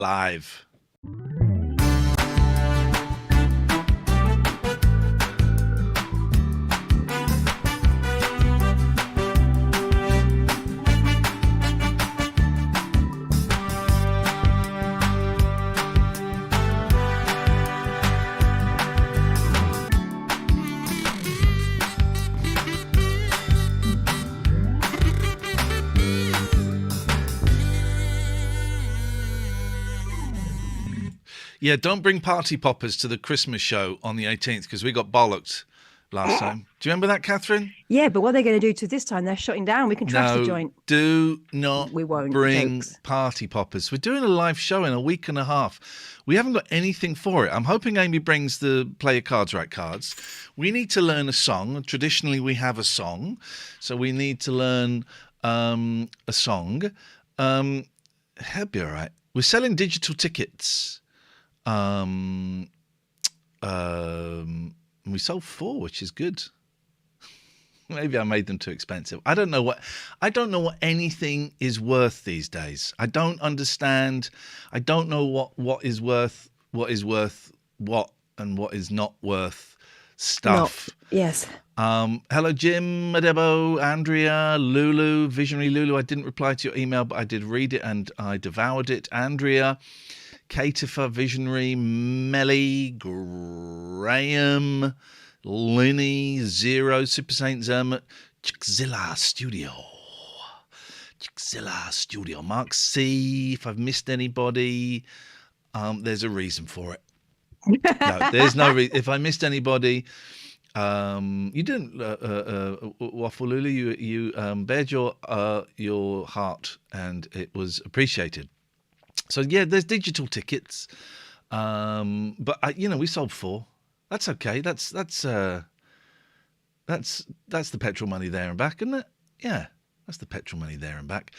live. Yeah, don't bring party poppers to the Christmas show on the 18th because we got bollocked last time. Do you remember that, Catherine? Yeah, but what are they going to do to this time? They're shutting down. We can trash the joint. Do not We won't, bring jokes. party poppers. We're doing a live show in a week and a half. We haven't got anything for it. I'm hoping Amy brings the Play Your Cards Right cards. We need to learn a song. Traditionally, we have a song. So we need to learn a song. That'd be all right. We're selling digital tickets. We sold 4, which is good. Maybe I made them too expensive. I don't know what anything is worth these days. I don't understand. I don't know what is worth what and what is not worth stuff. Yes. Hello, Jim, Madebo, Andrea, Lulu, Visionary Lulu. I didn't reply to your email, but I did read it and I devoured it. Andrea, Catifa, Visionary, Melly, Graham, Linny, Zero, Super Saint Zermatt, Chickzilla Studio, Mark C. If I've missed anybody, there's a reason for it. No, there's no reason. If I missed anybody, you didn't, Waffle Lulu. You bared your heart, and it was appreciated. So yeah, there's digital tickets, but we sold 4. That's okay. That's the petrol money there and back, isn't it? Yeah, that's the petrol money there and back.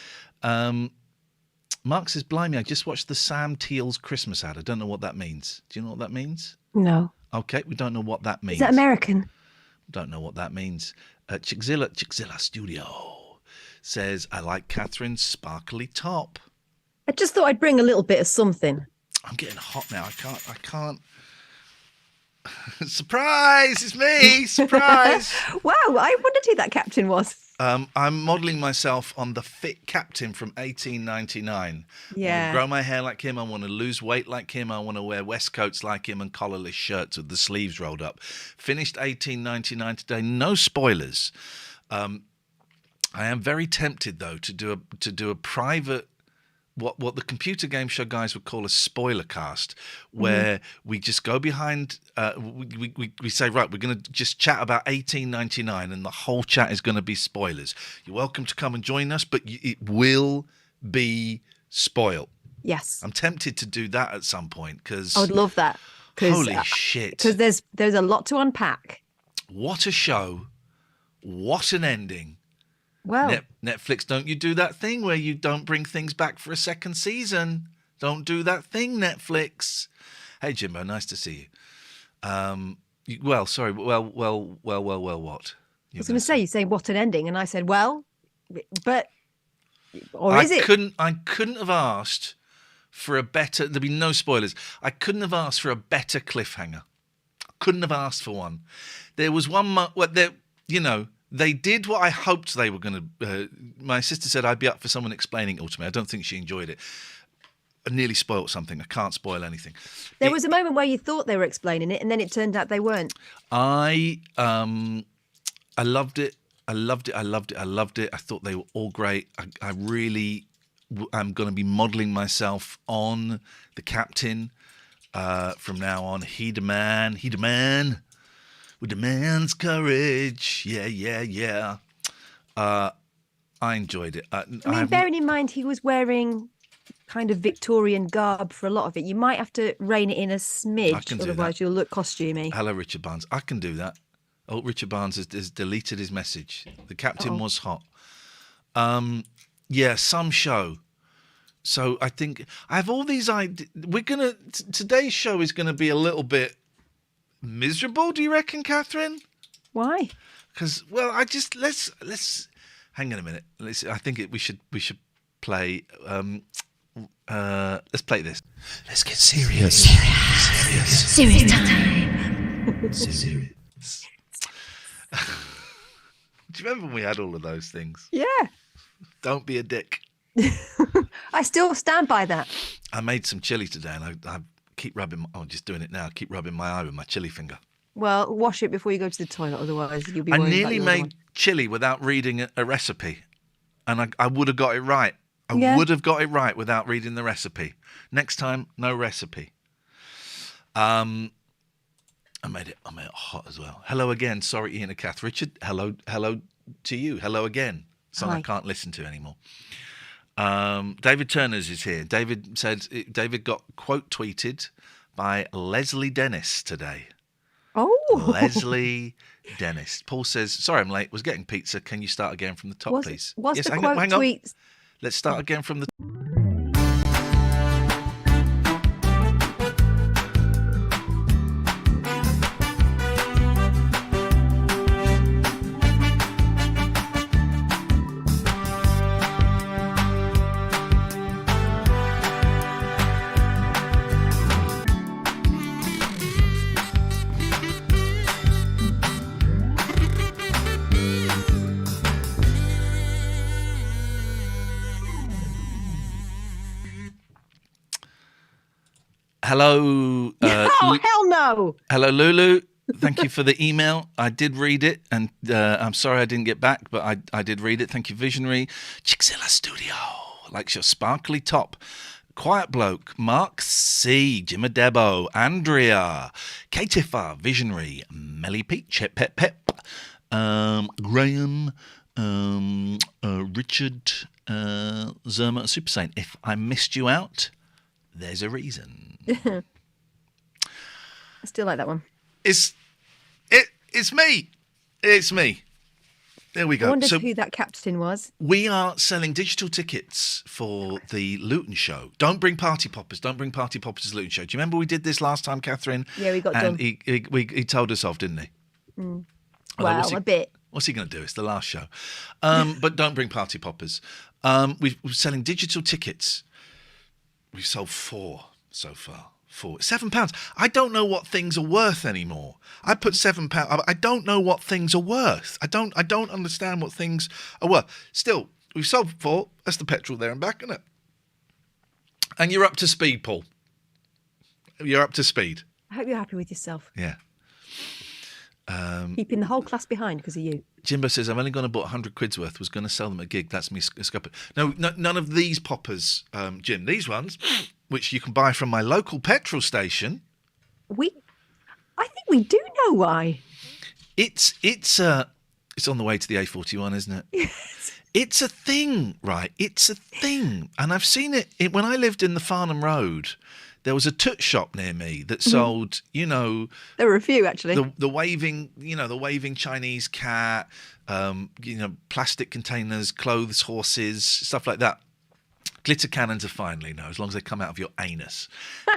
Mark says, "Blimey, I just watched the Sam Teal's Christmas ad. I don't know what that means. Do you know what that means?" No. Okay, we don't know what that means. Is that American? Don't know what that means. Chickzilla Studio says, "I like Catherine's sparkly top." I just thought I'd bring a little bit of something. I'm getting hot now. I can't. Surprise! It's me! Surprise! Wow, I wondered who that captain was. I'm modelling myself on the fit captain from 1899. Yeah. I want to grow my hair like him. I want to lose weight like him. I want to wear waistcoats like him and collarless shirts with the sleeves rolled up. Finished 1899 today. No spoilers. I am very tempted though to do a private. What the computer game show guys would call a spoiler cast, where we just go behind, we say, right, we're going to just chat about 1899 and the whole chat is going to be spoilers. You're welcome to come and join us, but it will be spoiled. Yes. I'm tempted to do that at some point because... I would love that. Holy shit. Because there's a lot to unpack. What a show. What an ending. Well, Netflix, don't you do that thing where you don't bring things back for a second season. Don't do that thing, Netflix. Hey, Jimbo, nice to see you. Well, sorry. Well, what? I was going to say, you say, what an ending. And I said, well, but, or is it? I couldn't have asked for a better, there'd be no spoilers. I couldn't have asked for a better cliffhanger. I couldn't have asked for one. There was one, they did what I hoped they were going to. My sister said I'd be up for someone explaining it all to me. I don't think she enjoyed it. I nearly spoiled something. I can't spoil anything. There was a moment where you thought they were explaining it, and then it turned out they weren't. I loved it. I loved it. I thought they were all great. I really am going to be modelling myself on the captain from now on. He demands courage. Yeah. I enjoyed it. Bearing in mind he was wearing kind of Victorian garb for a lot of it, you might have to rein it in a smidge, otherwise you'll look costumey. Hello, Richard Barnes. I can do that. Oh, Richard Barnes has deleted his message. The captain was hot. Yeah, some show. So I think I have all these ideas. Today's show is gonna be a little bit miserable. Do you reckon, Catherine? Why? Because let's hang on a minute. I think we should play. Let's play this. Let's get serious. Serious time. Serious. Do you remember when we had all of those things? Yeah. Don't be a dick. I still stand by that. I made some chili today, and I keep rubbing. Just doing it now. I keep rubbing my eye with my chili finger. Well, wash it before you go to the toilet, otherwise you'll be. I nearly made chili without reading a recipe, and I would have got it right. I would have got it right without reading the recipe. Next time, no recipe. I made it hot as well. Hello again. Sorry, Iain and Kath. Richard, hello to you. Hello again. Song I can't listen to anymore. David Turners is here. David got quote tweeted by Leslie Dennis today. Oh, Leslie Dennis. Paul says, "Sorry, I'm late. Was getting pizza. Can you start again from the top, please?" What's the quote tweet? Let's start again from the. Hello. Oh, hell no. Hello, Lulu. Thank you for the email. I did read it, and I'm sorry I didn't get back, but I did read it. Thank you, Visionary. Chickzilla Studio likes your sparkly top. Quiet Bloke, Mark C, Jimma Debo, Andrea, Katifa, Visionary, Melly Pete, Chip Pep Pep, Graham, Richard, Zerma, Super Saint. If I missed you out, there's a reason. I still like that one. It's me. It's me. There we go. I wondered who that captain was. We are selling digital tickets for the Luton show. Don't bring party poppers. Don't bring party poppers to the Luton show. Do you remember we did this last time, Katherine? Yeah, we got done. And he told us off, didn't he? Mm. Well, a bit. What's he going to do? It's the last show. But don't bring party poppers. We're selling digital tickets. We've sold 4 so far. £7. I don't know what things are worth anymore. I put £7. I don't know what things are worth. I don't understand what things are worth. Still, we've sold 4. That's the petrol there and back, isn't it? And you're up to speed, Paul. You're up to speed. I hope you're happy with yourself. Yeah. Keeping the whole class behind because of you. Jimbo says, I've only gone and bought 100 quid's worth. Was going to sell them at a gig. That's me scuppered. No, none of these poppers, Jim. These ones, which you can buy from my local petrol station. I think we do know why. It's on the way to the A41, isn't it? Yes. It's a thing, right? It's a thing. And I've seen it when I lived in the Farnham Road. There was a toot shop near me that sold, there were a few actually. The waving Chinese cat, plastic containers, clothes, horses, stuff like that. Glitter cannons are fine, as long as they come out of your anus.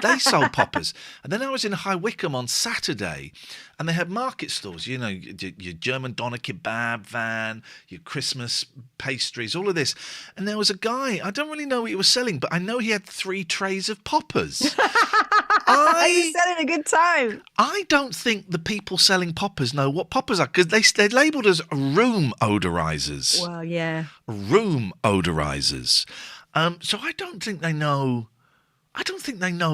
They sold poppers. And then I was in High Wycombe on Saturday, and they had market stalls, your German doner kebab van, your Christmas pastries, all of this. And there was a guy, I don't really know what he was selling, but I know he had 3 trays of poppers. He's selling a good time. I don't think the people selling poppers know what poppers are, because they're labelled as room odorizers. Well, yeah. Room odorizers. So I don't think they know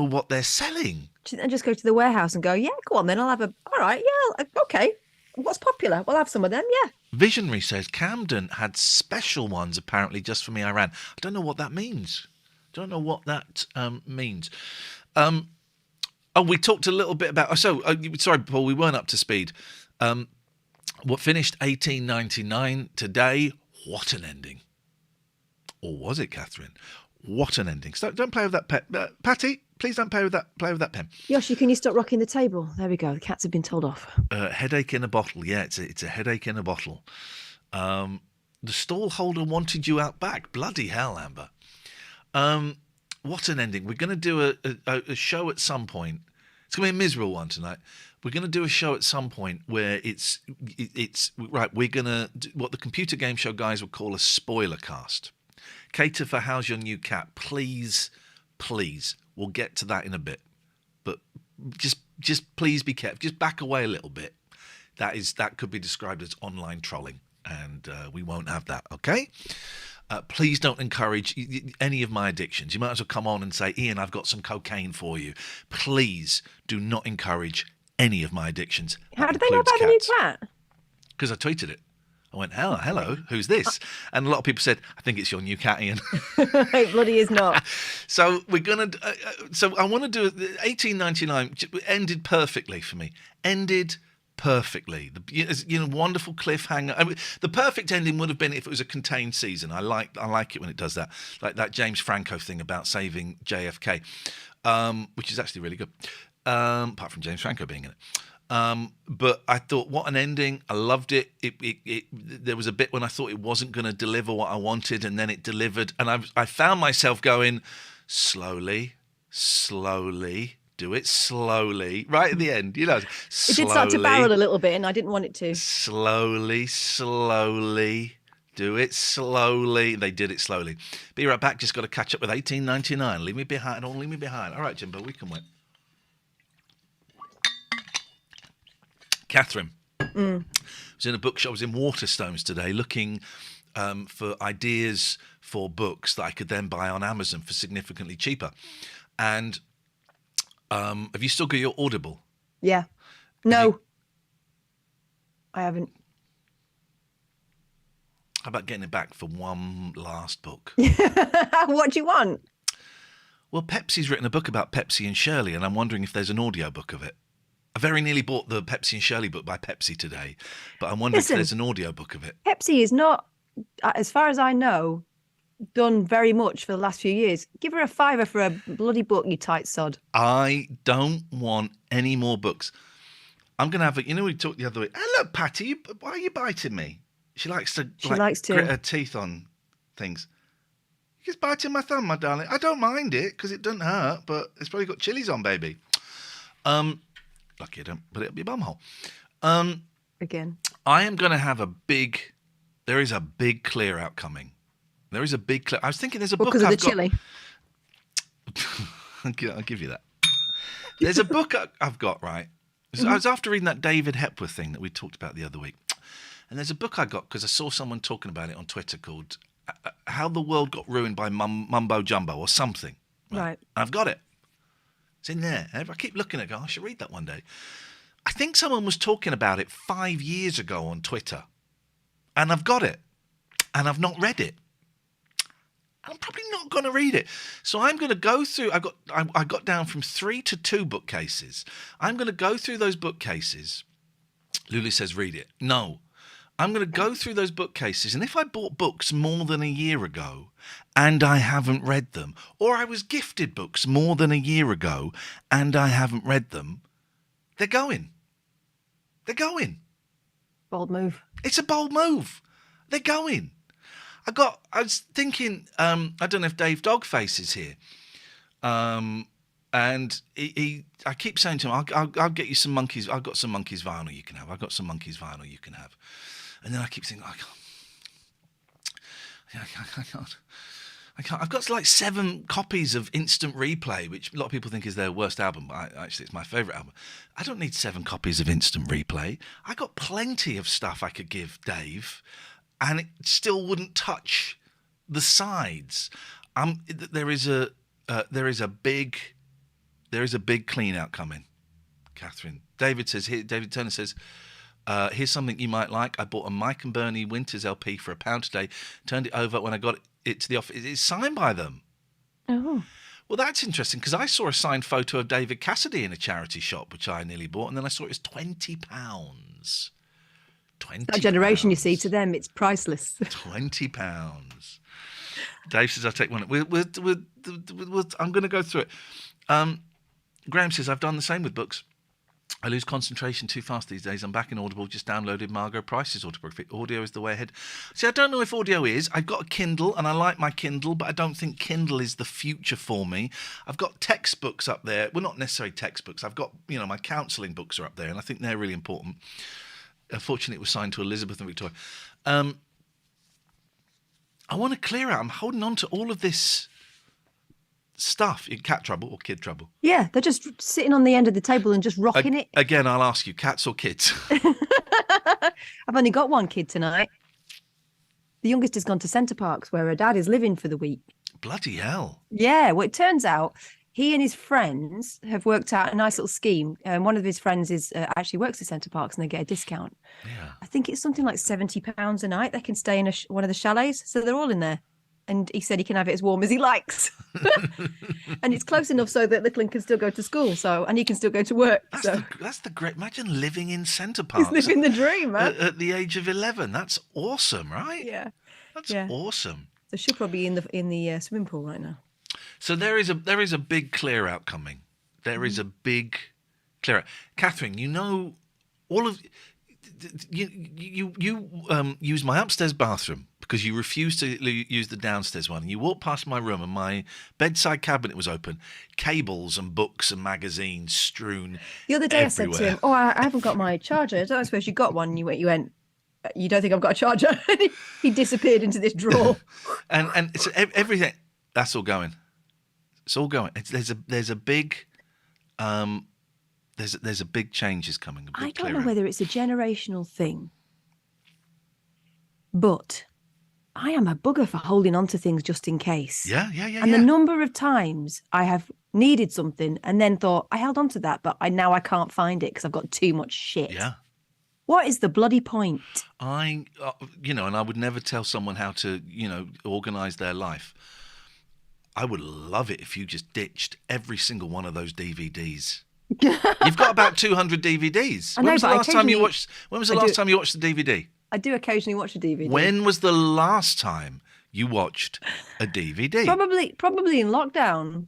what they're selling. And just go to the warehouse and go, yeah, go on then. All right, yeah, okay. What's popular? We'll have some of them, yeah. Visionary says Camden had special ones apparently just for me. I ran. I don't know what that means. We talked a little bit about. Sorry, Paul, we weren't up to speed. What finished 1899 today? What an ending. Or was it, Katherine? What an ending. So don't play with that pen. Patty, please don't play with that pen. Yoshi, can you stop rocking the table? There we go. The cats have been told off. Headache in a bottle. Yeah, it's a headache in a bottle. The stall holder wanted you out back. Bloody hell, Amber. What an ending. We're going to do a show at some point. It's going to be a miserable one tonight. We're going to do a show at some point where it's right. We're going to do what the computer game show guys would call a spoiler cast. Cater for How's Your New Cat? Please please. We'll get to that in a bit. But just please be careful. Just back away a little bit. That could be described as online trolling, and we won't have that, okay? Please don't encourage any of my addictions. You might as well come on and say, Iain, I've got some cocaine for you. Please do not encourage any of my addictions. How did they know about the new cat? Because I tweeted it. I went, hello, who's this? And a lot of people said, I think it's your new cat, Iain. It bloody is not. So we're going to... so I want to do... 1899 ended perfectly for me. Ended perfectly. Wonderful cliffhanger. I mean, the perfect ending would have been if it was a contained season. I like it when it does that. Like that James Franco thing about saving JFK, which is actually really good. Apart from James Franco being in it. But I thought, what an ending. I loved it. There was a bit when I thought it wasn't going to deliver what I wanted, and then it delivered. And I found myself going, slowly, do it slowly, right at the end, slowly. It did start to barrel a little bit, and I didn't want it to. Slowly, do it slowly. They did it slowly. Be right back. Just got to catch up with 1899. Leave me behind. Don't leave me behind. All right, Jimbo, we can wait. Catherine was in a bookshop. I was in Waterstones today looking for ideas for books that I could then buy on Amazon for significantly cheaper. And have you still got your Audible? Yeah. No. I haven't. How about getting it back for one last book? What do you want? Well, Pepsi's written a book about Pepsi and Shirley, and I'm wondering if there's an audiobook of it. I very nearly bought the Pepsi and Shirley book by Pepsi today, but I'm wondering if there's an audiobook of it. Pepsi is not, as far as I know, done very much for the last few years. Give her a £5 for a bloody book, you tight sod. I don't want any more books. I'm going to have we talked the other week. Hey, look, Patty, why are you biting me? She likes to grit her teeth on things. You're just biting my thumb, my darling. I don't mind it because it doesn't hurt, but it's probably got chilies on, baby. Lucky I don't put it up your bumhole. Again. I am going to have there is a big clear out coming. There is a big clear. I was thinking there's a book because of the chili. I'll give you that. There's a book I've got, right? I was after reading that David Hepworth thing that we talked about the other week. And there's a book I got because I saw someone talking about it on Twitter called How the World Got Ruined by Mumbo Jumbo or something. Right. I've got it. It's in there. I keep looking at it, I should read that one day. I think someone was talking about it 5 years ago on Twitter. And I've got it. And I've not read it. I'm probably not going to read it. So I'm going to go through, I got down from 3 to 2 bookcases. I'm going to go through those bookcases. Lulu says, read it. No. I'm going to go through those bookcases, and if I bought books more than a year ago and I haven't read them, or I was gifted books more than a year ago and I haven't read them, they're going. They're going. Bold move. It's a bold move. They're going. I was thinking, I don't know if Dave Dogface is here, and I keep saying to him, I'll get you some Monkeys. I've got some Monkeys vinyl you can have. I've got some Monkeys vinyl you can have. And then I keep thinking, I can't. I've got like 7 copies of Instant Replay, which a lot of people think is their worst album, but actually it's my favourite album. I don't need 7 copies of Instant Replay. I got plenty of stuff I could give Dave, and it still wouldn't touch the sides. There is a big clean out coming, Catherine. David Turner says, here's something you might like. I bought a Mike and Bernie Winters LP for £1 today. Turned it over when I got it to the office. It's signed by them. Oh. Well, that's interesting because I saw a signed photo of David Cassidy in a charity shop, which I nearly bought, and then I saw it was £20. That generation, you see, to them, it's priceless. £20. Dave says, I'll take one. I'm going to go through it. Graham says, I've done the same with books. I lose concentration too fast these days. I'm back in Audible, just downloaded Margot Price's autobiography. Audio is the way ahead. See, I don't know if audio is. I've got a Kindle, and I like my Kindle, but I don't think Kindle is the future for me. I've got textbooks up there. Well, not necessarily textbooks. I've got, my counselling books are up there, and I think they're really important. Fortunately, it was signed to Elizabeth and Victoria. I want to clear out. I'm holding on to all of this stuff. Cat trouble or kid trouble? Yeah, they're just sitting on the end of the table and just rocking it. Again, I'll ask you, cats or kids? I've only got one kid tonight. The youngest has gone to Centre Parks where her dad is living for the week. Bloody hell. Yeah, well, it turns out he and his friends have worked out a nice little scheme. One of his friends is actually works at Centre Parks and they get a discount. Yeah. I think it's something like £70 a night. They can stay in one of the chalets. So they're all in there. And he said he can have it as warm as he likes. And it's close enough so that Little can still go to school. And he can still go to work. That's the great. Imagine living in Centre Parks. He's living the dream, man. At the age of 11. That's awesome, right? Yeah. That's awesome. So she'll probably be in the swimming pool right now. So there is a big clear out coming. There is a big clear out. Katherine, you know, all of you use my upstairs bathroom because you refused to use the downstairs one. You walked past my room and my bedside cabinet was open, cables and books and magazines strewn. The other day everywhere. I said to him, "Oh, I haven't got my charger. I don't suppose you got one." And you went, "You don't think I've got a charger?" He disappeared into this drawer. and it's everything. That's all going. It's all going. There's a big changes coming. I don't know whether it's a generational thing, but I am a bugger for holding on to things just in case. Yeah. And the number of times I have needed something and then thought I held on to that, but now I can't find it because I've got too much shit. Yeah. What is the bloody point? And I would never tell someone how to, organize their life. I would love it if you just ditched every single one of those DVDs. You've got about 200 DVDs. When was the last time you watched the DVD? I do occasionally watch a DVD. When was the last time you watched a DVD? Probably in lockdown.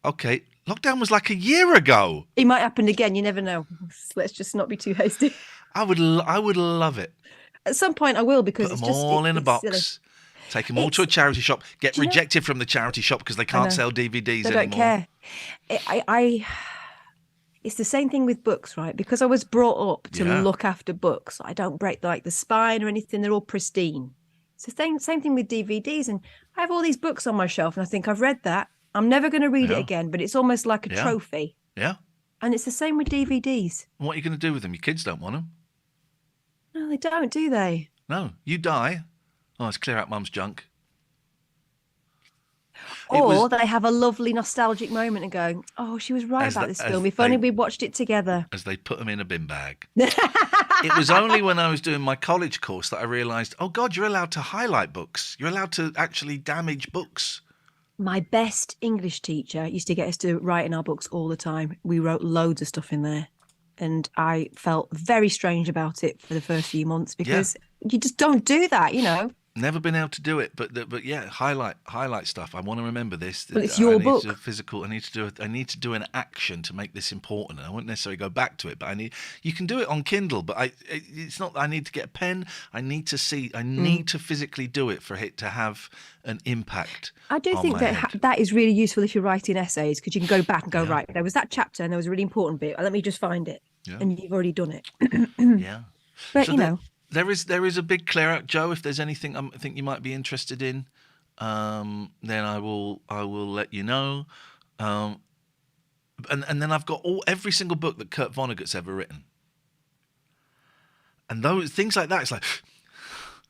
Okay, lockdown was like a year ago. It might happen again. You never know. Let's just not be too hasty. I would love it. At some point, I will because put them all in a box. Silly. Take them all to a charity shop. Get rejected from the charity shop because they can't sell DVDs anymore. They don't care. It's the same thing with books, right? Because I was brought up to look after books. I don't break the spine or anything. They're all pristine. It's the same thing with DVDs. And I have all these books on my shelf and I think I've read that. I'm never going to read it again, but it's almost like a trophy. Yeah. And it's the same with DVDs. And what are you going to do with them? Your kids don't want them. No, they don't, do they? No, you die. Oh, let's clear out mum's junk. Or they have a lovely nostalgic moment and go, "Oh, she was right about this film. If only we watched it together." As they put them in a bin bag. It was only when I was doing my college course that I realised, oh, God, you're allowed to highlight books. You're allowed to actually damage books. My best English teacher used to get us to write in our books all the time. We wrote loads of stuff in there. And I felt very strange about it for the first few months because you just don't do that, Never been able to do it, but yeah, highlight stuff. I want to remember this. But it's your book. Physical. I need to do an action to make this important. I won't necessarily go back to it, but you can do it on Kindle. But it's not. I need to get a pen. I need to see. I need to physically do it for it to have an impact. I do think that is really useful if you're writing essays because you can go back and go right. There was that chapter and there was a really important bit. Let me just find it, and you've already done it. Yeah, but There is a big clear out, Joe. If there's anything I think you might be interested in, then I will let you know. And then I've got every single book that Kurt Vonnegut's ever written. And those things like that, it's like,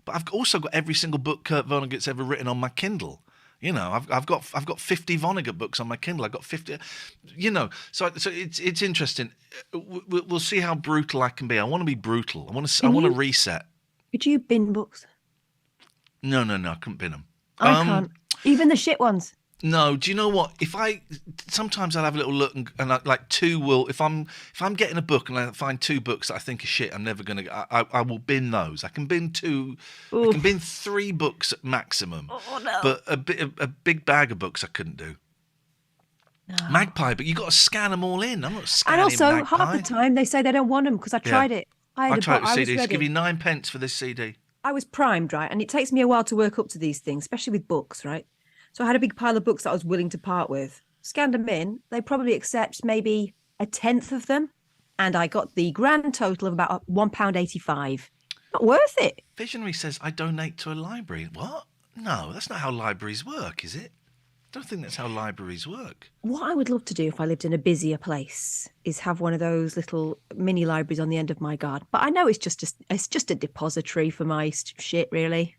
but I've also got every single book Kurt Vonnegut's ever written on my Kindle. I've got 50 Vonnegut books on my Kindle. I've got 50, So it's interesting. We'll see how brutal I can be. I want to be brutal. I want to reset. Could you bin books? No, I couldn't bin them. I can't. Even the shit ones. No, do you know what? Sometimes I'll have a little look and if I'm getting a book and I find 2 books that I think are shit, I'm never gonna. I will bin those. I can bin 2. Oof. I can bin 3 books at maximum. Oh no! But a big bag of books I couldn't do. No. Magpie, but you got to scan them all in. I'm not scanning. And also, Magpie. half the time they say they don't want them because I tried it. I tried it with CDs. Give you 9p for this CD. I was primed, right? And it takes me a while to work up to these things, especially with books, right? So I had a big pile of books that I was willing to part with. Scanned them in. They probably accept maybe 1/10 of them. And I got the grand total of about £1.85. Not worth it. Visionary says, I donate to a library. What? No, that's not how libraries work, is it? don't think that's how libraries work. What I would love to do if I lived in a busier place is have one of those little mini libraries on the end of my garden. But I know it's just a depository for my shit, really.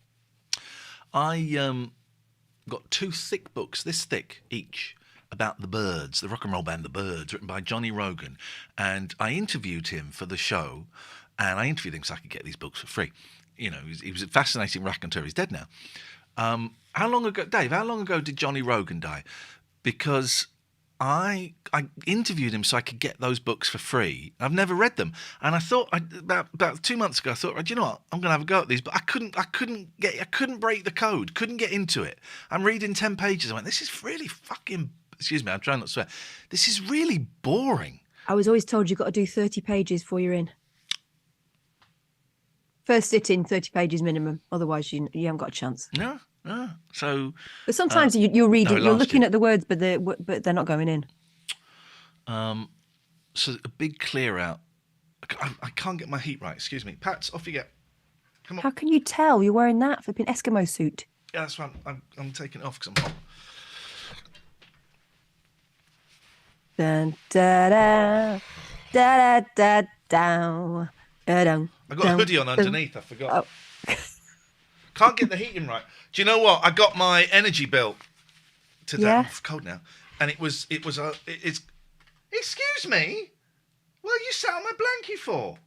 I got 2 thick books, this thick each, about the Byrds, the rock and roll band The Byrds, written by Johnny Rogan. And I interviewed him for the show, and I interviewed him so I could get these books for free. You know, he was a fascinating raconteur. He's dead now. How long ago, Dave, how long ago did Johnny Rogan die? Because I interviewed him so I could get those books for free. I've never read them. And I thought, about 2 months ago, I thought, do you know what? I'm going to have a go at these. But I couldn't break the code, couldn't get into it. I'm reading 10 pages. I went, this is really fucking, excuse me, I'm trying not to swear. This is really boring. I was always told you've got to do 30 pages before you're in. First sitting, 30 pages minimum. Otherwise, you haven't got a chance. No. So, but sometimes you're reading, you're looking year. at the words, but they're not going in. So a big clear out. I can't get my heat right. Excuse me, Pats, off you get. Come on. How can you tell you're wearing that flipping Eskimo suit? Yeah, that's fine. I'm taking it off because I'm hot. Dun, da, da, da, da, da, da, da, da, I got a hoodie on underneath. I forgot. Oh. Can't get the heating right. Do you know what? I got my energy bill today. Yeah. It's cold now, and it's. Excuse me. What are you sat on my blanket for?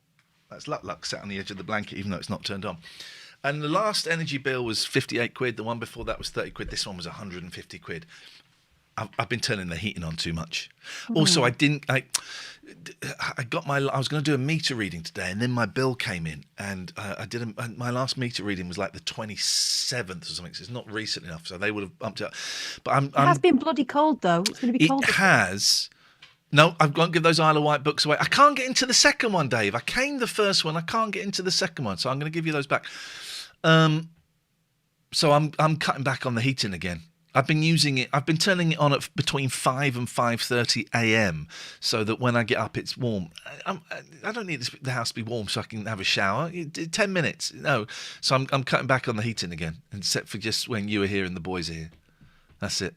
That's Luck sat on the edge of the blanket, even though it's not turned on. And the last energy bill was 58 quid. The one before that was 30 quid. This one was 150 quid. I've been turning the heating on too much. Also, I was going to do a meter reading today, and then my bill came in, and my last meter reading was like the 27th or something. So it's not recent enough, so they would have bumped it up. But it has been bloody cold though. It's going to be cold. It has. No, I've got to give those Isle of Wight books away. I can't get into the second one, Dave. I came the first one. I can't get into the second one, so I'm going to give you those back. So I'm cutting back on the heating again. I've been using it. I've been turning it on at between 5 and 5:30 a.m. so that when I get up, it's warm. I don't need the house to be warm so I can have a shower. 10 minutes. No. So I'm cutting back on the heating again, except for just when you are here and the boys are here. That's it.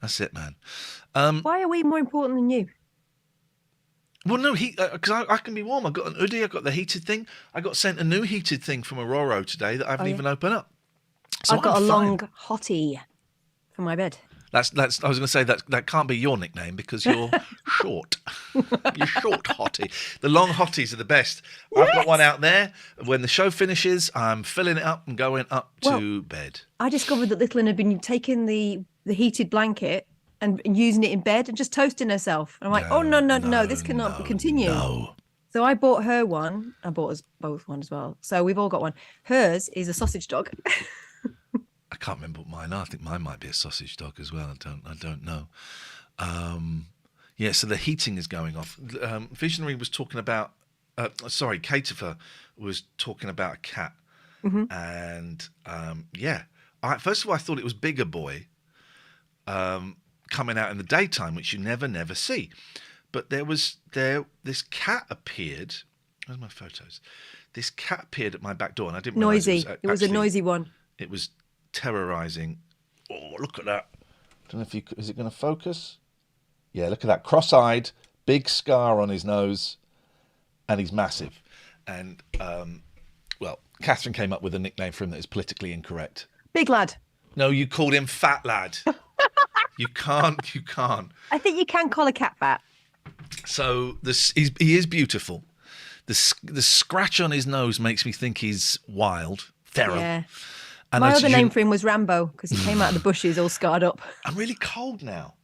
That's it, man. Why are we more important than you? Well, no, because I can be warm. I've got an hoodie. I've got the heated thing. I got sent a new heated thing from Aurora today that I haven't even opened up. So I've got a long hottie for my bed. That's. I was going to say that can't be your nickname because you're short. You're short hottie. The long hotties are the best. Yes. I've got one out there. When the show finishes, I'm filling it up and going up to bed. I discovered that Little had been taking the heated blanket and using it in bed and just toasting herself. And I'm like, no, this cannot continue. No. So I bought her one. I bought us both one as well. So we've all got one. Hers is a sausage dog. I can't remember what mine are. I think mine might be a sausage dog as well. I don't know. So the heating is going off. Visionary was talking about. Caterfer was talking about a cat, and first of all, I thought it was Bigger Boy, coming out in the daytime, which you never see. But this cat appeared. Where's my photos? This cat appeared at my back door, and I didn't. Noisy. It was a noisy one. It was terrorizing. Oh, look at that! I don't know if is it going to focus? Yeah, look at that. Cross-eyed, big scar on his nose, and he's massive. And Katherine came up with a nickname for him that is politically incorrect. Big lad. No, you called him Fat Lad. You can't. I think you can call a cat fat. So he is beautiful. The scratch on his nose makes me think he's wild, feral. Yeah. And my other name for him was Rambo because he came out of the bushes all scarred up. I'm really cold now.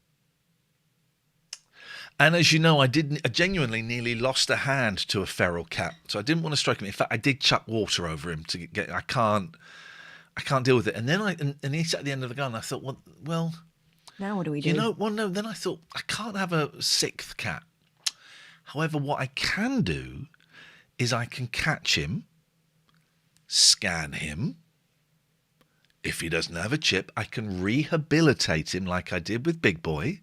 And as you know, I genuinely nearly lost a hand to a feral cat. So I didn't want to strike him. In fact, I did chuck water over him to get. I can't deal with it. And then and he sat at the end of the garden. I thought, well. Now what do we do? Then I thought I can't have a 6th cat. However, what I can do is I can catch him, scan him. If he doesn't have a chip, I can rehabilitate him like I did with Big Boy.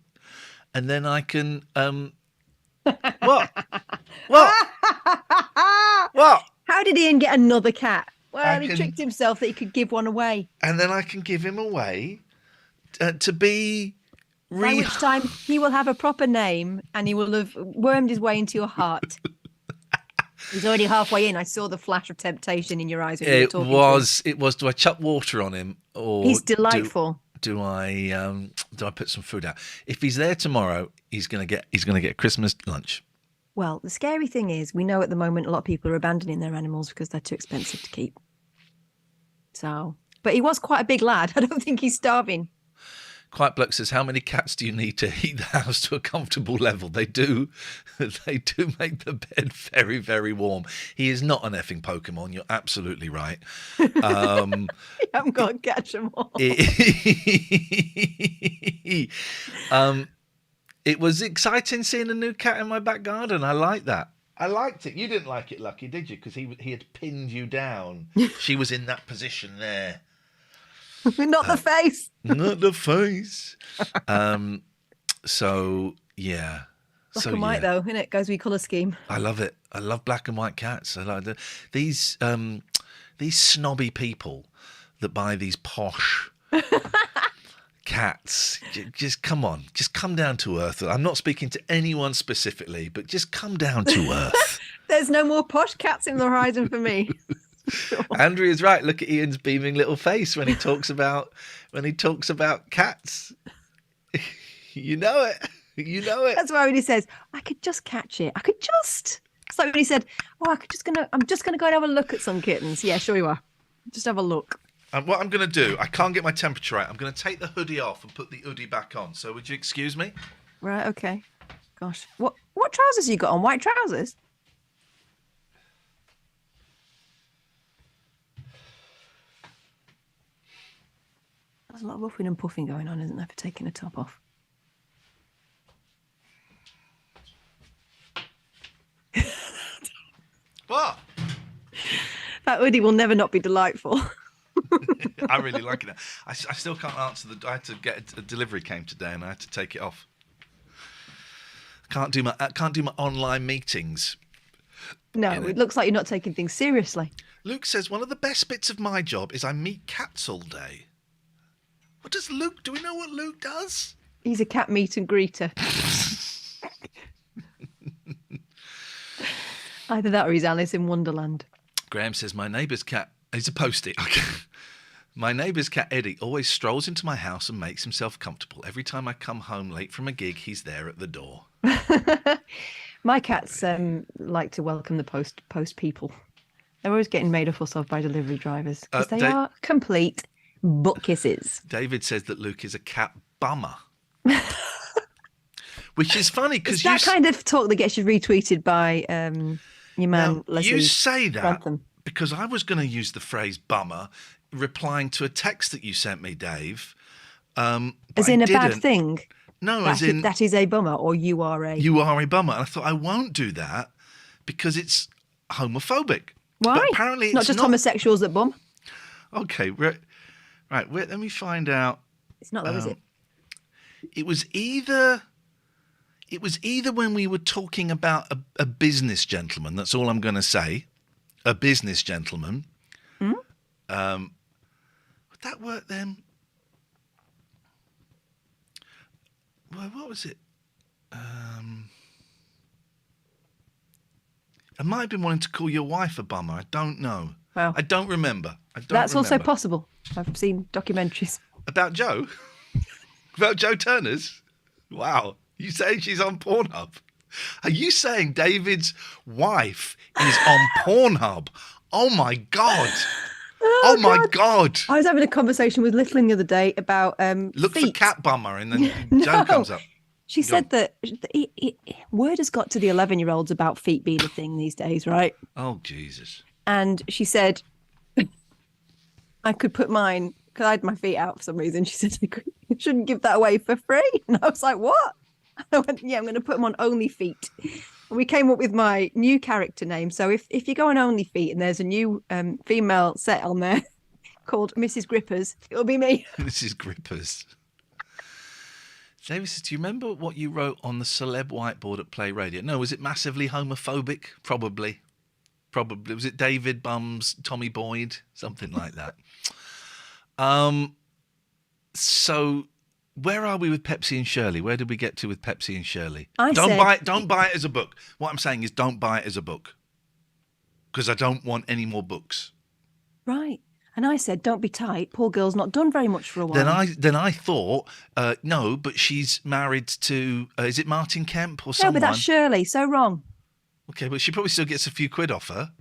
And then I can, what? How did Iain get another cat? Well, he tricked himself that he could give one away. And then I can give him away to be By which time he will have a proper name and he will have wormed his way into your heart. He's already halfway in. I saw the flash of temptation in your eyes when you were talking to him. It was. Do I chuck water on him, or He's delightful. Do I put some food out? If he's there tomorrow, he's gonna get Christmas lunch. Well, the scary thing is, we know at the moment a lot of people are abandoning their animals because they're too expensive to keep. So, but he was quite a big lad. I don't think he's starving. Quiet Bloke says, how many cats do you need to heat the house to a comfortable level? They do make the bed very, very warm. He is not an effing Pokemon. You're absolutely right. You haven't got to catch them all. It was exciting seeing a new cat in my back garden. I like that. I liked it. You didn't like it, Lucky, did you? Because he had pinned you down. She was in that position there. Not the face. Not the face. So yeah. Black and white though, isn't it? Goes with colour scheme. I love it. I love black and white cats. I like these snobby people that buy these posh cats. Just come on. Just come down to earth. I'm not speaking to anyone specifically, but just come down to earth. There's no more posh cats in the horizon for me. Sure. Andrea's right. Look at Ian's beaming little face when he talks about cats. You know it. You know it. That's why when he says, "I could just catch it. I could just." It's like when he said, "Oh, I'm just gonna go and have a look at some kittens." Yeah, sure you are. Just have a look. And what I'm gonna do, I can't get my temperature right. I'm gonna take the hoodie off and put the hoodie back on. So would you excuse me? Right. Okay. Gosh, what trousers you got on? White trousers? There's a lot of ruffing and puffing going on, isn't there, for taking the top off? What? That hoodie will never not be delightful. I really like it. I still can't answer I had to get a delivery came today and I had to take it off. I can't do my online meetings. No, it looks like you're not taking things seriously. Luke says one of the best bits of my job is I meet cats all day. What does Luke? Do we know what Luke does? He's a cat meet and greeter. Either that or he's Alice in Wonderland. Graham says my neighbour's cat. He's a postie. Okay. My neighbour's cat Eddie always strolls into my house and makes himself comfortable. Every time I come home late from a gig, he's there at the door. My cats like to welcome the post people. They're always getting made a fuss of by delivery drivers because they are complete butt kisses. David says that Luke is a cat bummer. Which is funny because that kind of talk that gets you retweeted by your man Leslie. You say that Grantham. because I was going to use the phrase bummer replying to a text that you sent me, Dave. As in a bad thing? No, as in... That is a bummer, or you are a... You are a bummer. And I thought, I won't do that because it's homophobic. Why? But apparently it's not just homosexuals that bum. Okay, right. Wait, let me find out. It's not though, is it? It was either when we were talking about a business gentleman. That's all I'm going to say. A business gentleman. Mm-hmm. Would that work then? Well, what was it? I might have been wanting to call your wife a bummer. I don't know. Well, I don't remember. That's also possible. I've seen documentaries. About Joe? About Joe Turner's? Wow. You saying she's on Pornhub? Are you saying David's wife is on Pornhub? Oh, my God. Oh my God. I was having a conversation with Littling the other day about Look feet. for cat bummer and then Joe comes up. She said that word has got to the 11-year-olds about feet being a thing these days, right? Oh, Jesus. And she said, I could put mine, because I had my feet out for some reason. She said, I shouldn't give that away for free. And I was like, what? I went, yeah, I'm going to put them on Only Feet. And we came up with my new character name. So if you go on Only Feet and there's a new female set on there called Mrs. Grippers, it'll be me. Mrs. Grippers. David says, do you remember what you wrote on the celeb whiteboard at Play Radio? No, was it massively homophobic? Probably. Was it David Bums, Tommy Boyd? Something like that. So where are we with Pepsi and Shirley? Where did we get to with Pepsi and Shirley? I Don't said- buy it. Don't buy it as a book. What I'm saying is, don't buy it as a book because I don't want any more books. Right. And I said, don't be tight. Poor girl's not done very much for a while. Then I thought, no, but she's married to. Is it Martin Kemp or No, someone? but that's Shirley. So wrong. Okay, but she probably still gets a few quid off her.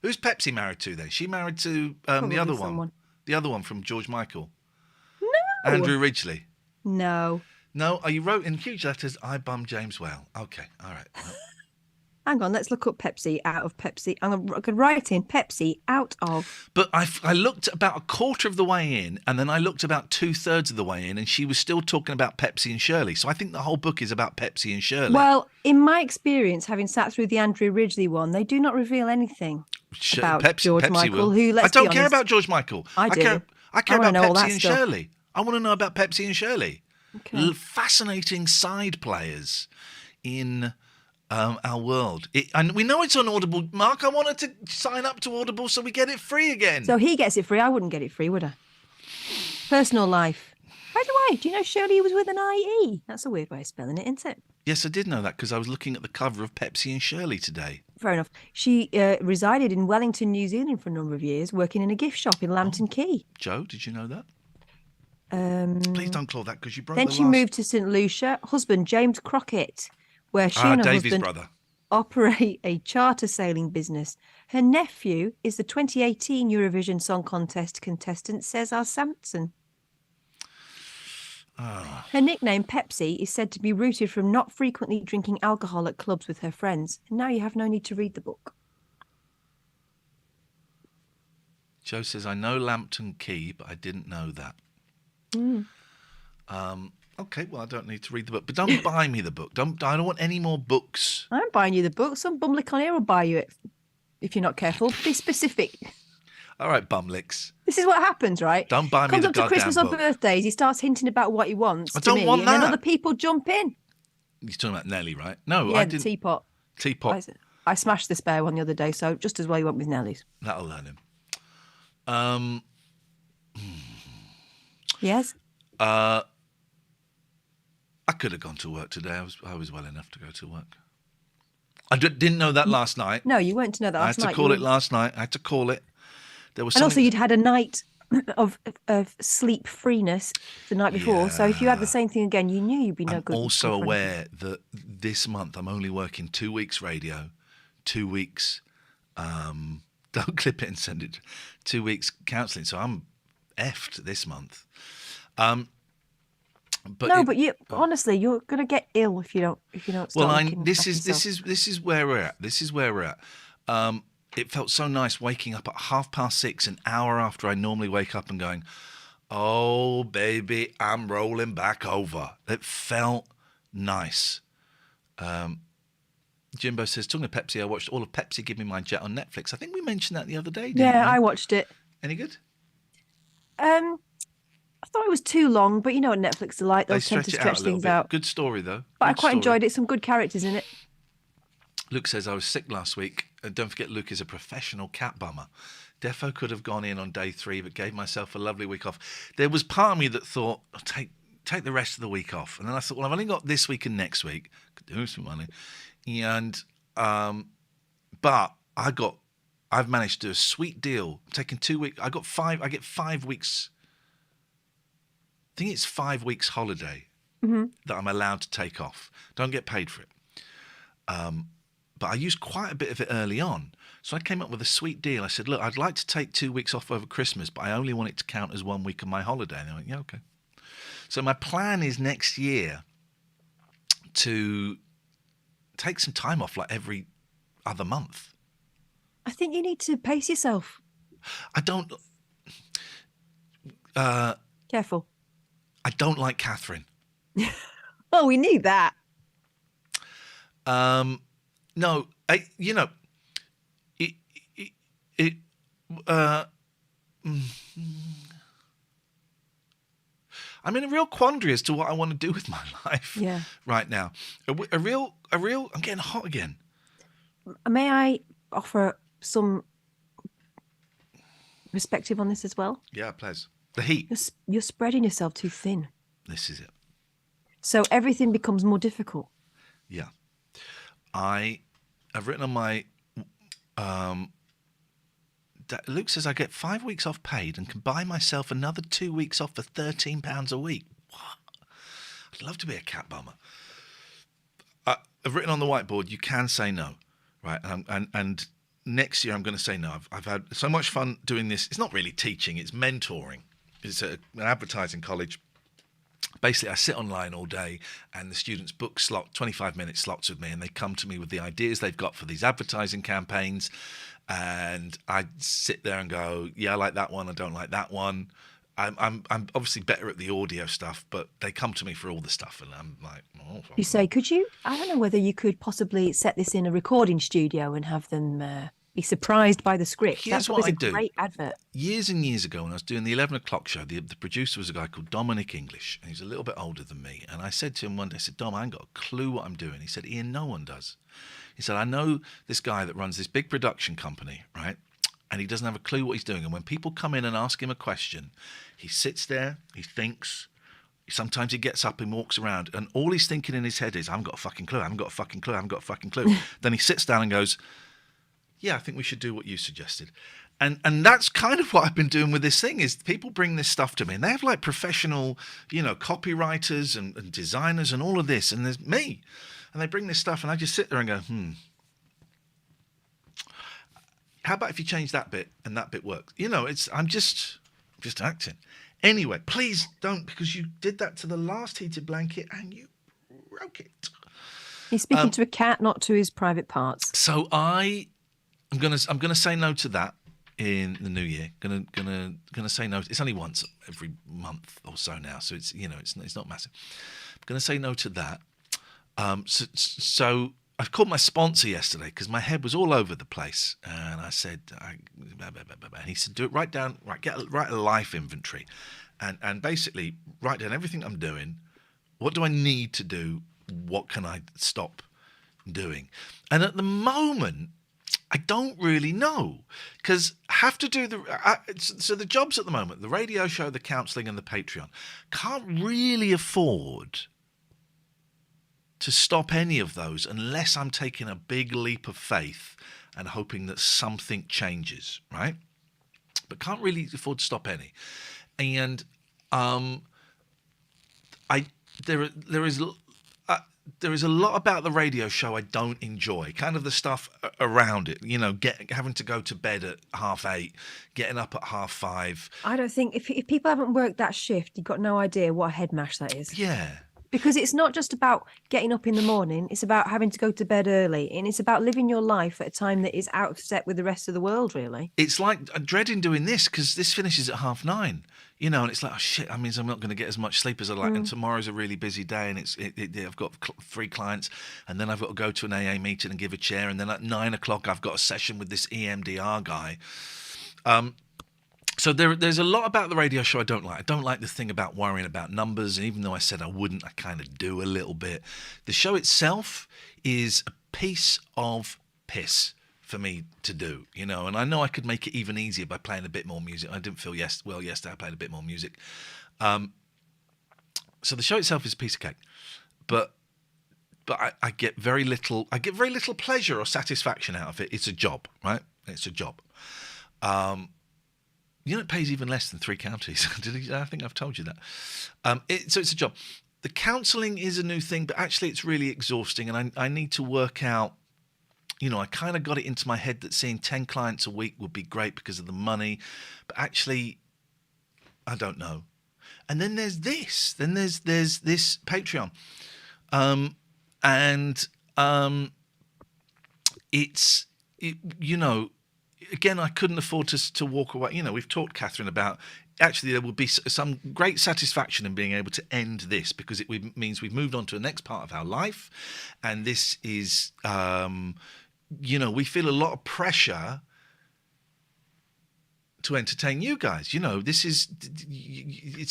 Who's Pepsi married to then? She married to the Probably other someone. one. The other one from George Michael. No. Andrew Ridgeley. No. No, you wrote in huge letters, I bum James Whale. Okay, all right. Well, Hang on, let's look up Pepsi out of Pepsi. I'm going to write in Pepsi out of. but I looked about a quarter of the way in, and then I looked about 2/3 of the way in, and she was still talking about Pepsi and Shirley. So I think the whole book is about Pepsi and Shirley. Well, in my experience, having sat through the Andrew Ridgeley one, they do not reveal anything about George Michael, will. who, let's I don't be care honest, about George Michael. I do. I care I wanna about know all Pepsi that and stuff. Shirley. I want to know about Pepsi and Shirley. Okay. Fascinating side players in our world. And we know it's on Audible. Mark, I wanted to sign up to Audible so we get it free again. So he gets it free. I wouldn't get it free, would I? Personal life. By the way, do you know Shirley was with an IE? That's a weird way of spelling it, isn't it? Yes, I did know that because I was looking at the cover of Pepsi and Shirley today. Fair enough. She resided in Wellington, New Zealand for a number of years, working in a gift shop in Lambton Key. Joe, did you know that? Um, Please don't claw that because you broke Then the she last... moved to St. Lucia. Husband, James Crockett, where she and her Davy's husband brother. operate a charter sailing business. Her nephew is the 2018 Eurovision Song Contest contestant Cesar Sampson. Her nickname, Pepsi, is said to be rooted from not frequently drinking alcohol at clubs with her friends. And now you have no need to read the book. Joe says, I know Lambton Key, but I didn't know that. Okay, well, I don't need to read the book. But don't buy me the book. I don't want any more books. I'm buying you the book. Some bumlick on here will buy you it if you're not careful. Be specific. All right, bumlicks. This is what happens, right? Don't buy me Comes the up to goddamn Christmas book. or birthdays, he starts hinting about what he wants. I to don't me, want and then that. other people jump in. You're talking about Nelly, right? No, Yeah, I the didn't. teapot. Teapot. I smashed the spare one the other day, so just as well you went with Nellie's. That'll learn him. Yes? I could have gone to work today. I was well enough to go to work. I didn't know that last night. No, you weren't to know that I last had to night. call it last night. I had to call it. There was And also something- you'd had a night of sleep freeness the night before. So if you had the same thing again, you knew you'd be no I'm good. also good for aware that this month I'm only working 2 weeks radio, 2 weeks. Don't clip it and send it. 2 weeks counselling. So I'm effed this month. But you honestly, you're gonna get ill if you don't. Start Well, looking this after yourself. is where we're at. This is where we're at. It felt so nice waking up at 6:30, an hour after I normally wake up, and going, "Oh baby, I'm rolling back over." It felt nice. Jimbo says, talking of Pepsi, I watched all of Pepsi Give Me My Jet on Netflix. I think we mentioned that the other day, didn't we? Yeah, I watched it. Any good? I thought it was too long, but you know what Netflix are like. They They'll tend to stretch it out stretch a little things bit. out. Good story, though. But I Good quite story. enjoyed it. Some good characters in it. Luke says, I was sick last week. And don't forget, Luke is a professional cat bummer. Defo could have gone in on day 3, but gave myself a lovely week off. There was part of me that thought, take the rest of the week off. And then I thought, well, I've only got this week and next week. Could do some money. And, but I've managed to do a sweet deal. I'm taking 2 weeks. I get 5 weeks. I think it's 5 weeks holiday that I'm allowed to take off. Don't get paid for it. But I used quite a bit of it early on. So I came up with a sweet deal. I said, look, I'd like to take 2 weeks off over Christmas, but I only want it to count as 1 week of my holiday. And they went, yeah, okay. So my plan is next year to take some time off like every other month. I think you need to pace yourself. Careful. I don't like Katherine. Oh, we need that. No, I'm in a real quandary as to what I want to do with my life right now. A real, I'm getting hot again. May I offer some perspective on this as well? Yeah, please. The heat. You're spreading yourself too thin. This is it. So everything becomes more difficult. Yeah. I've written on my. Luke says I get 5 weeks off paid and can buy myself another 2 weeks off for £13 a week. What? I'd love to be a cat bummer. I've written on the whiteboard, you can say no, right? And next year I'm going to say no. I've had so much fun doing this. It's not really teaching, it's mentoring. It's an advertising college. Basically, I sit online all day and the students book 25-minute slots with me, and they come to me with the ideas they've got for these advertising campaigns. And I sit there and go, yeah, I like that one. I don't like that one. I'm obviously better at the audio stuff, but they come to me for all the stuff. And I'm like, oh. You say, I don't know whether you could possibly set this in a recording studio and have them be surprised by the script. Here's That's what I a do. Great advert. Years and years ago, when I was doing the 11 o'clock show, the producer was a guy called Dominic English, and he's a little bit older than me. And I said to him one day, I said, Dom, I ain't got a clue what I'm doing. He said, Iain, no one does. He said, I know this guy that runs this big production company, right? And he doesn't have a clue what he's doing. And when people come in and ask him a question, he sits there, he thinks. Sometimes he gets up and walks around, and all he's thinking in his head is, I haven't got a fucking clue, I haven't got a fucking clue, I haven't got a fucking clue. Then he sits down and goes, yeah, I think we should do what you suggested. And that's kind of what I've been doing with this thing, is people bring this stuff to me, and they have like professional, copywriters and designers and all of this, and there's me. And they bring this stuff, and I just sit there and go, how about if you change that bit and that bit works? I'm just acting. Anyway, please don't, because you did that to the last heated blanket and you broke it. He's speaking to a cat, not to his private parts. So I'm gonna say no to that in the new year. Gonna say no. It's only once every month or so now, so it's it's not massive. I'm gonna say no to that. So I called my sponsor yesterday because my head was all over the place, and I said, and he said, do it, write a life inventory, and basically write down everything I'm doing. What do I need to do? What can I stop doing? And at the moment, I don't really know, because I have to do so the jobs at the moment, the radio show, the counselling, and the Patreon, can't really afford to stop any of those unless I'm taking a big leap of faith and hoping that something changes, right? But can't really afford to stop any. And there is a lot about the radio show I don't enjoy. Kind of the stuff around it, having to go to bed at 8:30, getting up at 5:30. I don't think if people haven't worked that shift, you've got no idea what a head mash that is. Yeah. Because it's not just about getting up in the morning, it's about having to go to bed early, and it's about living your life at a time that is out of step with the rest of the world, really. It's like I'm dreading doing this because this finishes at 9:30, and it's like, oh shit, that means I'm not going to get as much sleep as I like, and tomorrow's a really busy day, and I've got 3 clients, and then I've got to go to an AA meeting and give a chair, and then at 9 o'clock I've got a session with this EMDR guy. So there's a lot about the radio show I don't like. I don't like the thing about worrying about numbers, and even though I said I wouldn't, I kind of do a little bit. The show itself is a piece of piss for me to do, and I know I could make it even easier by playing a bit more music. I didn't feel yesterday I played a bit more music. So the show itself is a piece of cake, but I get very little pleasure or satisfaction out of it. It's a job, right? It's a job. It pays even less than 3 counties. I think I've told you that. So it's a job. The counselling is a new thing, but actually it's really exhausting, and I need to work out, I kind of got it into my head that seeing 10 clients a week would be great because of the money, but actually, I don't know. And then there's this. Then there's this Patreon. Again, I couldn't afford to walk away. We've talked, Katherine, about actually there will be some great satisfaction in being able to end this because it means we've moved on to the next part of our life. And this is, we feel a lot of pressure to entertain you guys. It's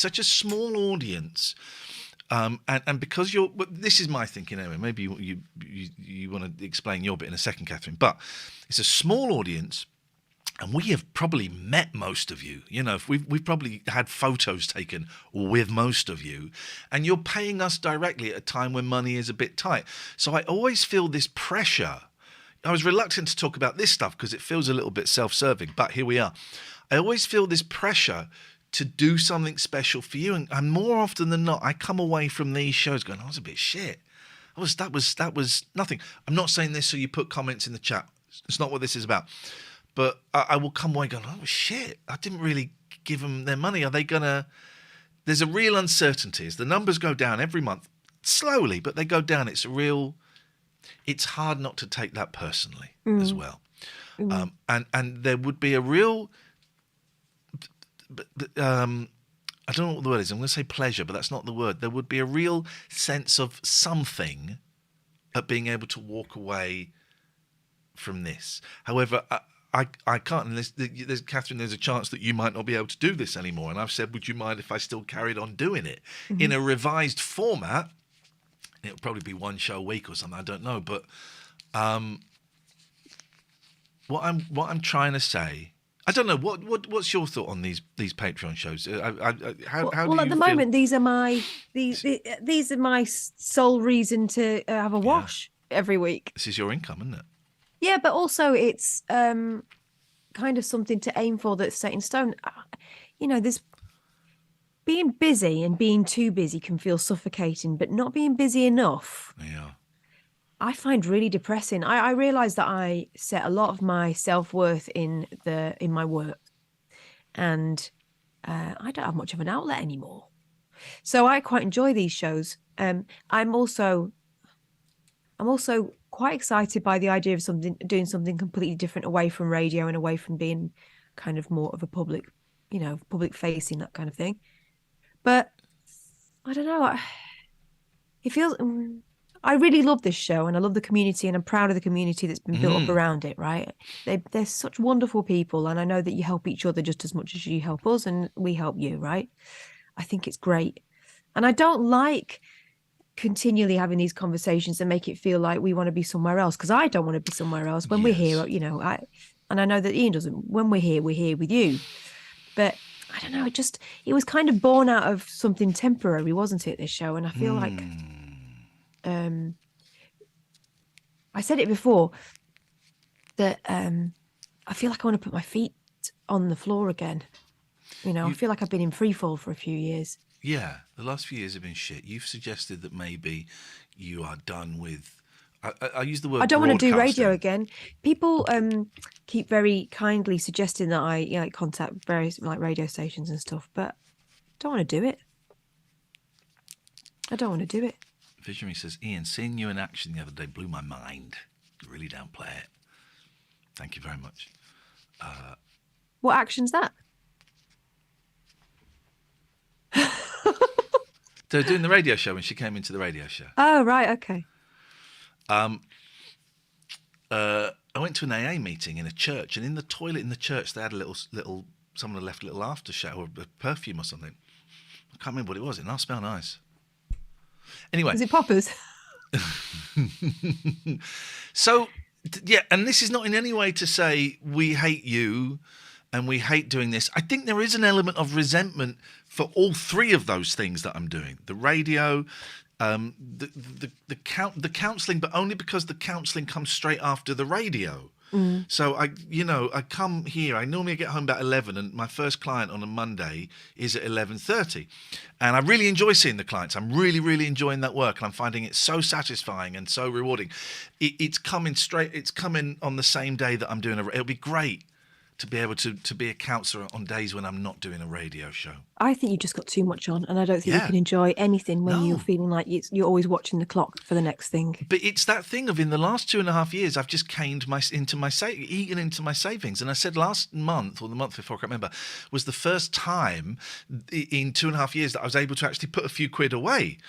such a small audience. And because this is my thinking anyway, maybe you want to explain your bit in a second, Katherine, but it's a small audience. And we have probably met most of you. You know, if we've probably had photos taken with most of you, and you're paying us directly at a time when money is a bit tight. So I always feel this pressure. I was reluctant to talk about this stuff because it feels a little bit self-serving, but here we are. I always feel this pressure to do something special for you, and more often than not, I come away from these shows going, "I was a bit shit. That was nothing." I'm not saying this so you put comments in the chat. It's not what this is about. But I will come away going, "Oh shit! I didn't really give them their money. Are they gonna?" There's a real uncertainty as the numbers go down every month, slowly, but they go down. It's hard not to take that personally as well, and there would be a real. I don't know what the word is. I'm going to say pleasure, but that's not the word. There would be a real sense of something at being able to walk away from this. However, I can't. And there's Katherine. There's a chance that you might not be able to do this anymore. And I've said, would you mind if I still carried on doing it in a revised format? It'll probably be one show a week or something. I don't know, but what I'm trying to say. I don't know. What's your thought on these Patreon shows? How do you at the feel? moment, these are my sole reason to have a wash every week. This is your income, isn't it? Yeah, but also it's kind of something to aim for that's set in stone. You know, there's being busy and being too busy can feel suffocating, but not being busy enough. Yeah. I find really depressing. I realize that I set a lot of my self-worth in my work, and I don't have much of an outlet anymore. So I quite enjoy these shows. I'm also quite excited by the idea of doing something completely different away from radio and away from being kind of more of a public facing, that kind of thing. But I don't know. It feels. I really love this show and I love the community and I'm proud of the community that's been built up around it, right? They're such wonderful people and I know that you help each other just as much as you help us and we help you, right? I think it's great. And I don't like continually having these conversations and make it feel like we want to be somewhere else, because I don't want to be somewhere else. When we're here, you know, and I know that Iain doesn't. When we're here with you. But I don't know, it was kind of born out of something temporary, wasn't it, this show? And I feel like I said it before that I feel like I want to put my feet on the floor again. You know, I feel like I've been in free fall for a few years. Yeah, the last few years have been shit. You've suggested that maybe you are done with. I use the word. I don't want to do radio again. People keep very kindly suggesting that I contact various radio stations and stuff, but I don't want to do it. I don't want to do it. Visionary says, Iain, seeing you in action the other day blew my mind. You really downplay it. Thank you very much. What action's that? They're doing the radio show when she came into the radio show. Oh, right, okay. I went to an AA meeting in a church, and in the toilet in the church they had a little someone had left a little aftershave or a perfume or something. I can't remember what it was. It now smelled nice. Anyway. Was it poppers? So, yeah, and this is not in any way to say we hate you and we hate doing this. I think there is an element of resentment for all three of those things that I'm doing. The radio, the counselling, but only because the counselling comes straight after the radio. So I come here. I normally get home about 11, and my first client on a Monday is at 11:30, and I really enjoy seeing the clients. I'm really, really enjoying that work, and I'm finding it so satisfying and so rewarding. It's coming straight. It's coming on the same day that I'm doing it'll be great to be able to be a counsellor on days when I'm not doing a radio show. I think you just got too much on, and I don't think you can enjoy anything when you're feeling like you're always watching the clock for the next thing. But it's that thing of in the last 2.5 years, I've just eaten into my savings. And I said last month or the month before, I can't remember, was the first time in 2.5 years that I was able to actually put a few quid away.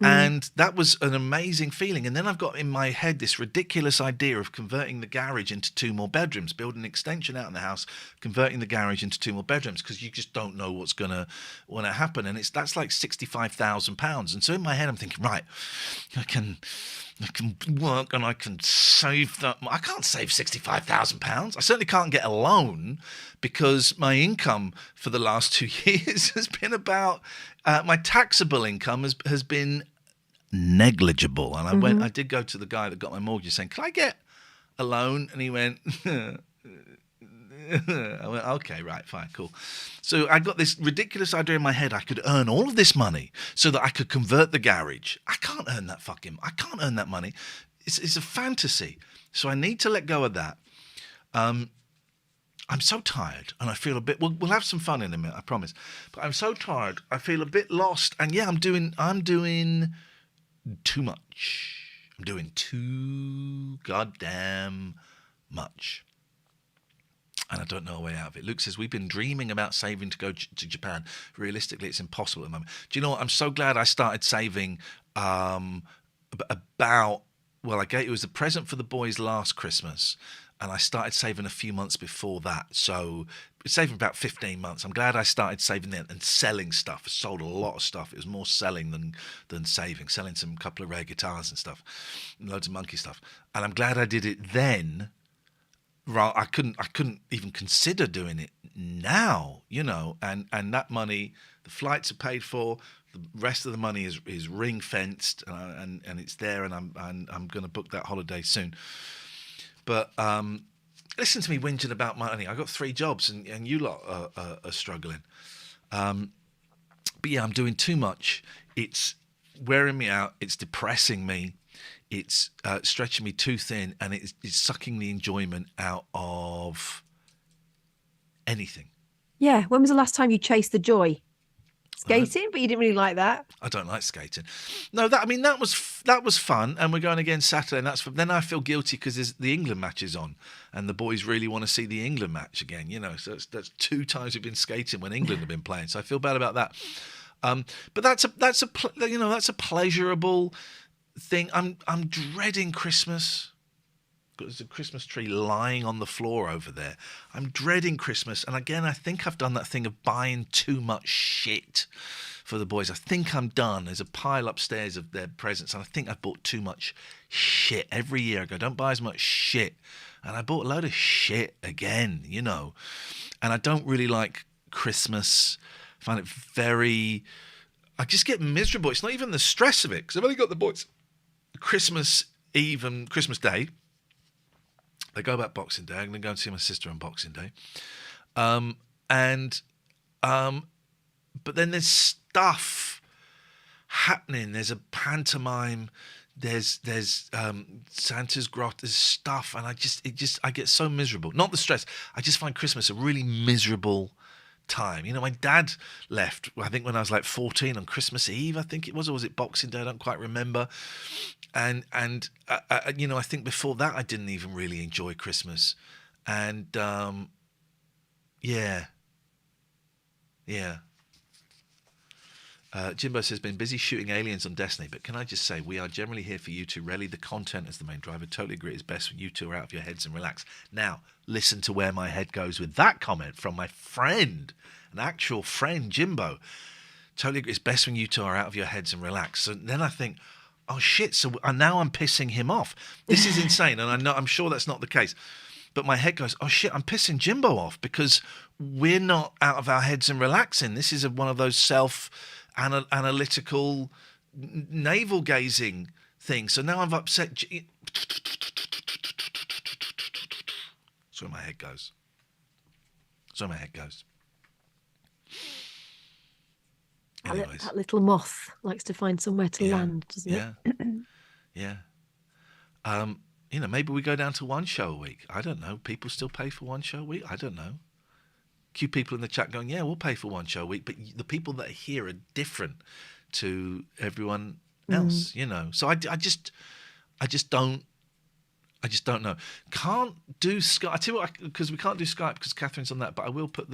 And that was an amazing feeling. And then I've got in my head this ridiculous idea of converting the garage into 2 more bedrooms, building an extension out in the house, converting the garage into 2 more bedrooms, because you just don't know what's going to happen. And that's like £65,000. And so in my head, I'm thinking, right, I can work and I can save that. I can't save £65,000. I certainly can't get a loan, because my income for the last 2 years has been about, my taxable income has been negligible. And I did go to the guy that got my mortgage saying, can I get a loan? And he went, I went, okay, right, fine, cool. So I got this ridiculous idea in my head. I could earn all of this money so that I could convert the garage. I can't earn that money. It's a fantasy. So I need to let go of that. I'm so tired, and I feel a bit. We'll have some fun in a minute, I promise. But I'm so tired. I feel a bit lost, and yeah, I'm doing too much. I'm doing too goddamn much, and I don't know a way out of it. Luke says we've been dreaming about saving to go to Japan. Realistically, it's impossible at the moment. Do you know what? I'm so glad I started saving. It was a present for the boys last Christmas. And I started saving a few months before that. So saving about 15 months. I'm glad I started saving then and selling stuff. I sold a lot of stuff. It was more selling than saving. Selling some couple of rare guitars and stuff. And loads of monkey stuff. And I'm glad I did it then. I couldn't even consider doing it now, and that money, the flights are paid for. The rest of the money is ring fenced and it's there, and I'm going to book that holiday soon. But listen to me whinging about money. I got 3 jobs, and you lot are struggling. But yeah, I'm doing too much. It's wearing me out. It's depressing me. It's stretching me too thin, and it's sucking the enjoyment out of anything. Yeah. When was the last time you chased the joy? Skating, but you didn't really like that. I don't like skating. No, that was fun, and we're going again Saturday. And then I feel guilty because the England match is on, and the boys really want to see the England match again. So that's 2 times we've been skating when England have been playing. So I feel bad about that. But that's a pleasurable thing. I'm dreading Christmas. There's a Christmas tree lying on the floor over there. I'm dreading Christmas. And again, I think I've done that thing of buying too much shit for the boys. I think I'm done. There's a pile upstairs of their presents, and I think I've bought too much shit. Every year I go, don't buy as much shit. And I bought a load of shit again, And I don't really like Christmas. I find it I just get miserable. It's not even the stress of it, because I've only got the boys Christmas Eve and Christmas Day. They go back Boxing Day. I'm going to go and see my sister on Boxing Day. But then there's stuff happening. There's a pantomime. There's Santa's Grot. There's stuff, and I get so miserable. Not the stress. I just find Christmas a really miserable time. My dad left, I think, when I was like 14 on Christmas Eve, I think it was, or was it Boxing Day? I don't quite remember. And I think before that I didn't even really enjoy Christmas. And yeah. Jimbo says, been busy shooting aliens on Destiny, but can I just say, we are generally here for you two. Really, the content is the main driver. Totally agree. It's best when you two are out of your heads and relax. Now, listen to where my head goes with that comment from my friend, an actual friend, Jimbo. Totally agree. It's best when you two are out of your heads and relax. So then I think, oh shit, so now I'm pissing him off. This is insane, and I'm sure that's not the case. But my head goes, oh shit, I'm pissing Jimbo off because we're not out of our heads and relaxing. This is one of those self-analytical, navel-gazing things. So now I've upset... That's where my head goes. Anyways. That little moth likes to find somewhere to land, doesn't it? Yeah. Maybe we go down to 1 show a week. I don't know. People still pay for 1 show a week? I don't know. Few people in the chat going, yeah, we'll pay for 1 show a week. But the people that are here are different to everyone else, So I just don't know. Can't do Skype. I tell you what, because we can't do Skype because Catherine's on that. But I will put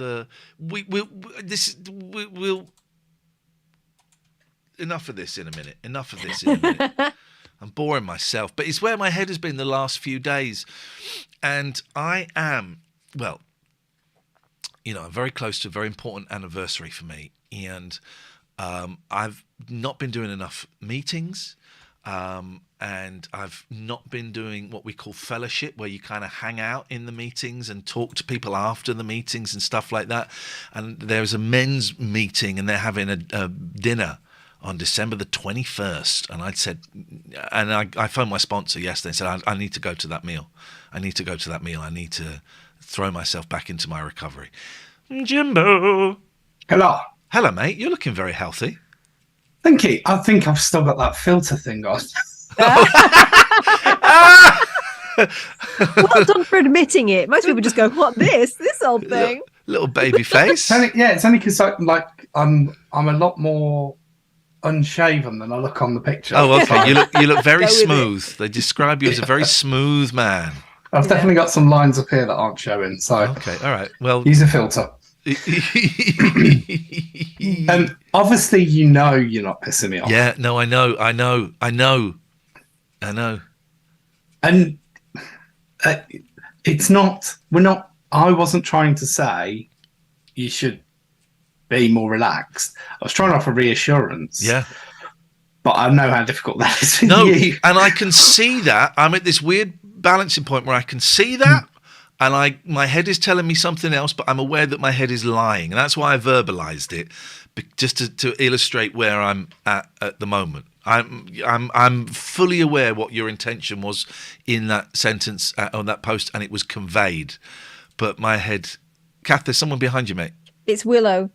enough of this in a minute. Enough of this in a minute. I'm boring myself, but it's where my head has been the last few days. And I am, well, I'm very close to a very important anniversary for me. And I've not been doing enough meetings. And I've not been doing what we call fellowship, where you kind of hang out in the meetings and talk to people after the meetings and stuff like that. And there's a men's meeting, and they're having a dinner on December the 21st. And I phoned my sponsor yesterday and said, I need to go to that meal. I need to throw myself back into my recovery. Jimbo. Hello, mate. You're looking very healthy. Thank you. I think I've still got that filter thing on. Well done for admitting it. Most people just go, "What this old thing?" Little baby face. It's only because I'm a lot more unshaven than I look on the picture. Oh, okay. You look very smooth. They describe you as a very smooth man. I've definitely got some lines up here that aren't showing. So okay, all right. Well, use a filter. And obviously, you're not pissing me off. Yeah, no, I know. And it's not. We're not. I wasn't trying to say you should be more relaxed. I was trying to offer reassurance. Yeah. But I know how difficult that is for you. And I can see that. I'm at this weird balancing point where I can see that. And my head is telling me something else, but I'm aware that my head is lying. And that's why I verbalized it, just to illustrate where I'm at the moment. I'm fully aware what your intention was in that sentence on that post, and it was conveyed. But my head... Kath, there's someone behind you, mate. It's Willow.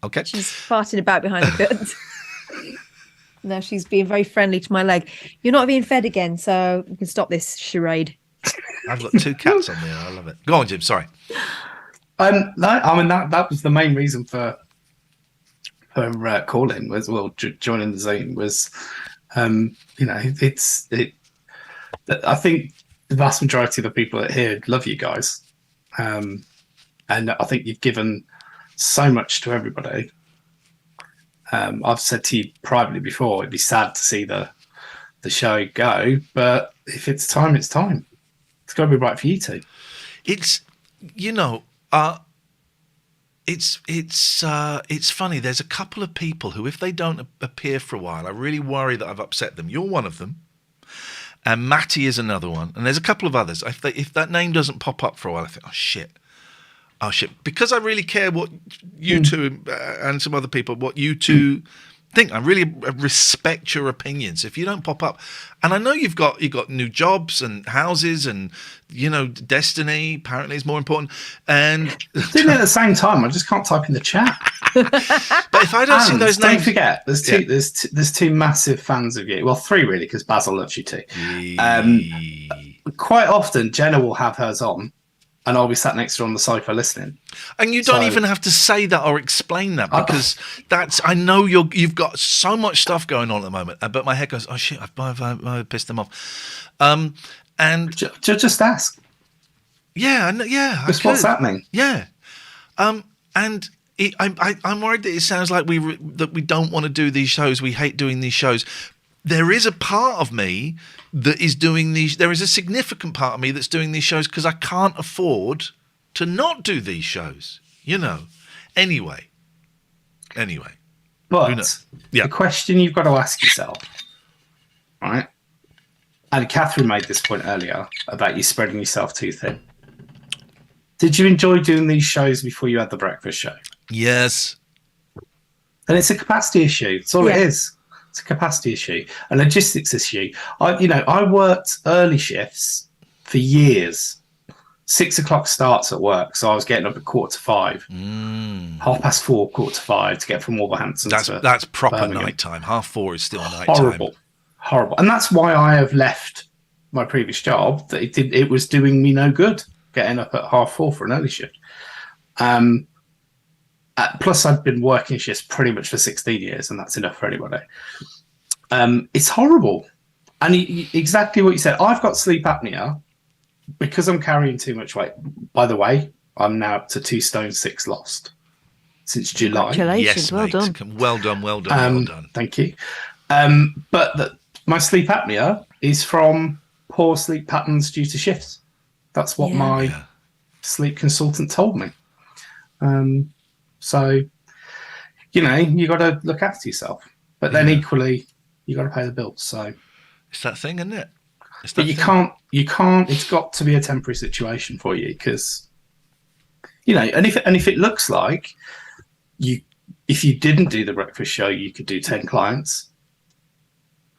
Okay. She's farting about behind the curtains. No, she's being very friendly to my leg. You're not being fed again, so we can stop this charade. I've got 2 cats on there. I love it. Go on, Jim. Sorry. No, I mean that was the main reason for calling joining the Zoom was, I think the vast majority of the people that here love you guys, and I think you've given so much to everybody. I've said to you privately before, it'd be sad to see the show go, but if it's time, it's time. It's got to be right for you two. It's it's funny. There's a couple of people who, if they don't appear for a while, I really worry that I've upset them. You're one of them, and Matty is another one, and there's a couple of others. If that name doesn't pop up for a while, I think, oh shit, because I really care what you two and some other people, what you two think. I really respect your opinions. If you don't pop up, and I know you've got new jobs and houses, and destiny apparently is more important. And doing it at the same time, I just can't type in the chat. But if I don't see those names, don't forget, there's two massive fans of you. Well, 3 really, because Basil loves you too. Quite often, Jenna will have hers on, and I'll be sat next to her on the sofa listening. And you don't even have to say that or explain that, because I know you've got so much stuff going on at the moment. But my head goes, oh shit, I've pissed them off. And just ask. Yeah, Just what's happening? Yeah, and I'm worried that it sounds like we don't want to do these shows. We hate doing these shows. There is a part of me that is doing these. There is a significant part of me that's doing these shows because I can't afford to not do these shows. Anyway. But the question you've got to ask yourself, right? And Katherine made this point earlier about you spreading yourself too thin. Did you enjoy doing these shows before you had the breakfast show? Yes. And it's a capacity issue. That's all it is. It's a capacity issue, a logistics issue. I worked early shifts for years. 6 o'clock starts at work, so I was getting up at 4:45, 4:30, 4:45 to get from Wolverhampton. That's proper night time. 4:30 is still night time. Horrible, and that's why I have left my previous job. That it was doing me no good getting up at 4:30 for an early shift. Plus, I've been working shifts pretty much for 16 years, and that's enough for anybody. It's horrible. And exactly what you said. I've got sleep apnea because I'm carrying too much weight. By the way, I'm now up to 2 stone 6 lost. since July. Congratulations, Yes, well mate. done. Well done. Well done. Well done. Thank you. But my sleep apnea is from poor sleep patterns due to shifts. That's what my Yeah. sleep consultant told me. So, you got to look after yourself. But then equally, you got to pay the bills. So It's that thing, isn't it? but you can't. It's got to be a temporary situation for you because, and if it looks like if you didn't do the breakfast show, you could do 10 clients.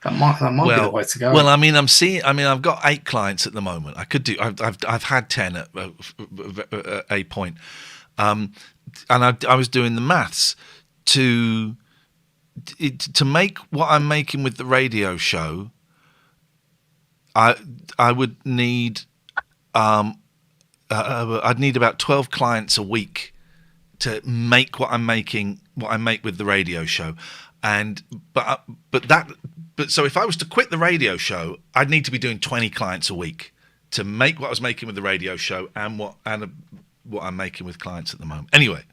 That might be the way to go. Well, I've got 8 clients at the moment. I could do. I've had 10 at a point, and I was doing the maths to make what I'm making with the radio show. I would need I'd need about 12 clients a week to make what I'm making, what I make with the radio show, but so if I was to quit the radio show, I'd need to be doing 20 clients a week to make what I was making with the radio show and what I'm making with clients at the moment. Anyway.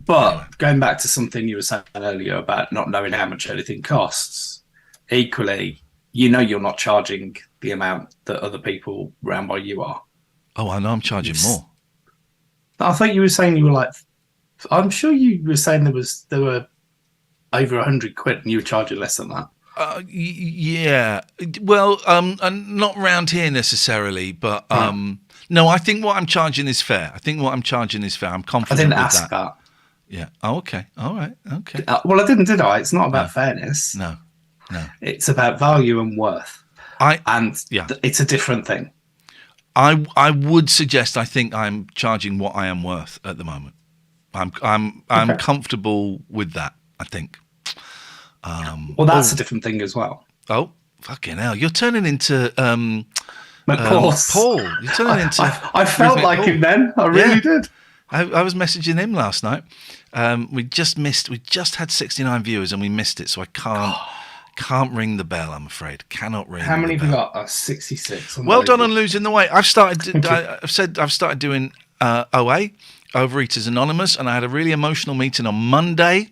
Going back to something you were saying earlier about not knowing how much anything costs, equally, you're not charging the amount that other people around by you are. Oh, I know I'm charging more. I thought you were saying you were like, I'm sure you were saying there were over 100 quid and you were charging less than that. Yeah. Well, not round here necessarily, but no, I think what I'm charging is fair. I'm confident I didn't with ask that. Yeah. Oh, okay. All right. Okay. Well, I didn't, did I? It's not about fairness. No. It's about value and worth. It's a different thing. I would suggest I think I'm charging what I am worth at the moment. I'm comfortable with that, I think. Well, that's a different thing as well. Oh, fucking hell! You're turning into Paul. You're turning into. I felt like him then. I really did. I was messaging him last night. We just had 69 viewers and we missed it, so I can't ring the bell. I'm afraid cannot ring. How many have you got? 66. Well done on losing the weight. I've started doing OA, Overeaters Anonymous, and I had a really emotional meeting on Monday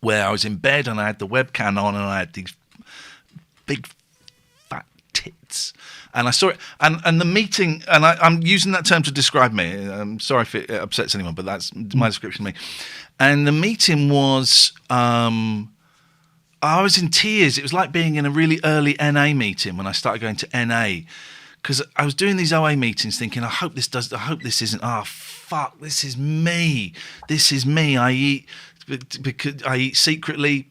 where I was in bed and I had the webcam on and I had these big fat tits. And I saw it, and the meeting, and I'm using that term to describe me. I'm sorry if it upsets anyone, but that's my description of me. And the meeting was, I was in tears. It was like being in a really early NA meeting when I started going to NA, because I was doing these OA meetings thinking, I hope this isn't, fuck, this is me. I eat because I eat secretly.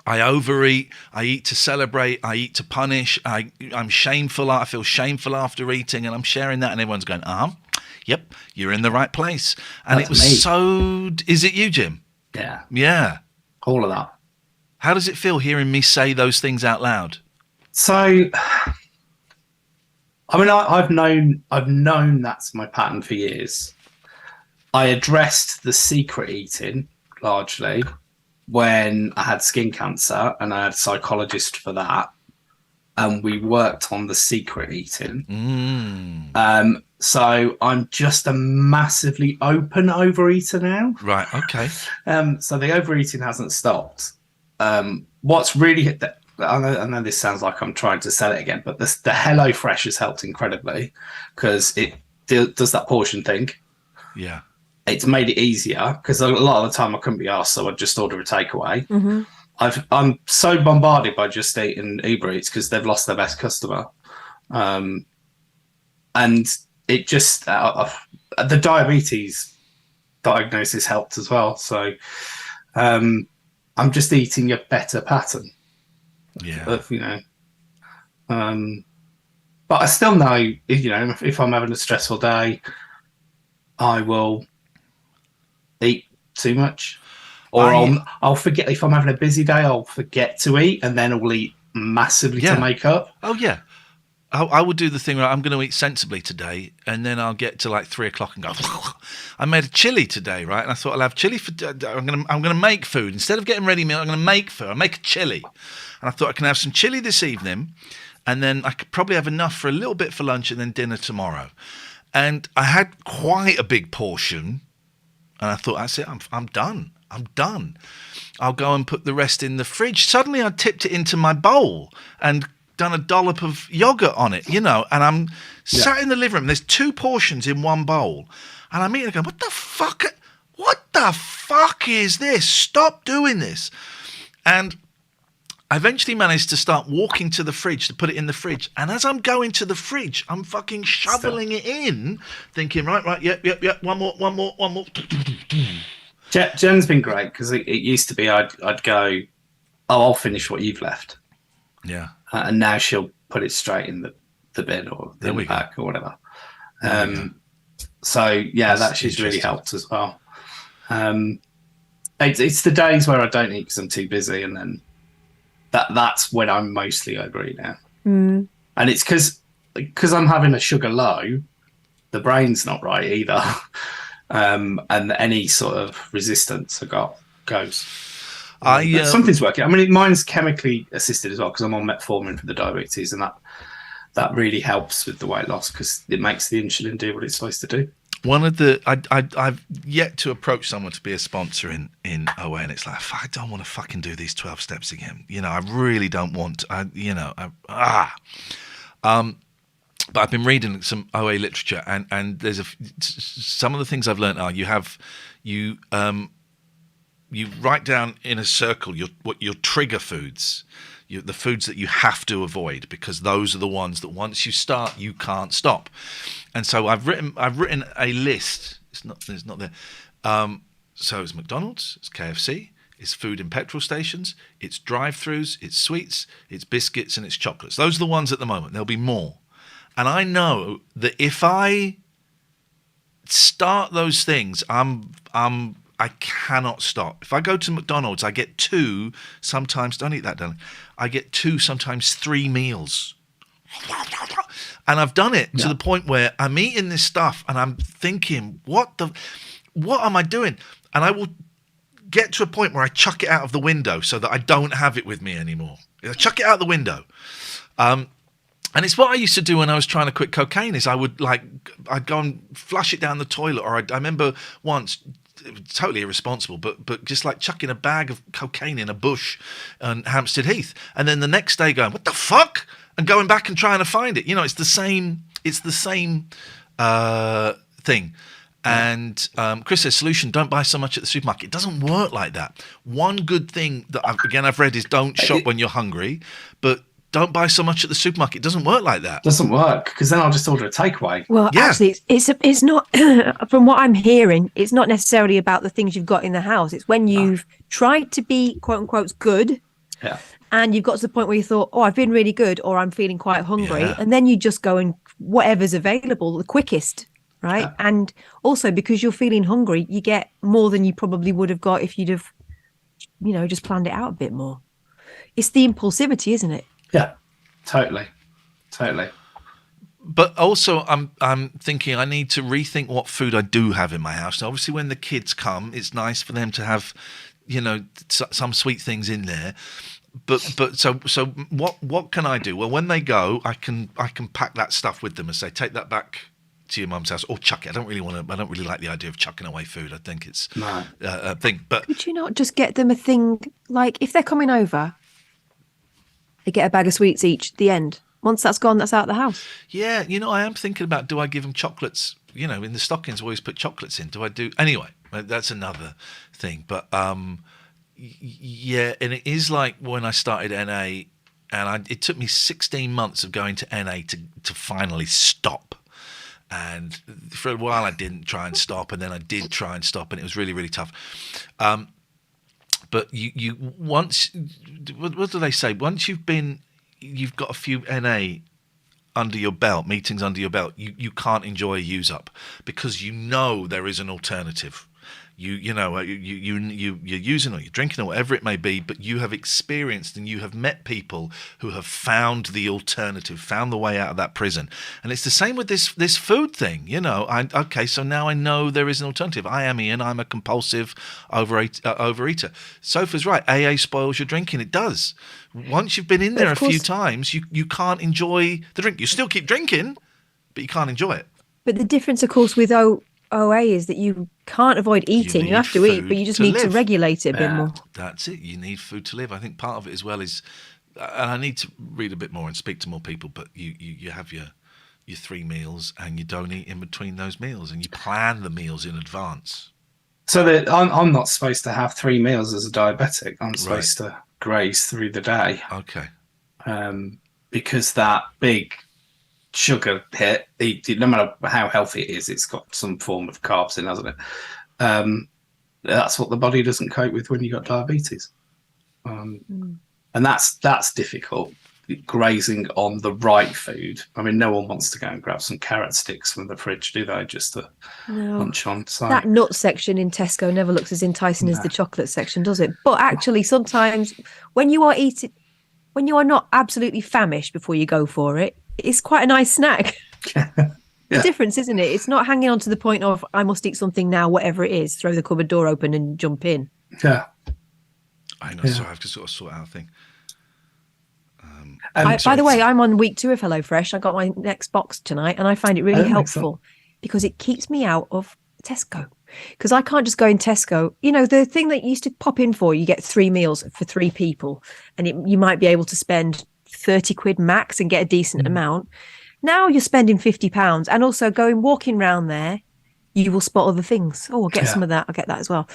I overeat. I eat to celebrate. I eat to punish. I'm shameful. I feel shameful after eating, and I'm sharing that, and everyone's going, yep, you're in the right place. And That's it was me. so. Is it you, Jim? Yeah. Yeah. All of that. How does it feel hearing me say those things out loud? So, I mean, I've known that's my pattern for years. I addressed the secret eating largely when I had skin cancer, and I had a psychologist for that, and we worked on the secret eating. So I'm just a massively open overeater now. Right. Okay. So the overeating hasn't stopped. What's really, I know this sounds like I'm trying to sell it again, but the HelloFresh has helped incredibly because it does that portion thing. Yeah. It's made it easier because a lot of the time I couldn't be asked, so I'd just order a takeaway. Mm-hmm. I'm so bombarded by Just Eat and Uber Eats because they've lost their best customer, and it just the diabetes diagnosis helped as well. So I'm just eating a better pattern. Yeah. But I still know, if I'm having a stressful day, I will eat too much, or I'll forget. If I'm having a busy day, I'll forget to eat, and then I'll eat massively to make up. Oh yeah, I would do the thing where I'm going to eat sensibly today, and then I'll get to like 3:00 and go, I made a chili today, right? And I thought I'll have chili for. I'm gonna make food instead of getting ready meal. I'm gonna make food. I'll make a chili, and I thought I can have some chili this evening, and then I could probably have enough for a little bit for lunch, and then dinner tomorrow. And I had quite a big portion. And I thought, that's it. I'm done. I'm done. I'll go and put the rest in the fridge. Suddenly I tipped it into my bowl and done a dollop of yogurt on it, and I'm sat in the living room. There's 2 portions in one bowl. And I'm eating and going, what the fuck is this? Stop doing this. And I eventually managed to start walking to the fridge to put it in the fridge. And as I'm going to the fridge, I'm fucking shoveling it in, thinking, right, yep, one more. Jen's been great because it used to be I'd go, I'll finish what you've left. Yeah. And now she'll put it straight in the bin or in the back or whatever. So that she's really helped as well. It's the days where I don't eat because I'm too busy, and then that's when I'm mostly overeat now. And it's because I'm having a sugar low, the brain's not right either. And any sort of resistance I got goes. Something's working. I mean, mine's chemically assisted as well because I'm on metformin for the diabetes, and that really helps with the weight loss because it makes the insulin do what it's supposed to do. One of I've yet to approach someone to be a sponsor in OA, and it's like, I don't want to fucking do these 12 steps again. I really don't want. But I've been reading some OA literature, and there's some of the things I've learned are you write down in a circle your trigger foods, the foods that you have to avoid, because those are the ones that once you start you can't stop. And so I've written a list. It's not there. So it's McDonald's, it's KFC, it's food in petrol stations, it's drive-throughs, it's sweets, it's biscuits, and it's chocolates. Those are the ones at the moment. There'll be more. And I know that if I start those things, I cannot stop. If I go to McDonald's, I get 2, sometimes, don't eat that, darling. I get 2, sometimes 3 meals. And I've done it to the point where I'm eating this stuff and I'm thinking, what am I doing? And I will get to a point where I chuck it out of the window so that I don't have it with me anymore. I chuck it out the window. And it's what I used to do when I was trying to quit cocaine. Is I'd go and flush it down the toilet, or I remember once, it was totally irresponsible, but just like chucking a bag of cocaine in a bush on Hampstead Heath, and then the next day going, what the fuck, and going back and trying to find it. It's the same thing. And Chris says, solution, don't buy so much at the supermarket. It doesn't work like that. One good thing that I've read is don't shop when you're hungry, but don't buy so much at the supermarket. It doesn't work like that. Doesn't work, because then I'll just order a takeaway. Well, actually, it's not, from what I'm hearing, it's not necessarily about the things you've got in the house. It's when you've tried to be, quote unquote, good. Yeah. And you've got to the point where you thought, I've been really good, or I'm feeling quite hungry. Yeah. And then you just go and whatever's available, the quickest, right? Yeah. And also because you're feeling hungry, you get more than you probably would have got if you'd have, just planned it out a bit more. It's the impulsivity, isn't it? Yeah, totally. But also, I'm thinking I need to rethink what food I do have in my house. Now, obviously, when the kids come, it's nice for them to have, some sweet things in there. But so what can I do? Well, when they go, I can pack that stuff with them and say, take that back to your mum's house, or chuck it. I don't really like the idea of chucking away food. I think it's a thing. But could you not just get them a thing, like if they're coming over, they get a bag of sweets each at the end. Once that's gone, that's out of the house. Yeah, I am thinking about, do I give them chocolates? In the stockings, I always put chocolates in. Do I do? Anyway, that's another thing. But, yeah, and it is like when I started NA, and it took me 16 months of going to NA to finally stop. And for a while, I didn't try and stop, and then I did try and stop, and it was really, really tough. But you once, what do they say? Once you've got a few NA under your belt, meetings under your belt, you can't enjoy a use up because there is an alternative. You're using or you're drinking or whatever it may be, but you have experienced and you have met people who have found the alternative, found the way out of that prison. And it's the same with this food thing. So now I know there is an alternative. I am Iain. I'm a compulsive overeater. Sophie's right. AA spoils your drinking. It does. Once you've been in there a few times, you can't enjoy the drink. You still keep drinking, but you can't enjoy it. But the difference, of course, with OA is that you can't avoid eating. You need have to eat, but food you just to need to live. regulate it a bit Yeah. more. That's it. You need food to live. I think part of it as well is, and I need to read a bit more and speak to more people, but you have your 3 meals and you don't eat in between those meals, and you plan the meals in advance. So that I'm not supposed to have 3 meals as a diabetic. I'm Right. supposed to graze through the day. Okay. Because that big sugar hit, no matter how healthy it is, it's got some form of carbs in, hasn't it? That's what the body doesn't cope with when you've got diabetes. And that's difficult. Grazing on the right food. I mean, no one wants to go and grab some carrot sticks from the fridge, do they? Just to munch on. So that nut section in Tesco never looks as enticing as the chocolate section, does it? But actually, sometimes when you are not absolutely famished before you go for it, it's quite a nice snack. The difference, isn't it? It's not hanging on to the point of I must eat something now, whatever it is. Throw the cupboard door open and jump in. Yeah. I know. So I have to sort of sort out a thing. By the way, I'm on week 2 of HelloFresh. I got my next box tonight, and I find it really helpful because it keeps me out of Tesco. Because I can't just go in Tesco. You know, the thing that you used to pop in for, you get 3 meals for 3 people, and you might be able to spend 30 quid max and get a decent amount. Now you're spending £50, and also walking around there, you will spot other things. Oh, I'll get some of that. I'll get that as well.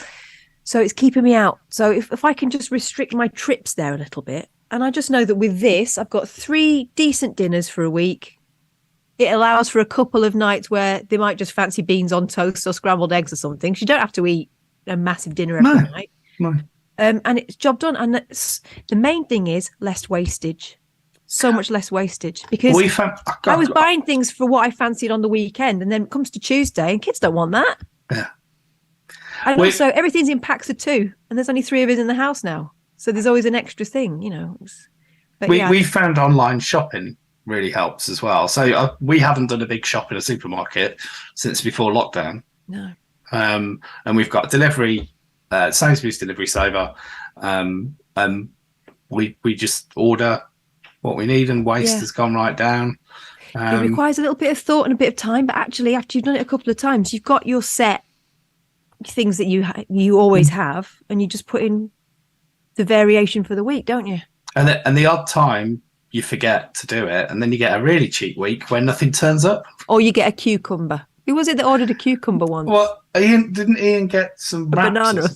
So it's keeping me out. So if I can just restrict my trips there a little bit, and I just know that with this, I've got 3 decent dinners for a week. It allows for a couple of nights where they might just fancy beans on toast or scrambled eggs or something. So you don't have to eat a massive dinner every night. No. And it's job done. And the main thing is less wastage. So much less wastage. Because I was buying things for what I fancied on the weekend, and then it comes to Tuesday and kids don't want that. Yeah. And also everything's in packs of 2, and there's only 3 of us in the house now. So there's always an extra thing, you know. But we found online shopping really helps as well. So we haven't done a big shop in a supermarket since before lockdown. No. And we've got delivery, Sainsbury's Delivery Saver. We just order what we need, and waste has gone right down. It requires a little bit of thought and a bit of time, but actually after you've done it a couple of times, you've got your set things that you always have, and you just put in the variation for the week, don't you? And the odd time you forget to do it, and then you get a really cheap week when nothing turns up. Or you get a cucumber. Who was it that ordered a cucumber once? Well, didn't Iain get some banana?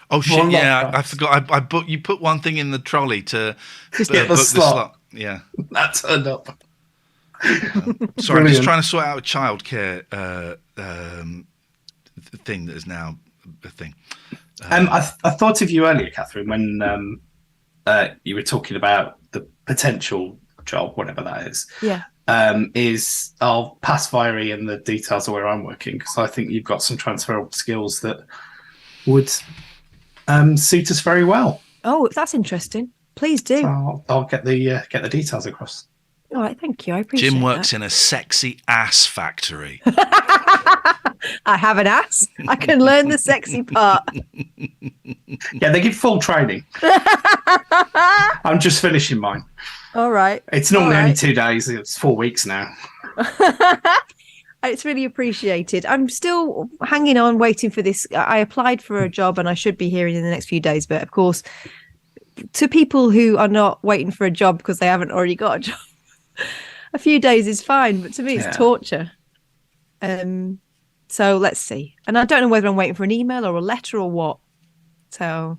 Oh shit! Yeah, I forgot. You put one thing in the trolley to get the book slot. the slot. Yeah, that turned up. Sorry, I'm just trying to sort out a childcare thing that is now a thing. I thought of you earlier, Catherine, when you were talking about the potential job, whatever that is. Yeah. I'll pass via Iain the details of where I'm working, because I think you've got some transferable skills that would suit us very well. Oh, that's interesting. Please do. So I'll get the details across. All right, thank you. I appreciate Jim works that. in a sexy ass factory. I have an ass. I can learn the sexy part. Yeah, they give full training. I'm just finishing mine. All right. It's normally only 2 days. It's 4 weeks now. It's really appreciated. I'm still hanging on, waiting for this. I applied for a job and I should be hearing in the next few days. But of course, to people who are not waiting for a job because they haven't already got a job, a few days is fine. But to me, it's torture. So let's see. And I don't know whether I'm waiting for an email or a letter or what. So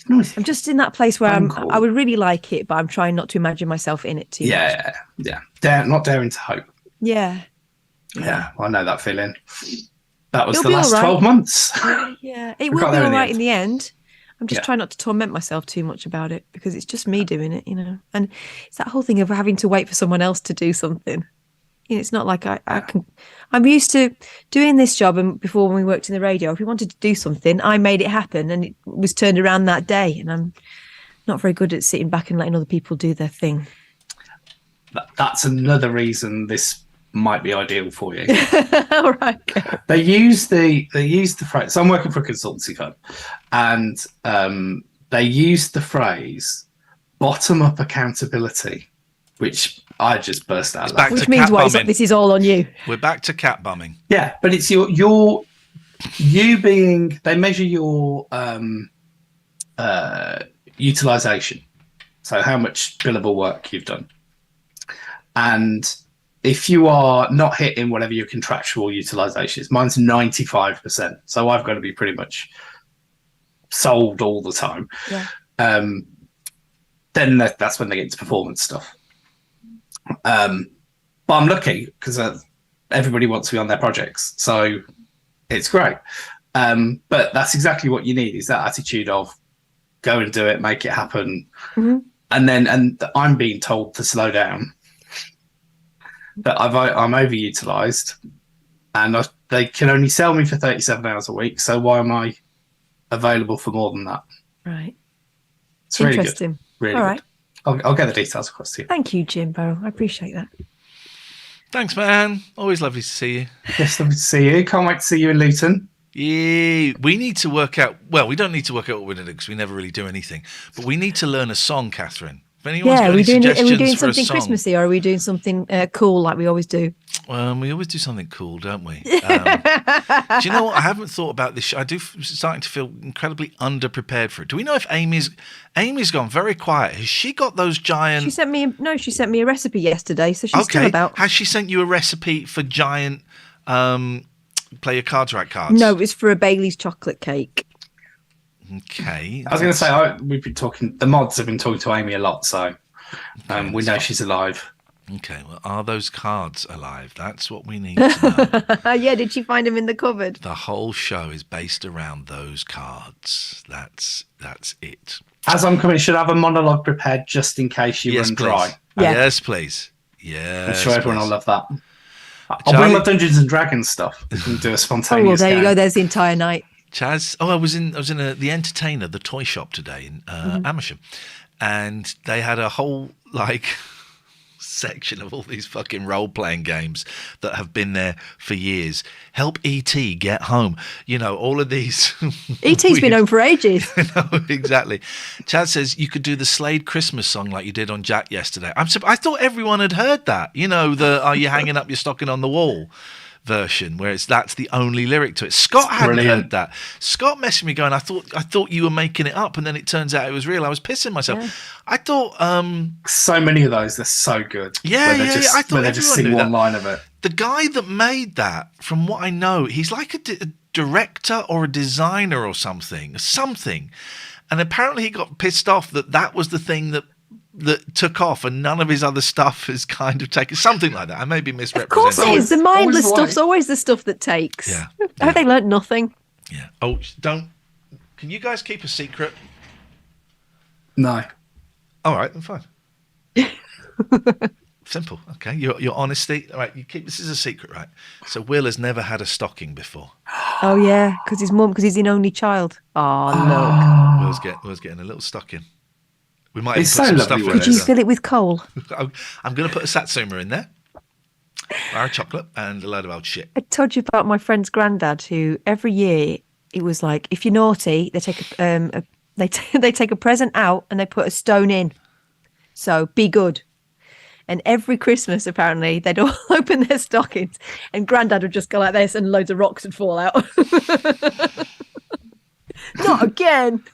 I'm just in that place where I would really like it, but I'm trying not to imagine myself in it too much. Yeah. Not daring to hope. Yeah. Yeah, I know that feeling. That was It'll the last 12 months. Yeah, it will be all right in the end. I'm just trying not to torment myself too much about it, because it's just me doing it, you know. And it's that whole thing of having to wait for someone else to do something. You know, it's not like I can. I'm used to doing this job, and before when we worked in the radio, if we wanted to do something, I made it happen, and it was turned around that day. And I'm not very good at sitting back and letting other people do their thing. That's another reason this might be ideal for you. All right. They use the phrase. So I'm working for a consultancy firm, and they use the phrase "bottom up accountability," which I just burst out It's laughing. back Which to means cat what? It's bumming. like, this is all on you. We're back to cat bumming. Yeah, but it's you being. They measure your utilization, so how much billable work you've done, and if you are not hitting whatever your contractual utilization is, mine's 95%. So I've got to be pretty much sold all the time. Yeah. Then that's when they get into performance stuff. But I'm lucky because everybody wants to be on their projects, so it's great. But that's exactly what you need, is that attitude of go and do it, make it happen. Mm-hmm. And I'm being told to slow down, that I'm overutilized, and they can only sell me for 37 hours a week. So why am I available for more than that? Right. It's really Interesting. good. Really All good. right. I'll get the details across to you. Thank you, Jimbo. I appreciate that. Thanks, man. Always lovely to see you. Yes, lovely to see you. Can't wait to see you in Luton. Yeah, we need to work out. Well, we don't need to work out what we're going to do because we never really do anything. But we need to learn a song, Catherine. If anyone's got any Are we suggestions doing for a something song, Christmassy, or are we doing something cool like we always do? we always do something cool, don't we? Do you know what? I haven't thought about this. I do starting to feel incredibly underprepared for it. Do we know if Amy's gone very quiet? Has she got those giant? She sent me a recipe yesterday, so she's still about. Has she sent you a recipe for giant? Play your cards right cards. No, it was for a Bailey's chocolate cake. Okay. I was going to say, we've been talking, the mods have been talking to Amy a lot, so we know she's alive. Okay, well, are those cards alive? That's what we need to know. Yeah, did she find them in the cupboard? The whole show is based around those cards. That's it. As I'm coming, should I have a monologue prepared just in case you run dry? Yeah. Yes, please. Yes, I'm sure everyone please. will love that. I'll Charlie? bring my Dungeons and Dragons stuff. We can do a Oh, spontaneous well, there you game. go. There's the entire night. Chaz. Oh, I was in the Entertainer, the toy shop today in Amersham, and they had a whole section of all these fucking role-playing games that have been there for years. Help E.T. get home. You know, all of these. E.T.'s been home for ages. No, exactly. Chad says you could do the Slade Christmas song like you did on Jack yesterday. I thought everyone had heard that. You know, the "Are you hanging up your stocking on the wall" version, where that's the only lyric to it. Scott hadn't heard that. Scott messaged me going, I thought you were making it up, and then it turns out it was real. I was pissing myself. Yeah. I thought so many of those, they're so good. Yeah. I thought they just sing one line of it. The guy that made that, from what I know, he's like a director or a designer or something, and apparently he got pissed off that was the thing that took off, and none of his other stuff has kind of taken something like that. I may be misrepresenting. Of course it is. The mindless stuff's always the stuff that takes. Yeah. Have they learnt nothing? Yeah. Oh, don't. Can you guys keep a secret? No. All right, then fine. Simple. Okay. Your honesty. All right. You keep this is a secret, right? So Will has never had a stocking before. Oh yeah, because he's an only child. Oh look. Will's getting a little stocking. We might It's put so some lovely. stuff Could you fill it with coal? I'm going to put a satsuma in there, bar of chocolate, and a load of old shit. I told you about my friend's granddad, who every year it was like, if you're naughty, they take they take a present out and they put a stone in. So be good. And every Christmas, apparently, they'd all open their stockings, and Granddad would just go like this, and loads of rocks would fall out. Not again.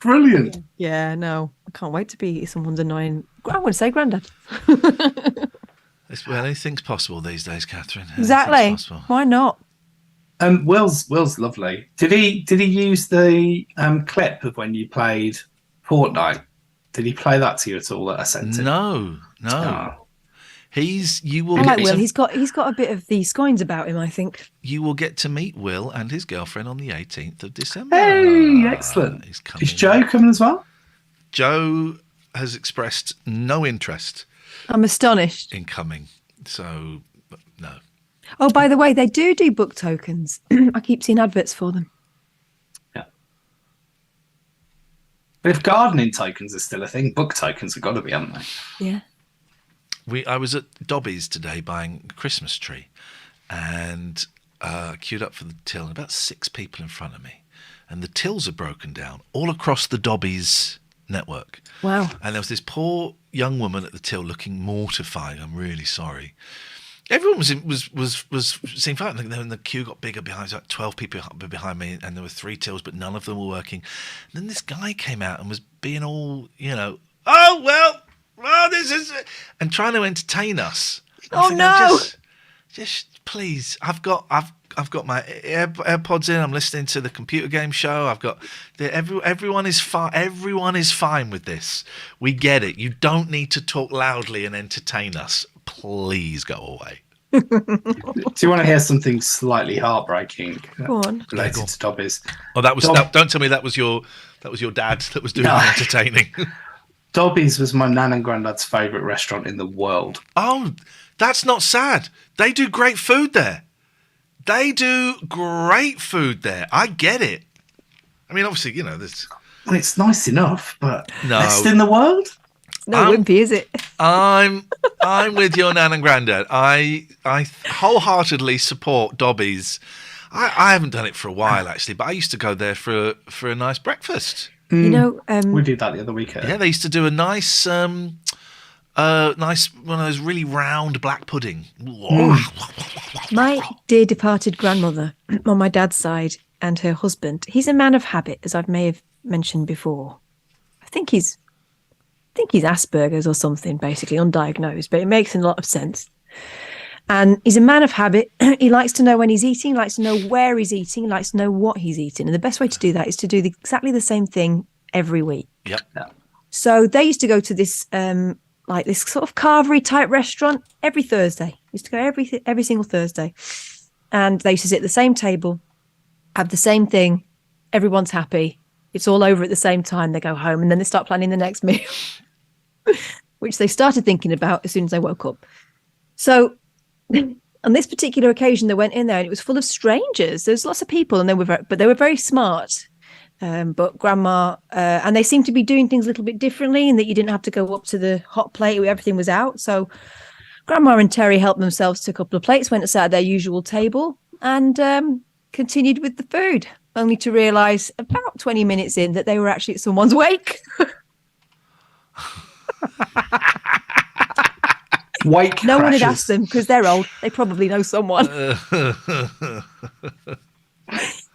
Brilliant. Yeah, no, I can't wait to be someone's annoying. I want to say Granddad. Well, anything's possible these days, Catherine. Exactly. Why not? Will's lovely. Did he use the clip of when you played Fortnite? Did he play that to you at all that I sent him? No. Oh. You will I get like Will. He's got a bit of the scoins about him, I think. You will get to meet Will and his girlfriend on the 18th of December. Hey, excellent. He's coming. Is Joe coming as well? Joe has expressed no interest. I'm astonished. In coming. So, no. Oh, by the way, they do book tokens. I keep seeing adverts for them. Yeah. But if gardening tokens are still a thing, book tokens have got to be, haven't they? Yeah. I was at Dobby's today buying a Christmas tree, and queued up for the till, and about 6 people in front of me, and the tills are broken down all across the Dobby's network. Wow. And there was this poor young woman at the till looking mortified. I'm really sorry. Everyone was seeing fine. And then the queue got bigger behind, like 12 people behind me, and there were 3 tills, but none of them were working. And then this guy came out and was being all, oh well, this is, and trying to entertain us. Oh no! Just please, I've got my AirPods in. I'm listening to the computer game show. Everyone is fine. Everyone is fine with this. We get it. You don't need to talk loudly and entertain us. Please go away. Do you want to hear something slightly heartbreaking Go on. related to Dobby's? Oh, don't tell me that was your dad that was doing the entertaining. Dobby's was my nan and granddad's favourite restaurant in the world. Oh, that's not sad. They do great food there. I get it. I mean, obviously, there's... Well, it's nice enough, but No. best in the world? No wimpy, is it? I'm with your nan and granddad. I wholeheartedly support Dobby's. I haven't done it for a while, actually, but I used to go there for a nice breakfast. We did that the other weekend. Yeah, they used to do a nice one of those really round black pudding. My dear departed grandmother on my dad's side and her husband, he's a man of habit, as I may have mentioned before. I think he's Asperger's or something, basically, undiagnosed, but it makes a lot of sense. And he's a man of habit. He likes to know when he's eating, likes to know where he's eating, he likes to know what he's eating. And the best way to do that is to do exactly the same thing every week. Yep. So they used to go to this this sort of carvery type restaurant every Thursday. Used to go every single Thursday. And they used to sit at the same table, have the same thing. Everyone's happy. It's all over at the same time. They go home and then they start planning the next meal, which they started thinking about as soon as they woke up. So on this particular occasion, they went in there and it was full of strangers. There's lots of people and they were very smart. But grandma, and they seemed to be doing things a little bit differently in that you didn't have to go up to the hot plate where everything was out. So grandma and Terry helped themselves to a couple of plates, went and sat at their usual table and continued with the food, only to realise about 20 minutes in that they were actually at someone's wake. Wake No crashes. one had asked them because they're old. They probably know someone.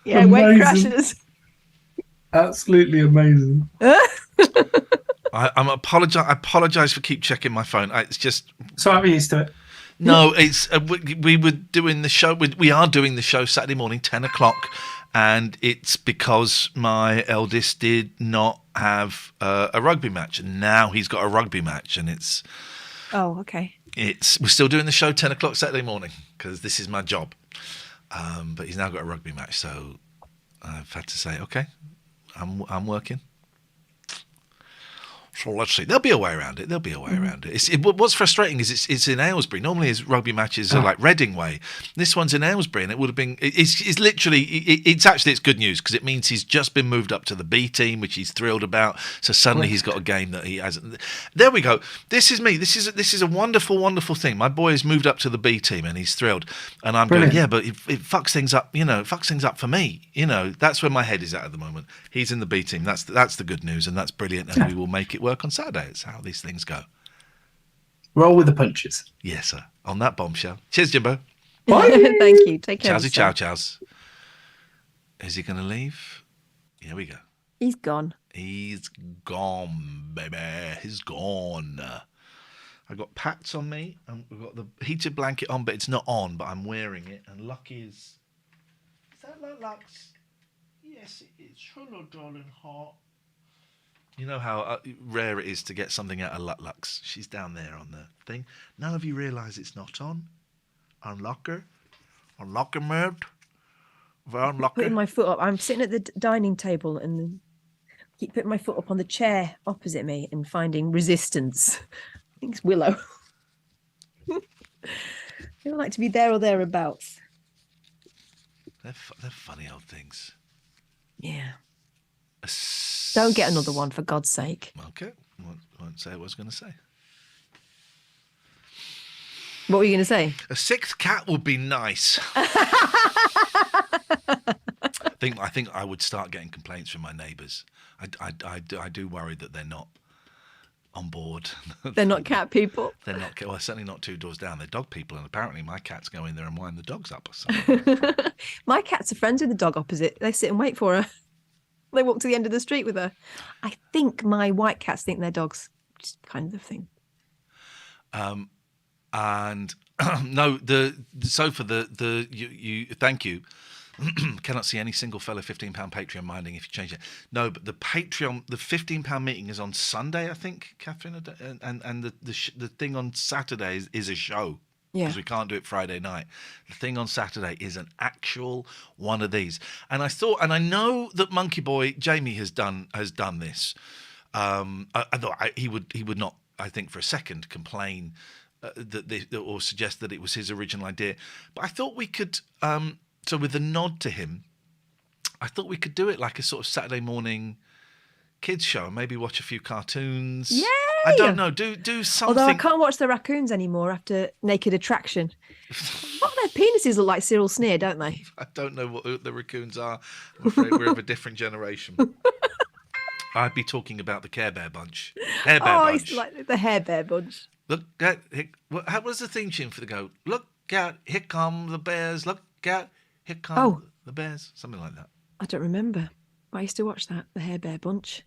Yeah, wake Amazing. crashes. Absolutely amazing. I apologise for keep checking my phone. It's just... So I'm used to it. No, it's we were doing the show. We are doing the show Saturday morning, 10 o'clock, and it's because my eldest did not have a rugby match, and now he's got a rugby match, and it's... Oh, okay. We're still doing the show 10 o'clock Saturday morning because this is my job. But he's now got a rugby match, so I've had to say, okay, I'm working. So let's see. There'll be a way around it. What's frustrating is it's in Aylesbury. Normally his rugby matches are like Reading way. This one's in Aylesbury, and it would have been. It's literally. It's good news because it means he's just been moved up to the B team, which he's thrilled about. So suddenly he's got a game that he hasn't. There we go. This is me. This is a wonderful, wonderful thing. My boy has moved up to the B team, and he's thrilled. And I'm Brilliant. going, yeah, but it fucks things up. It fucks things up for me. That's where my head is at the moment. He's in the B team. That's the good news, and that's brilliant. And we will make it work on Saturday. It's how these things go. Roll with the punches. Yes, sir. On that bombshell. Cheers, Jimbo. Bye. Thank you. Take care. of Chowsy chow yourself. chows. Is he going to leave? Here we go. He's gone. He's gone, baby. He's gone. I've got pats on me, and we've got the heated blanket on, but it's not on, but I'm wearing it. And Lucky is that Lux? Yes, it is. Hello, darling heart. You know how rare it is to get something out of Lux. She's down there on the thing. None of you realise it's not on. Unlock her mode. Unlock her. Putting my foot up. I'm sitting at the dining table and keep putting my foot up on the chair opposite me and finding resistance. I think it's Willow. They don't like to be there or thereabouts. They're funny old things. Yeah. Don't get another one, for God's sake. Okay. Won't say what I was going to say. What were you going to say? A sixth cat would be nice. I think I would start getting complaints from my neighbours. I do worry that they're not on board. They're not cat people. They're not. Well, certainly not 2 doors down. They're dog people, and apparently my cats go in there and wind the dogs up. So. My cats are friends with the dog opposite. They sit and wait for her. They walk to the end of the street with her. I think my white cats think they're dogs, which is kind of the thing. And no, the sofa, you thank you. Cannot see any single fellow £15 Patreon minding if you change it. No, but the Patreon, the £15 meeting is on Sunday, I think, Catherine, and the thing on Saturday is a show. Yeah. Because we can't do it Friday night. The thing on Saturday is an actual one of these. And I thought, and I know that Monkey Boy Jamie has done this. I thought he would not, I think, for a second complain or suggest that it was his original idea. But I thought we could. So with a nod to him, I thought we could do it like a sort of Saturday morning kids show and maybe watch a few cartoons. Yay! I don't know. Do something. Although I can't watch the raccoons anymore after Naked Attraction. What, their penises look like Cyril Sneer, don't they? I don't know what the raccoons are. I'm afraid we're of a different generation. I'd be talking about the Care Bear bunch. Hair Bear bunch. It's like the Hair Bear bunch. Look at how was the theme tune for the go? Look out, here come the bears. Look out, here come the bears. Something like that. I don't remember. I used to watch that, the Hair Bear bunch.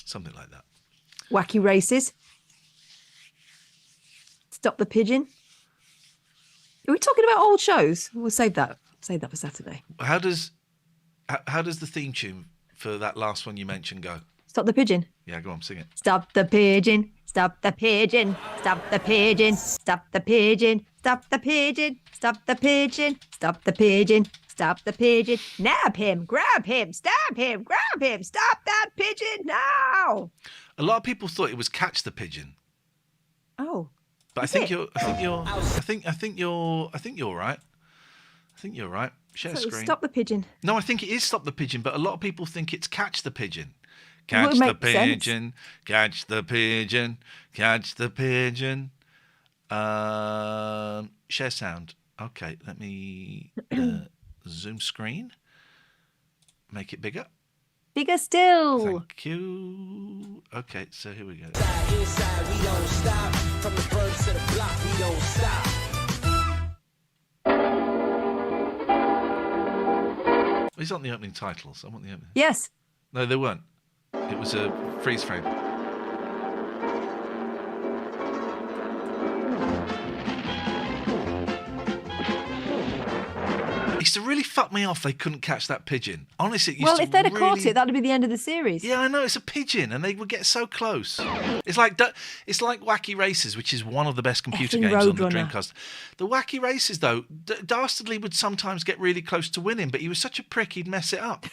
Something like that. Wacky Races. Stop the Pigeon. Are we talking about old shows? We'll save that. Save that for Saturday. How does the theme tune for that last one you mentioned go? Stop the Pigeon. Yeah, go on, sing it. Stop the pigeon. Stop the pigeon. Stop the pigeon. Stop the pigeon. Stop the pigeon. Stop the pigeon. Stop the pigeon. Stop the pigeon. Nab him. Grab him. Stab him. Grab him. Stop that pigeon now. A lot of people thought it was Catch the Pigeon. Oh. But I think you're right. I think you're right. Share So screen. Stop the Pigeon. No, I think it is Stop the Pigeon, but a lot of people think it's Catch the Pigeon. Well, Catch it the makes sense. pigeon, catch the pigeon, catch the pigeon. Share sound. Okay, let me zoom screen. Make it bigger. Bigger still. Thank you. Okay, so here we go. Inside, we don't stop. From the birds to the block, we don't stop. These aren't the opening titles. I want the opening. Yes. No, they weren't. It was a freeze frame. It used to really fuck me off they couldn't catch that pigeon. Honestly, it used Well, to if they'd have caught really- it, that'd be the end of the series. Yeah, I know, it's a pigeon, and they would get so close. It's like Wacky Races, which is one of the best computer Effing games on the Roadrunner. Dreamcast. The Wacky Races, though, Dastardly would sometimes get really close to winning, but he was such a prick, he'd mess it up.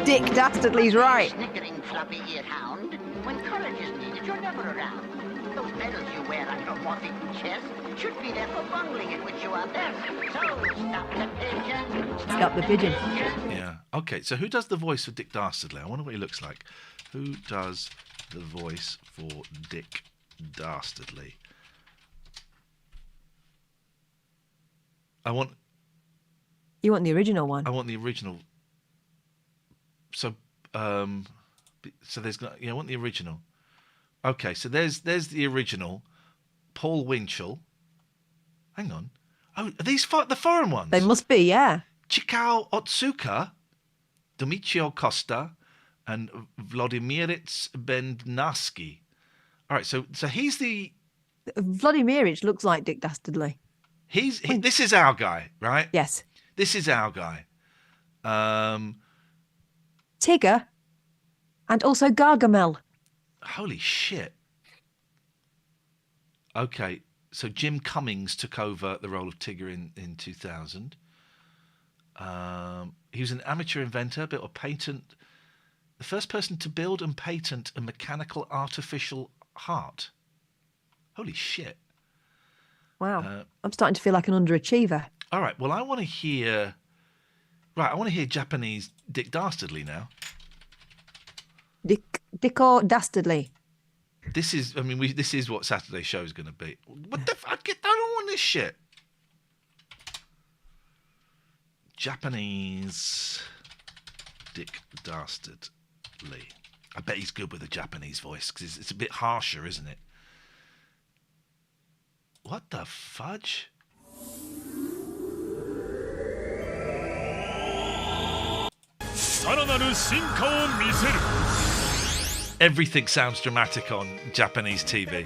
Dick Dastardly's right. Snickering floppy-eared hound. When courage is needed, you're never around. Those medals you wear on your Washington chest should be there for bungling in which you are best. So stop the pigeon. Stop the pigeon. Yeah. Okay, so who does the voice for Dick Dastardly? I wonder what he looks like. Who does the voice for Dick Dastardly? You want the original one? I want the original. So there's I want the original. Okay, so there's the original. Paul Winchell. Hang on. Oh, are these the foreign ones? They must be, yeah. Chikao Otsuka, Dmitrij Costa, and Vladimiris Bendnarski. All right, so he's the Vladimir looks like Dick Dastardly. this is our guy, right? Yes. This is our guy. Tigger and also Gargamel. Holy shit. Okay, so Jim Cummings took over the role of Tigger in 2000. He was an amateur inventor, built a patent, the first person to build and patent a mechanical artificial heart. Holy shit. Wow. I'm starting to feel like an underachiever. All right, well, I want to hear Japanese Dick Dastardly now. Dicko Dastardly. This is what Saturday's show is going to be. What the fuck? I don't want this shit. Japanese Dick Dastardly. I bet he's good with a Japanese voice because it's a bit harsher, isn't it? What the fudge? Everything sounds dramatic on Japanese TV.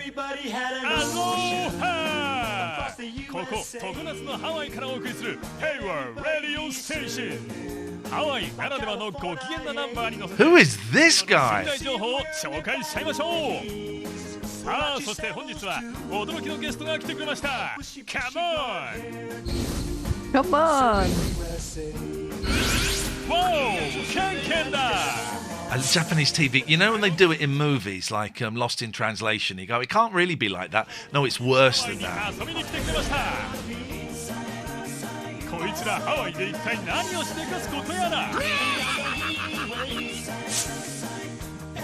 ここ常夏のハワイからお送りする平和ラディオステーション。ハワイならではのご機嫌なナンバーに乗せて Who is this guy? 仙台情報を紹介しちゃいましょう。さあそして本日は驚きのゲストが来てくれました。Come on! Come on! Wow! ケンケンだ。Japanese TV, you know when they do it in movies like Lost in Translation, you go, it can't really be like that. No, it's worse than that. 遊びに来てくれました。こいつらハワイで一体何をしてかすことやら。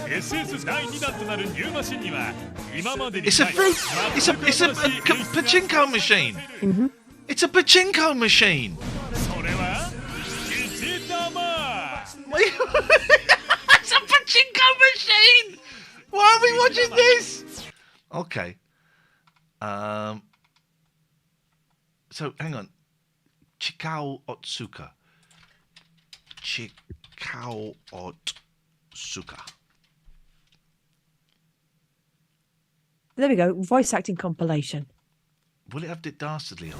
SS 第2弾となるニューマシンには今までにない It's a pachinko machine. Mm-hmm. It's a pachinko machine. それは1玉。It's a pachinko machine. Why are we watching this? Okay. So hang on. Chikao Otsuka. Chikao Otsuka. There we go. Voice acting compilation. Will it have Dick Dastardly on?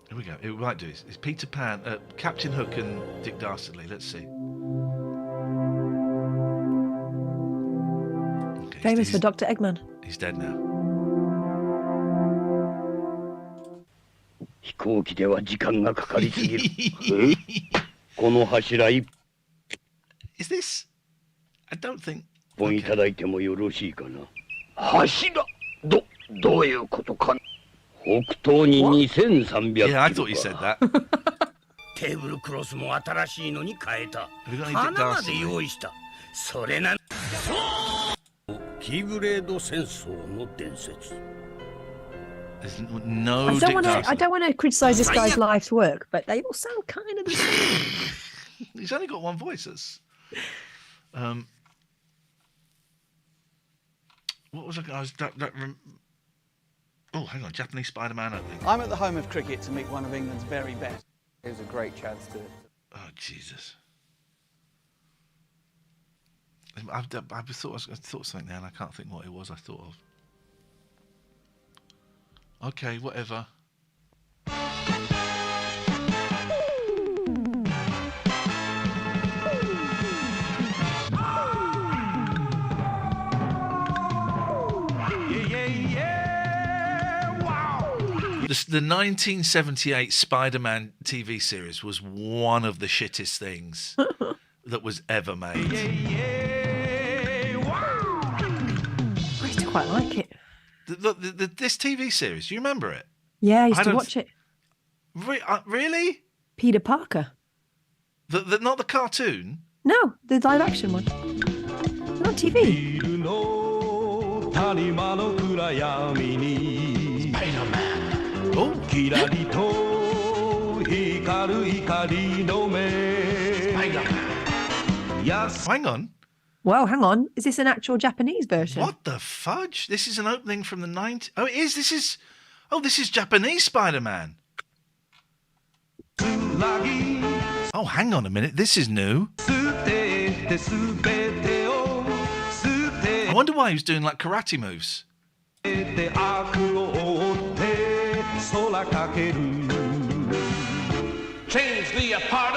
Here we go. It might do. It's Peter Pan, Captain Hook, and Dick Dastardly. Let's see. Okay, Famous for Dr. Eggman. He's dead now. 飛行機では時間がかかりすぎる。この柱一 Is this? I don't think. 本いただいてもよろしいかな。柱どういうことかな。北東に2300キロ。Yeah, I thought you said that. テーブルクロスも新しいのに変えた。 We've got any Dick 花まで Dastardly. 用意した。それな。キーブレード戦争の伝説。 There's no I Dick don't want to. I Dastardly. don't want to criticize this guy's life's work, but they all sound kind of the same. He's only got one voice. That's. What was I was oh, hang on, Japanese Spider-Man opening. I'm at the home of cricket to meet one of England's very best. It was a great chance to. Oh Jesus! I thought something there, and I can't think what it was. I thought of. Okay, whatever. The 1978 Spider-Man TV series was one of the shittest things that was ever made. I used to quite like it. This TV series, do you remember it? Yeah, I used to don't- watch it. Really? Peter Parker. Not the cartoon? No, the live action one. Not TV. Oh, hang on. Well, hang on. Is this an actual Japanese version? What the fudge? This is an opening from the 90s. Oh, it is. This is Japanese Spider-Man. Oh, hang on a minute. This is new. I wonder why he was doing like karate moves. Change the apart.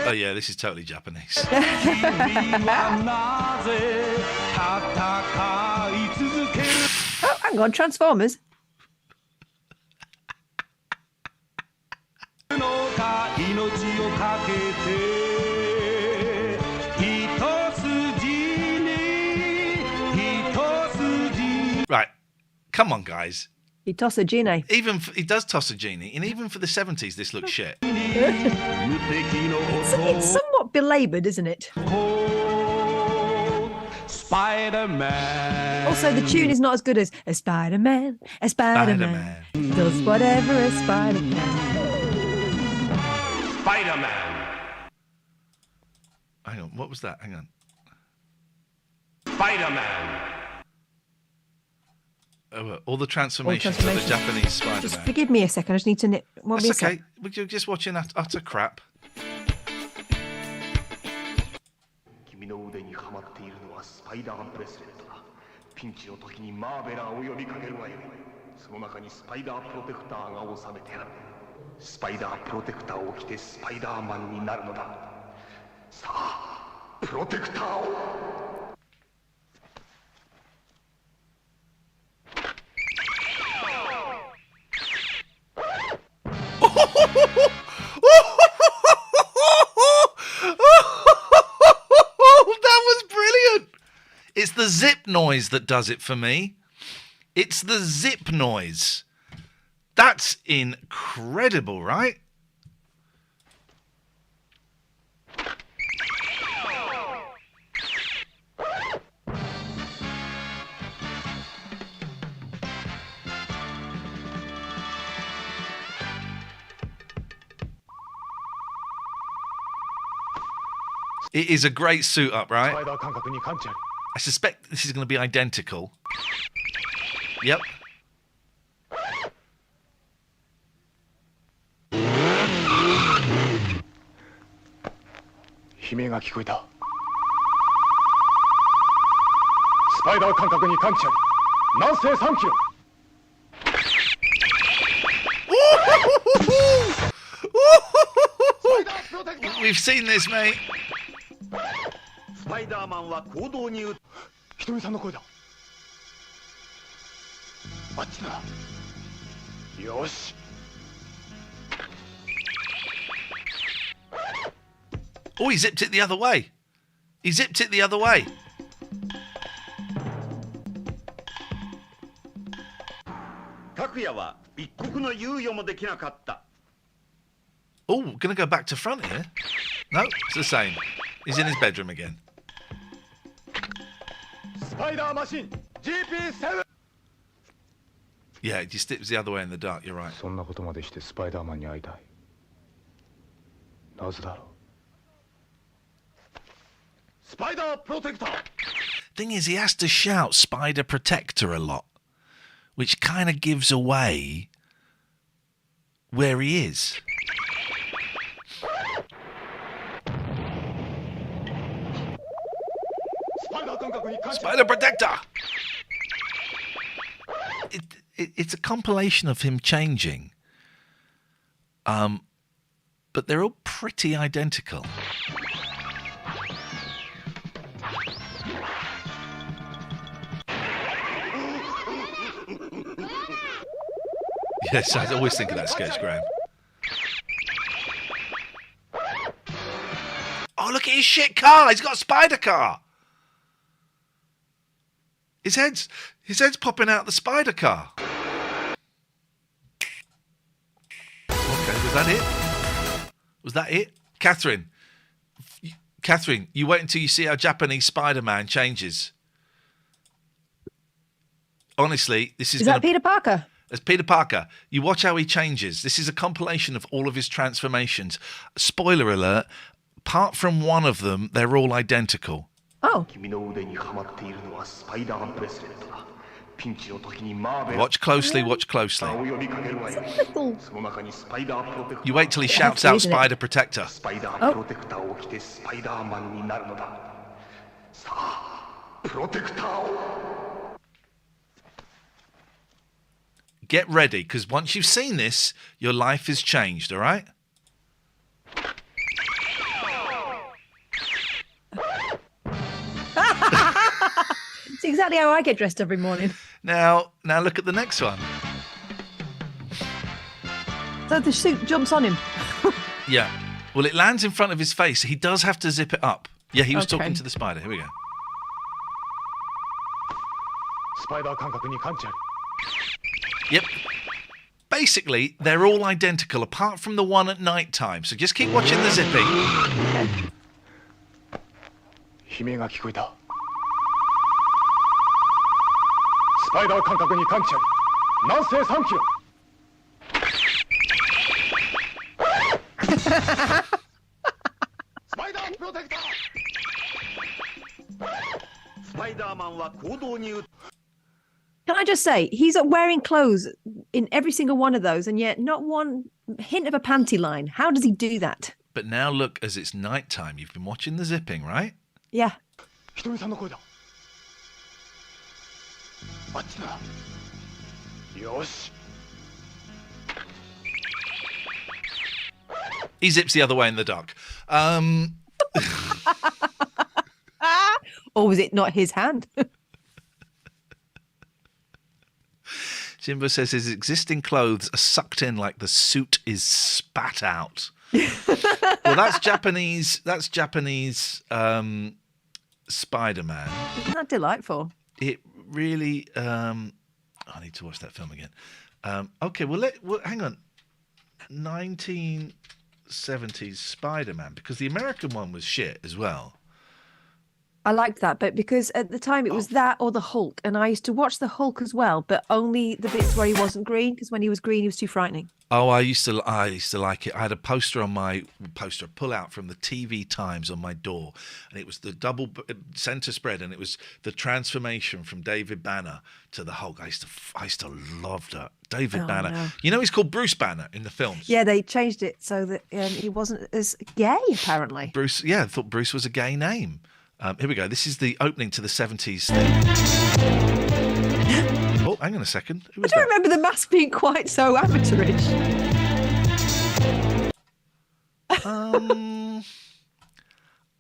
Oh yeah, this is totally Japanese. Oh, hang on. Transformers. Right, come on, guys. He toss a genie. He does toss a genie, and even for the 70s, this looks shit. It's somewhat belabored, isn't it? Spider-Man. Also, the tune is not as good as a Spider-Man, a Spider-Man. Does whatever a spider can. Spider-Man. Hang on, what was that? Hang on. Spider-Man. Oh, all the transformations of the Japanese Spider-Man. Just forgive me a second. I just need to knit. That's okay. We're just watching utter crap. 君の腕にはまっているのはスパイダーブレスレットだ。ピンチの時にマーベラーを呼びかけるがよい。その中にスパイダープロテクターが収めてある。スパイダープロテクターを着てスパイダーマンになるのだ。さあ、プロテクターを。That was brilliant. It's the zip noise that does it for me. It's the zip noise. That's incredible, right? It is a great suit up, right? I suspect this is going to be identical. Yep. We've seen this, mate. スパイダーマンは行動にひとみさんの声だ。あっちだ。よし。Oh, he zipped it the other way. He zipped it the other way. Oh, gonna go back to front here. No, it's the same. He's in his bedroom again. Spider machine GP7. Yeah, it just dips the other way in the dark. You're right. そんなことまでしてスパイダーマンに会いたい。なぜだろう。Spider Protector. Thing is, he has to shout Spider Protector a lot, which kind of gives away where he is. Spider Protector! It's a compilation of him changing. But they're all pretty identical. Yes, I always think of that sketch, Graham. Oh, look at his shit car! He's got a spider car! His head's popping out the spider car. Okay, was that it? Was that it? Katherine, you wait until you see how Japanese Spider-Man changes. Honestly, this is that Peter Parker? As Peter Parker, you watch how he changes. This is a compilation of all of his transformations. Spoiler alert, apart from one of them, they're all identical. Oh. Watch closely, watch closely. You wait till he shouts out Spider Protector. Get ready, because once you've seen this, your life is changed, all right? It's exactly how I get dressed every morning. Now look at the next one. So the suit jumps on him. Yeah. Well, it lands in front of his face. He does have to zip it up. Yeah, he was talking to the spider. Here we go. Yep. Basically, they're all identical apart from the one at night time. So just keep watching the zipping. パイダー感覚に探知あり南西3キロスパイダープロテクタースパイダーマンは行動に Can I just say, he's wearing clothes in every single one of those, and yet not one hint of a panty line. How does he do that? But now look, as it's night time, you've been watching the zipping, right? Yeah. ひとみさんの声だあっちだよし He zips the other way in the dark. Or was it not his hand? Jimbo says his existing clothes are sucked in like the suit is spat out. Well, that's Japanese. That's Japanese Spider-Man. Isn't that delightful? It really. I need to watch that film again. Okay, well, hang on. 1970s Spider-Man, because the American one was shit as well. I liked that, but because at the time it was that or the Hulk, and I used to watch the Hulk as well, but only the bits where he wasn't green, because when he was green, he was too frightening. Oh, I used to like it. I had a poster pull out from the TV Times on my door, and it was the double center spread, and it was the transformation from David Banner to the Hulk. I used to love that. David Banner. No. You know, he's called Bruce Banner in the films. Yeah, they changed it so that he wasn't as gay, apparently. Bruce. Yeah, I thought Bruce was a gay name. Here we go. This is the opening to the 70s thing. Oh, hang on a second. Who was I don't that? remember the mask being quite so amateurish.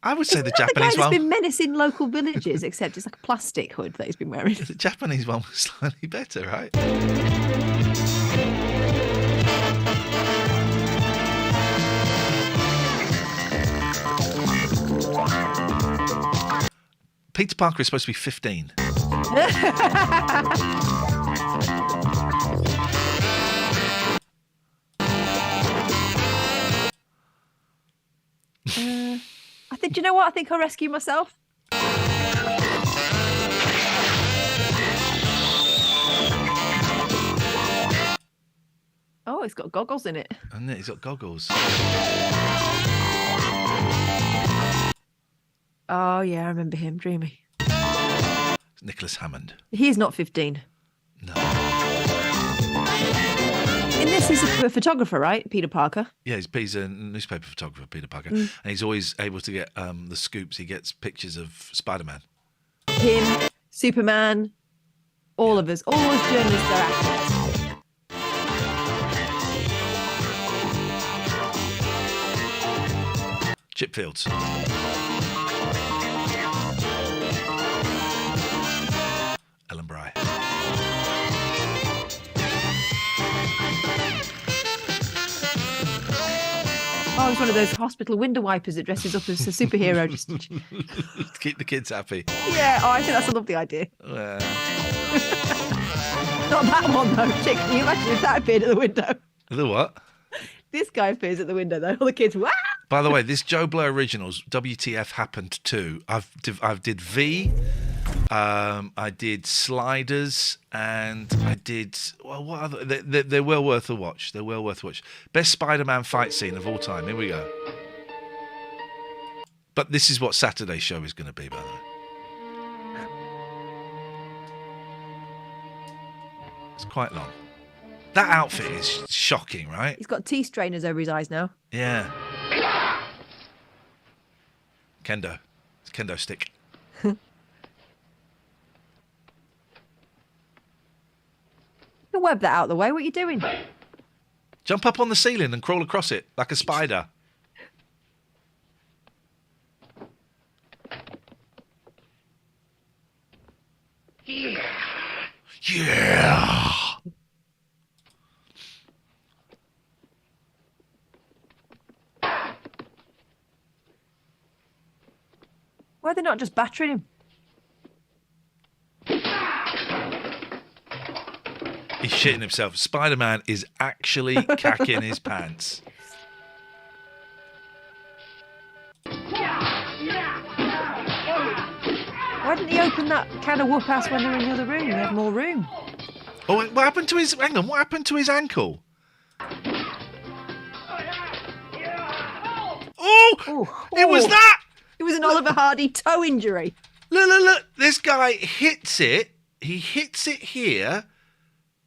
I would say the Isn't that Japanese the guy one. that's been menacing local villages, except it's like a plastic hood that he's been wearing. The Japanese one was slightly better, right? Peter Parker is supposed to be 15. I think, do you know what? I think I'll rescue myself. Oh, it's got goggles in it. And he's got goggles. Oh, yeah, I remember him. Dreamy. It's Nicholas Hammond. He is not 15. No. In this, he's a photographer, right? Peter Parker. Yeah, he's a newspaper photographer, Peter Parker. And he's always able to get the scoops. He gets pictures of Spider-Man. Him, Superman, all of us. All us journalists are actors. Chipfields. Ellen Bry. Oh, he's one of those hospital window wipers that dresses up as a superhero. Just Keep the kids happy. yeah. Oh, I think that's a lovely idea. Well, Not that one though. Chick, can you imagine if that appeared at the window? the what? This guy appears at the window though. All the kids, wah! By the way, this Joe Blow Originals, WTF Happened To. I've did V, I did Sliders, and I did, well, what other, they're well worth a watch. They're well worth a watch. Best Spider-Man fight scene of all time. Here we go. But this is what Saturday's show is going to be, by the way. It's quite long. That outfit is shocking, right? He's got tea strainers over his eyes now. Yeah. Kendo. It's kendo stick. You can web that out of the way. What are you doing? Jump up on the ceiling and crawl across it like a spider. Yeah. Why are they not just battering him? He's shitting himself. Spider-Man is actually cacking his pants. Why didn't he open open that can of whoop-ass when they're in the other room. We have more room. Oh, what happened to his... Hang on, what happened to his ankle? Oh! It was that! It was an Oliver Hardy toe injury. Look. This guy hits it. He hits it here.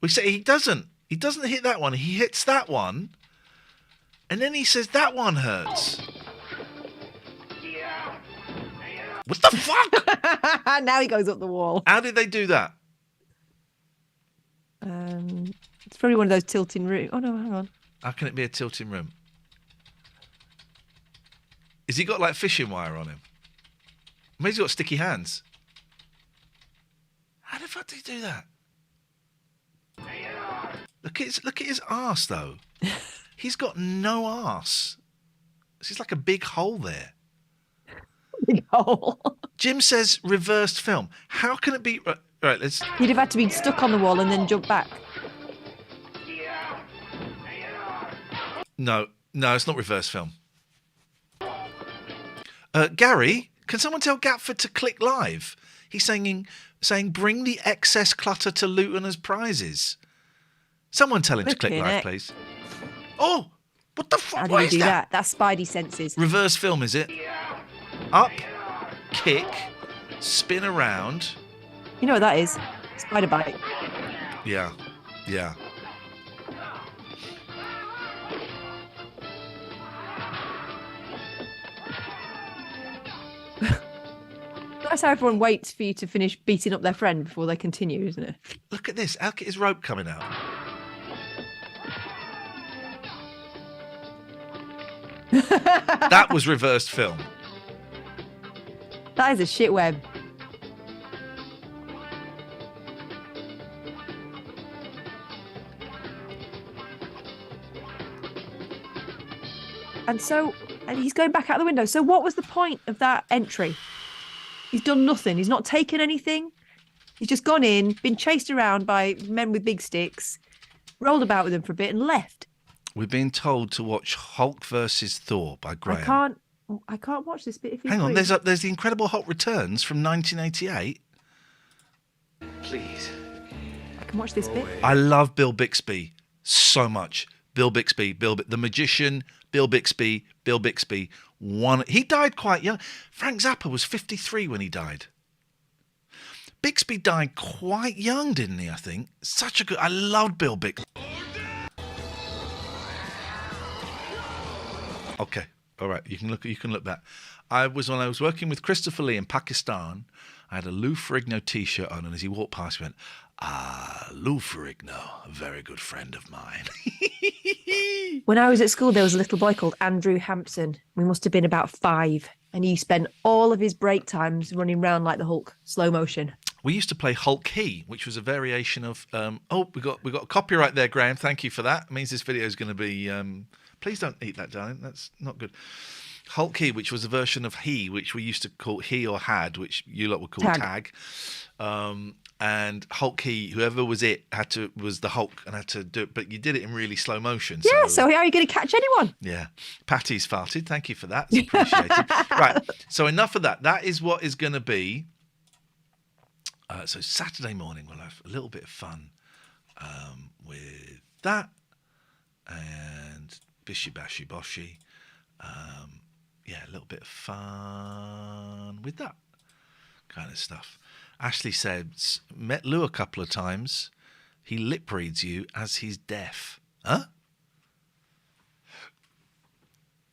We say he doesn't. He doesn't hit that one. He hits that one. And then he says that one hurts. What the fuck? Now he goes up the wall. How did they do that? It's probably one of those tilting rooms. Oh, no, hang on. How can it be a tilting room? Has he got like fishing wire on him? Maybe he's got sticky hands. How the fuck did he do that? Look at his arse though. He's got no arse. This is like a big hole there. Big hole. Jim says reversed film. How can it be? Right, let's. You'd have had to be stuck on the wall and then jump back. No, it's not reverse film. Gary, can someone tell Gatford to click live? He's saying bring the excess clutter to Luton as prizes. Someone tell him to click live, please. Oh, what the fuck? How do you do that? That's Spidey senses. Reverse film, is it? Up, kick, spin around. You know what that is? Spider bite. Yeah. That's how everyone waits for you to finish beating up their friend before they continue, isn't it? Look at this. Look at his rope coming out. That was reversed film. That is a shit web. And he's going back out the window. So what was the point of that entry? He's done nothing. He's not taken anything. He's just gone in, been chased around by men with big sticks, rolled about with them for a bit and left. We've been told to watch Hulk versus Thor by Graham. I can't watch this bit if he's Hang on, free. there's the Incredible Hulk Returns from 1988. Please. I can watch this bit. I love Bill Bixby so much. Bill Bixby, the magician, Bill Bixby. He died quite young. Frank Zappa was 53 when he died. Bixby died quite young, didn't he, I think? I loved Bill Bixby. Okay, all right, you can look back. When I was working with Christopher Lee in Pakistan, I had a Lou Ferrigno t-shirt on, and as he walked past, he went, Lou Ferrigno, a very good friend of mine. When I was at school, there was a little boy called Andrew Hampson. We must have been about 5, and he spent all of his break times running around like the Hulk, slow motion. We used to play Hulk He, which was a variation of. We got a copyright there, Graham. Thank you for that. It means this video is going to be. Please don't eat that, darling. That's not good. Hulk He, which was a version of He, which we used to call He or Had, which you lot would call Tag. And Hulk He, whoever was was the Hulk and had to do it, but you did it in really slow motion. Yeah, so how are you going to catch anyone? Yeah. Patty's farted. Thank you for that. It's appreciated. Right. So enough of that. That is what is going to be. So Saturday morning, we'll have a little bit of fun with that. And bishy bashy boshy. A little bit of fun with that kind of stuff. Ashley says, met Lou a couple of times. He lip reads you as he's deaf. Huh?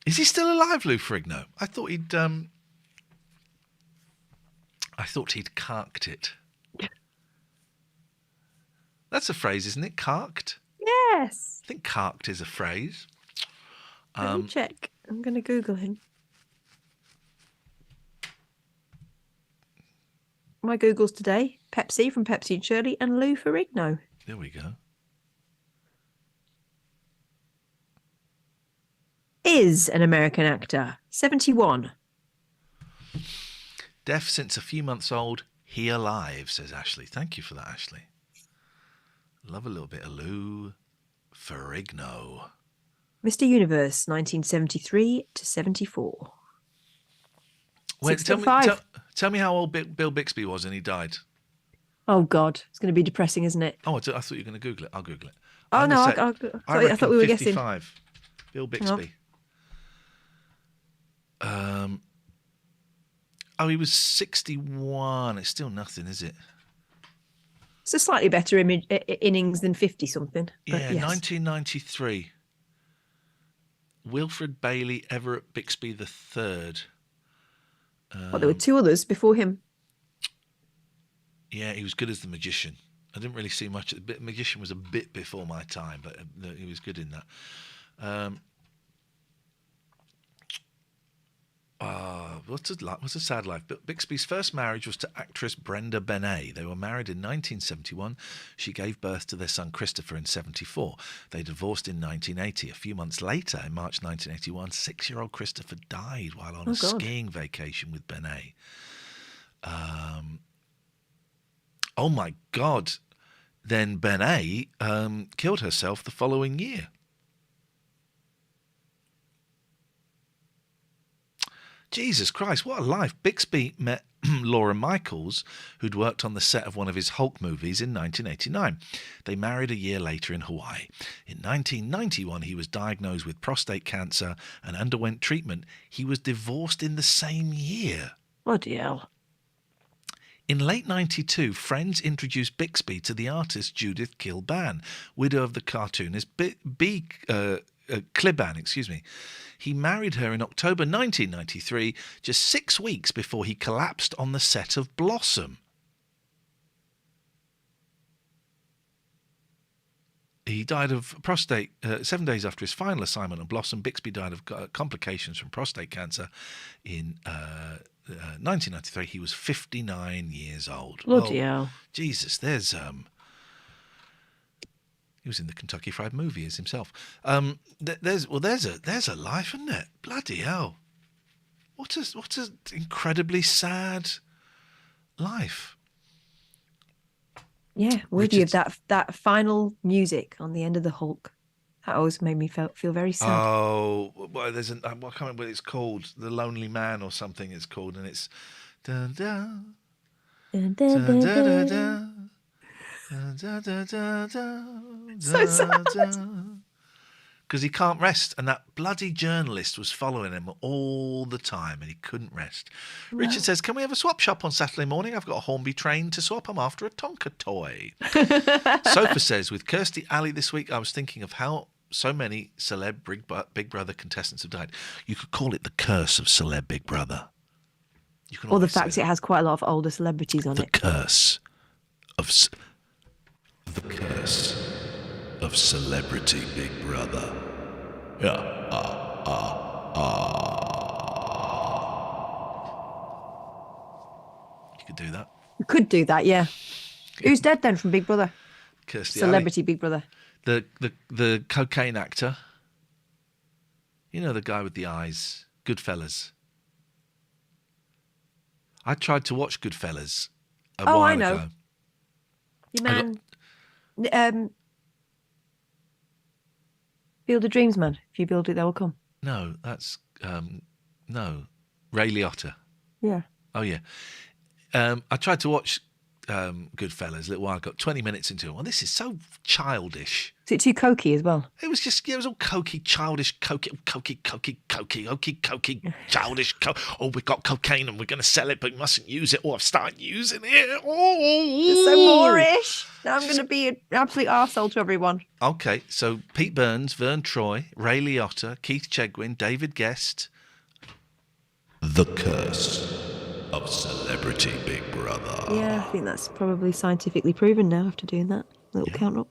Is he still alive, Lou Ferrigno? I thought he'd carked it. That's a phrase, isn't it? Carked? Yes. I think carked is a phrase. Let me check. I'm going to Google him. My Googles today, Pepsi from Pepsi and Shirley and Lou Ferrigno. There we go. Is an American actor, 71. Deaf since a few months old, he alive, says Ashley. Thank you for that, Ashley. Love a little bit of Lou Ferrigno. Mr. Universe, 1973 to 74. Wait, Tell me how old Bill Bixby was and he died. Oh God, it's going to be depressing, isn't it? Oh, I thought you were going to Google it. I'll Google it. Oh I'm no, gonna say- I thought we were guessing. 55. Bill Bixby. Oh, he was 61. It's still nothing, is it? It's a slightly better innings than 50 something. Yeah, yes. 1993. Wilfred Bailey Everett Bixby III. Well, there were two others before him. Yeah, he was good as the magician. I didn't really see much. The magician was a bit before my time, but he was good in that. What's a sad life? But Bixby's first marriage was to actress Brenda Benet. They were married in 1971. She gave birth to their son Christopher in 74. They divorced in 1980. A few months later, in March 1981, 6-year-old Christopher died while on a skiing vacation with Benet. Oh my God. Then Benet killed herself the following year. Jesus Christ, what a life. Bixby met Laura Michaels, who'd worked on the set of one of his Hulk movies in 1989. They married a year later in Hawaii. In 1991, he was diagnosed with prostate cancer and underwent treatment. He was divorced in the same year. Bloody hell. In late 92, friends introduced Bixby to the artist Judith Kilban, widow of the cartoonist Cliban. He married her in October 1993, just 6 weeks before he collapsed on the set of Blossom. He died of prostate 7 days after his final assignment on Blossom. Bixby died of complications from prostate cancer in 1993. He was 59 years old. Bloody hell. Jesus, there's he was in the Kentucky Fried Movie as himself. There's a life, isn't it? Bloody hell! What a incredibly sad life. Yeah, worthy of that final music on the end of the Hulk. That always made me feel very sad. Oh, well, there's I can't remember what it's called. The Lonely Man or something it's called, and it's dun dun dun dun dun dun dun. So sad. Because he can't rest, and that bloody journalist was following him all the time, and he couldn't rest. Wow. Richard says, "Can we have a swap shop on Saturday morning? I've got a Hornby train to swap. I'm after a Tonka toy." Sofa says, "With Kirstie Alley this week, I was thinking of how so many celeb Big Brother contestants have died. You could call it the curse of celeb Big Brother. Or the fact it has quite a lot of older celebrities on it. The curse of celebrity Big Brother. Yeah. You could do that. You could do that, yeah. Who's dead then from Big Brother? Kirstie Celebrity Alley. Big Brother. The cocaine actor. You know, the guy with the eyes. Goodfellas. I tried to watch Goodfellas a while I know. ago. Your man, Field of Dreams man. If you build it, they will come. No, that's Ray Liotta. Yeah. Oh yeah. I tried to watch Goodfellas a little while ago. 20 minutes into it. Well, this is so childish. Is it too cokey as well? It was just, it was all cokey, childish, cokey, childish. Oh, we've got cocaine and we're going to sell it, but we mustn't use it. Oh, I've started using it. Oh, it's so moreish. Now I'm going to be an absolute arsehole to everyone. Okay, so Pete Burns, Vern Troy, Ray Liotta, Keith Chegwin, David Guest. The curse of celebrity Big Brother. Yeah, I think that's probably scientifically proven now after doing that little count up.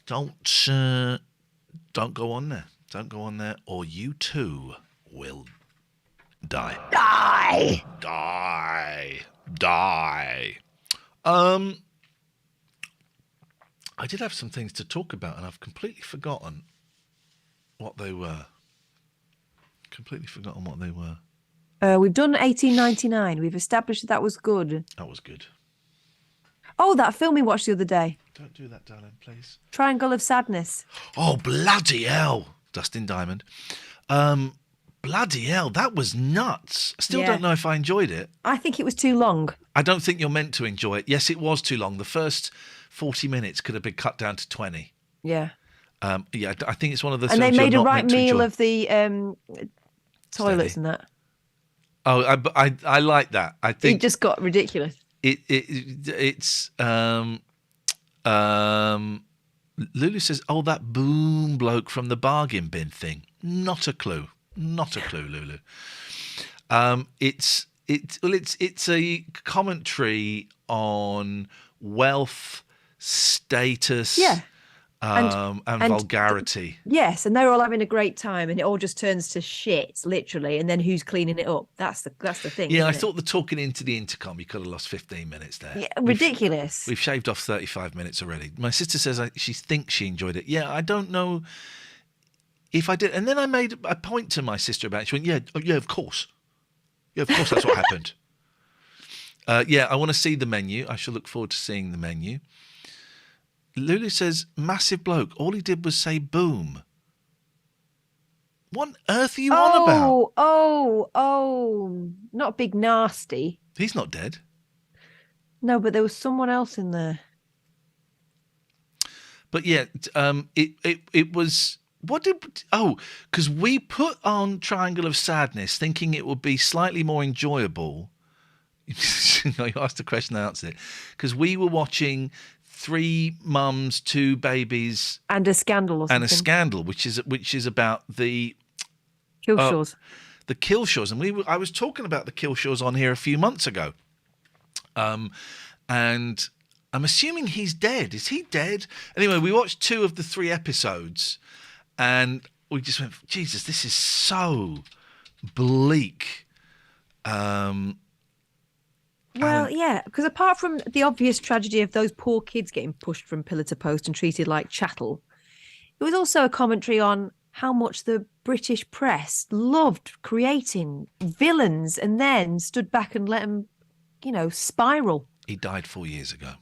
Don't go on there. Don't go on there, or you too will die. Die. I did have some things to talk about, and I've completely forgotten what they were. We've done 1899. We've established that was good. That was good. Oh, that film we watched the other day. Don't do that, darling, please. Triangle of Sadness. Oh, bloody hell. Dustin Diamond. Bloody hell, that was nuts. I still Yeah. don't know if I enjoyed it. I think it was too long. I don't think you're meant to enjoy it. Yes, it was too long. The first 40 minutes could have been cut down to 20. Yeah. Yeah, I think it's one of the And they films you're made a not right meant to meal enjoy. of the toilets Steady. and that. Oh, I like that. I It think just got ridiculous. it's Lulu says, "Oh, that boom bloke from the bargain bin thing." Not a clue. Not a clue, Lulu. It's a commentary on wealth, status, Yeah. and and vulgarity. Yes, and they're all having a great time, and it all just turns to shit, literally. And then who's cleaning it up? That's the thing. Yeah, I isn't it? thought the talking into the intercom, you could have lost 15 minutes there. Yeah, ridiculous. We've shaved off 35 minutes already. My sister says she thinks she enjoyed it. Yeah, I don't know if I did. And then I made a point to my sister about it. She went, yeah, of course. Yeah, of course that's what happened. Yeah, I want to see the menu. I shall look forward to seeing the menu. Lulu says, massive bloke. All he did was say boom. What on earth are you on about? Oh, not Big Nasty. He's not dead. No, but there was someone else in there. But yeah, it was. Because we put on Triangle of Sadness thinking it would be slightly more enjoyable. You asked a question, I answered it. Because we were watching Three Mums, Two Babies, And a Scandal or something. and a Scandal, which is about the Killshaws. the Killshaws, and I was talking about the Killshaws on here a few months ago, and I'm assuming he's dead. Is he dead? Anyway, we watched 2 of the 3 episodes, and we just went, Jesus, this is so bleak. Well, yeah, because apart from the obvious tragedy of those poor kids getting pushed from pillar to post and treated like chattel, it was also a commentary on how much the British press loved creating villains and then stood back and let them, spiral. He died 4 years ago.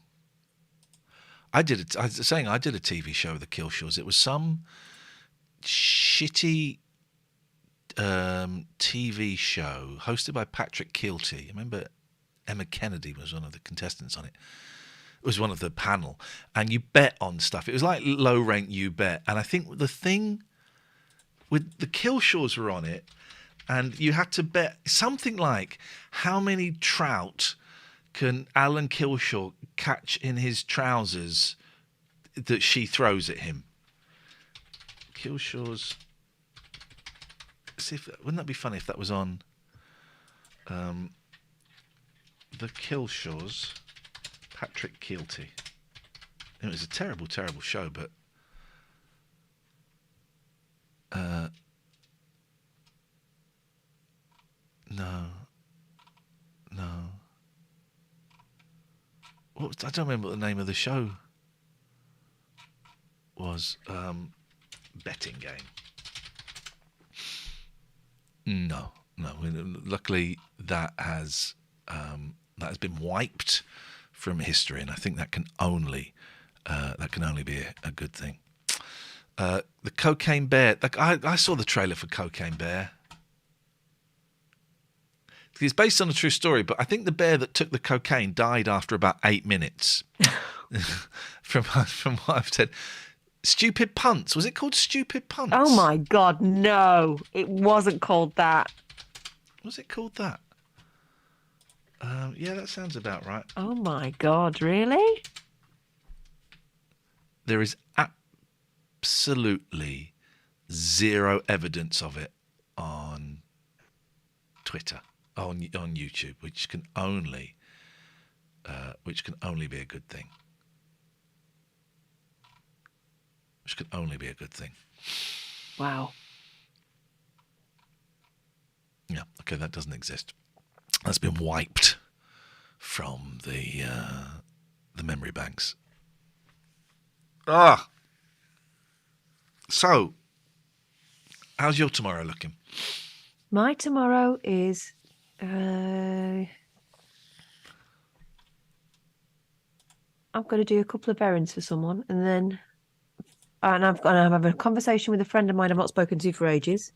I was saying I did a TV show with the Killshaws. It was some shitty TV show hosted by Patrick Kielty. Remember, Emma Kennedy was one of the contestants on it. It was one of the panel, and you bet on stuff. It was like low rank you bet, and I think the thing with the Killshaws were on it, and you had to bet something like how many trout can Alan Killshaw catch in his trousers that she throws at him. Killshaw's. Wouldn't that be funny if that was on the Killshaws? Patrick Kielty. It was a terrible, terrible show, but no. I don't remember what the name of the show was. Betting Game. No. Luckily, that has been wiped from history, and I think that can only be a good thing. The Cocaine Bear. I saw the trailer for Cocaine Bear. It's based on a true story, but I think the bear that took the cocaine died after about 8 minutes. from what I've said. Stupid Punts. Was it called Stupid Punts? Oh my God, no. It wasn't called that. Was it called that? Yeah, that sounds about right. Oh my God, really? There is absolutely zero evidence of it on Twitter, on YouTube, which can only be a good thing. Which can only be a good thing. Wow. Yeah, okay, that doesn't exist. That's been wiped from the memory banks. So, how's your tomorrow looking? My tomorrow is I'm going to do a couple of errands for someone, and I'm going to have a conversation with a friend of mine I've not spoken to for ages,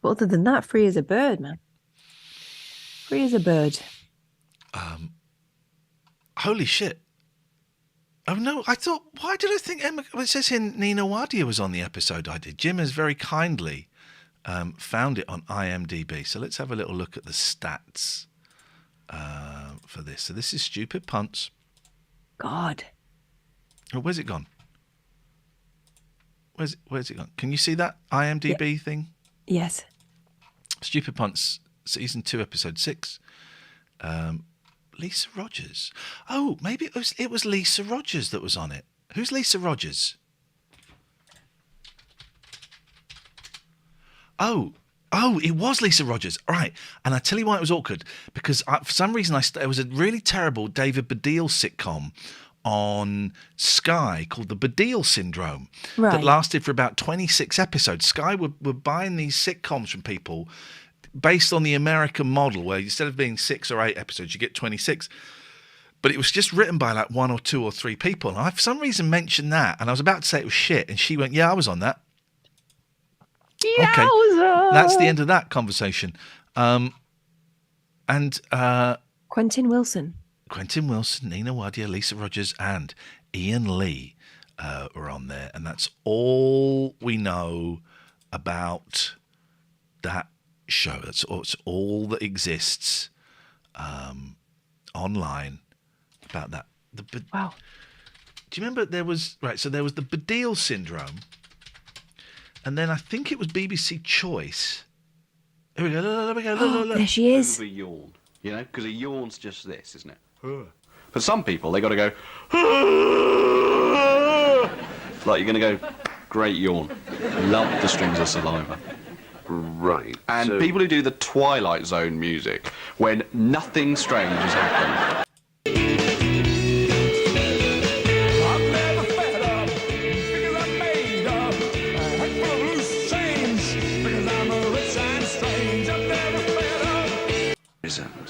But other than that, free as a bird, man. Free as a bird. Holy shit. Oh, no, I thought, why did I think Emma... Well, it says here Nina Wadia was on the episode I did. Jim has very kindly found it on IMDb. So let's have a little look at the stats for this. So this is Stupid Punts. God. Oh, where's it gone? Where's it gone? Can you see that IMDb thing? Yes. Stupid Punts, season 2, episode 6. Lisa Rogers. Oh, maybe it was Lisa Rogers that was on it. Who's Lisa Rogers? Oh, it was Lisa Rogers. All right. And I tell you why it was awkward. Because for some reason, it was a really terrible David Baddiel sitcom on Sky called The Baddiel Syndrome that lasted for about 26 episodes. Sky were buying these sitcoms from people based on the American model, where instead of being 6 or 8 episodes, you get 26. But it was just written by like 1 or 2 or 3 people. And I, for some reason, mentioned that. And I was about to say it was shit. And she went, yeah, I was on that. Yowza! Okay, that's the end of that conversation. Quentin Wilson, Nina Wadia, Lisa Rogers, and Iain Lee were on there. And that's all we know about that show. That's all that exists online about that. Wow. Do you remember there was the Baddiel Syndrome, and then I think it was BBC Choice. Here we go. Look. There she is. Over yawn, you know, because a yawn's just this, isn't it? For some people, they got to go like you're going to go. Great yawn. Love the strings of saliva. Right. And so... people who do the Twilight Zone music when nothing strange has happened.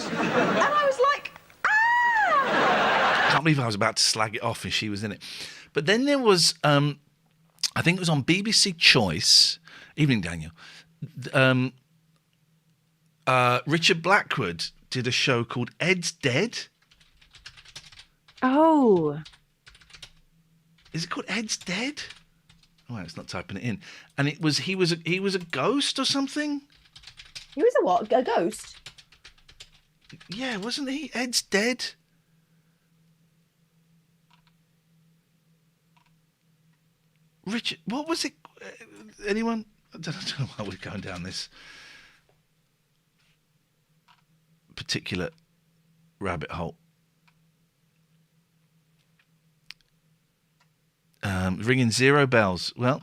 And I was like, I can't believe I was about to slag it off and she was in it. But then there was, I think it was on BBC Choice, Evening Daniel, Richard Blackwood did a show called Ed's Dead. oh, Is it called Ed's Dead? Oh, it's not typing it in. And it was he was a ghost or something? he was a what? A ghost? Yeah, wasn't he? Ed's Dead. Richard, what was it? Anyone? I don't know why we're going down this particular rabbit hole. Ringing 0 bells. Well,